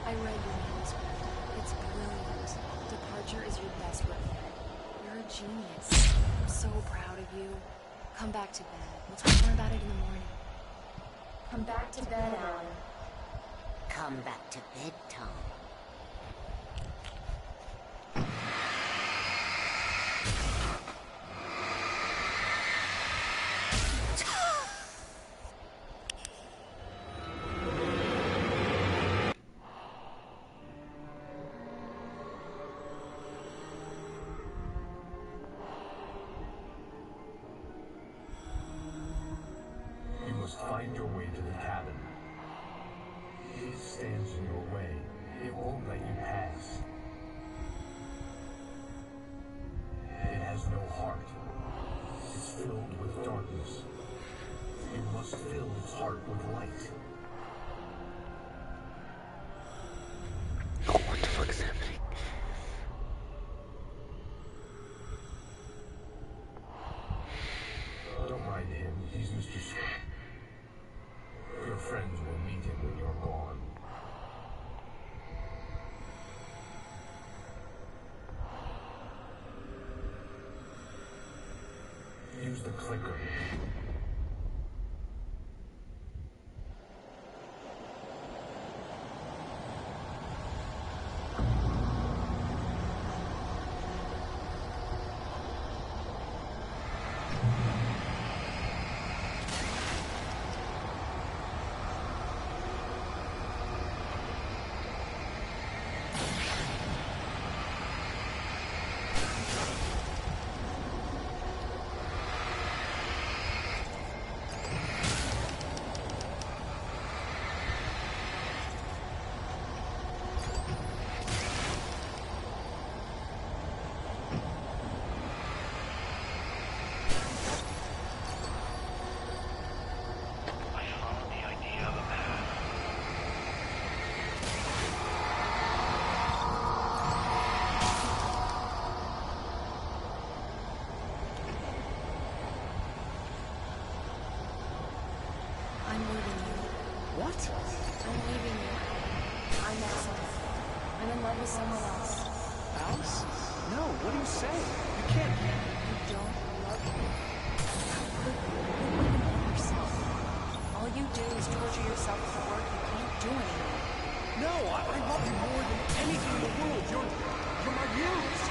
I read your manuscript. It's brilliant. Departure is your best weapon. You're a genius. I'm so proud of you. Come back to bed. We'll talk more about it in the morning. Come back to bed, Alan. Come back to bed, Tom. You must find your way to the cabin. It stands in your way. It won't let you pass. It has no heart. It's filled with darkness. It must fill its heart with light. Oh, what the fuck is happening? Don't mind him. He's Mr. Scott. Your friends will meet him when you're gone. Use the clicker. I'm leaving you. What? I'm leaving you. I met someone. I'm in love with someone else. Alice? No, what do you say? You can't. You don't love me. How could you? You wouldn't love yourself. All you do is torture yourself with work you can't do anymore. No, I love you more than anything in the world. You're my muse.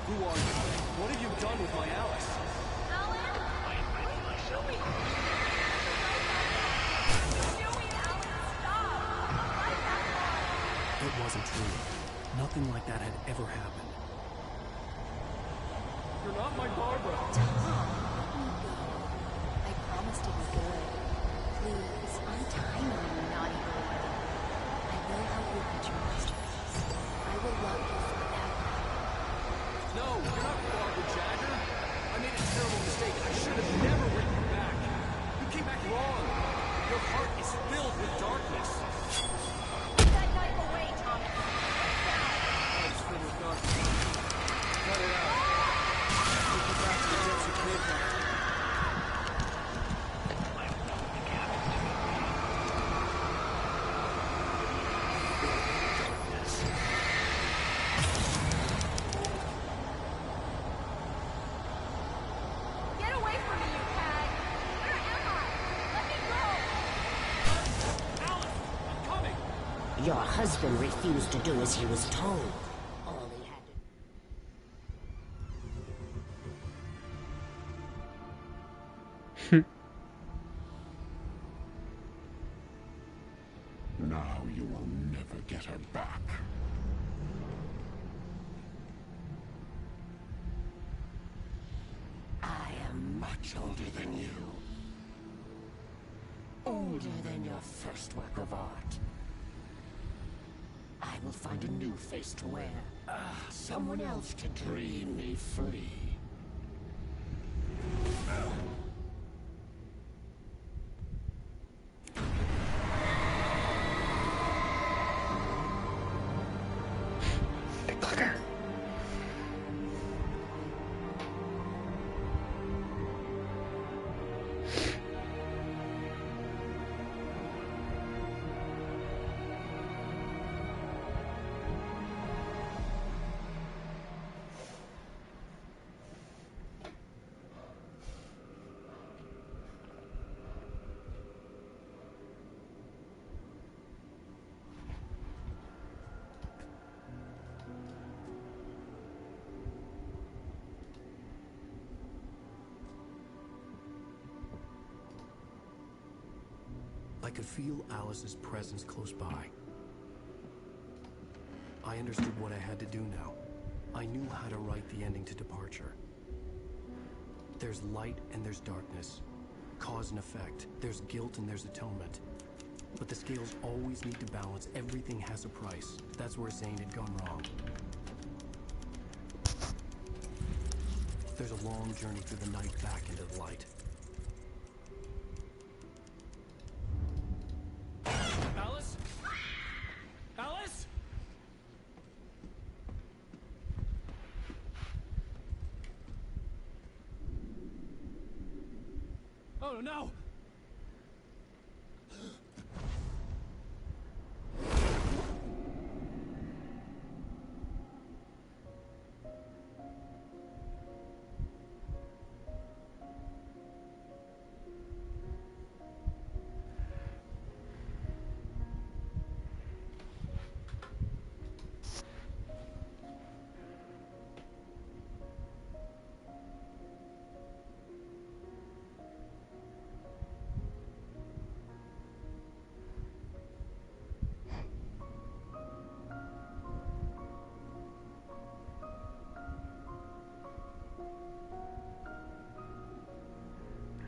Who are you? What have you done with my Alice? It wasn't true. Nothing like that had ever happened. You're not my Barbara. Tom, let me go. I promised to be good. Please, untie me, you naughty boy. I will help you get your masterpiece. I will love you forever. No, you're not Barbara Jagger. I made a terrible mistake. I should have never written you back. You came back wrong. Your heart is filled with darkness. Put that knife away, Thomas. It's filled with darkness. Cut it out. Take you back to the depths you came from. Get away from me, you cad! Where am I? Let me go! Alice, I'm coming! Your husband refused to do as he was told. All he had to Now you will never get her back. I am much older than you. Older than your first work of art. I will find a new face to wear. Someone else to dream me free. The clicker. I could feel Alice's presence close by. I understood what I had to do now. I knew how to write the ending to Departure. There's light and there's darkness. Cause and effect. There's guilt and there's atonement. But the scales always need to balance. Everything has a price. That's where Zane had gone wrong. There's a long journey through the night back into the light. Oh no!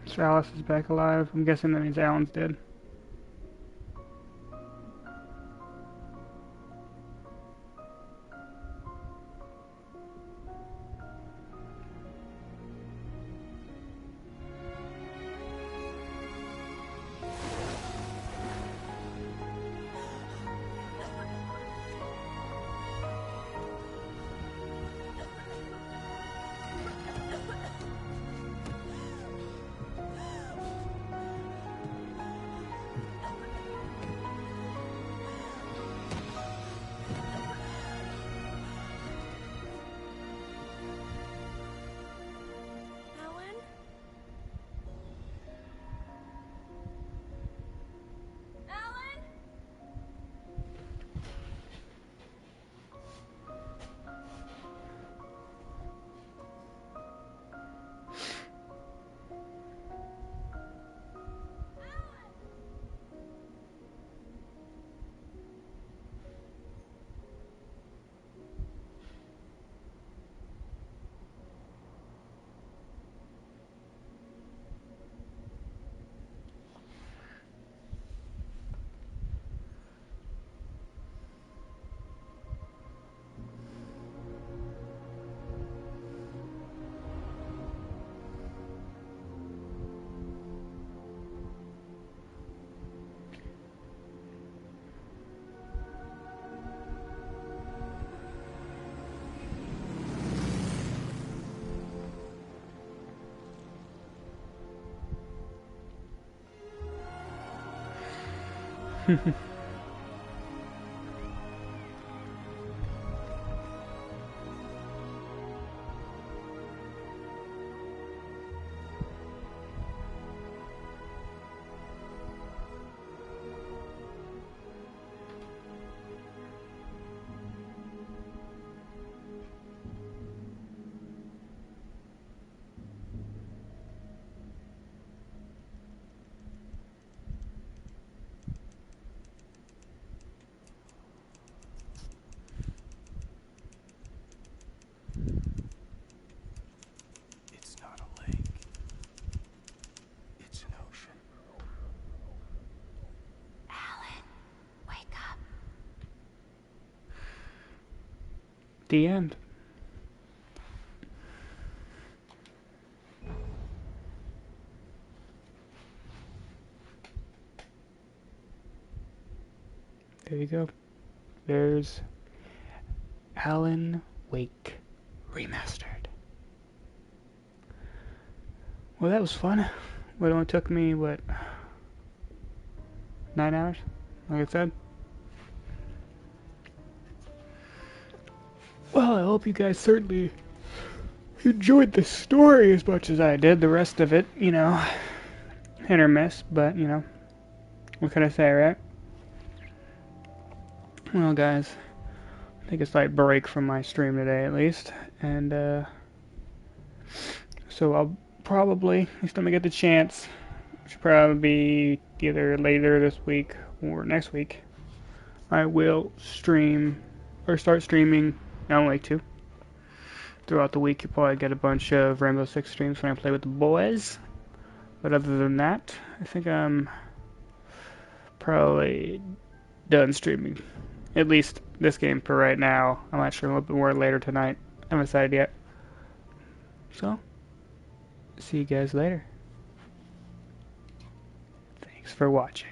So Alice is back alive. I'm guessing that means Alan's dead. It's not a lake. It's an ocean. Alan, wake up. The end. There you go. There's Alan Wake Remastered. Well, that was fun. It only took me, what, 9 hours? Like I said. Well, I hope you guys certainly enjoyed the story as much as I did. The rest of it, you know, hit or miss, but, you know, what can I say, right? Well, guys, take a slight break from my stream today, at least, and, so I'll probably, at least let me get the chance, should probably be either later this week or next week, I will stream, or start streaming, not only 2. Throughout the week, you'll probably get a bunch of Rainbow Six streams when I play with the boys. But other than that, I think I'm probably done streaming. At least this game for right now. I might stream a little bit more later tonight. I haven't decided yet. So, see you guys later. Thanks for watching.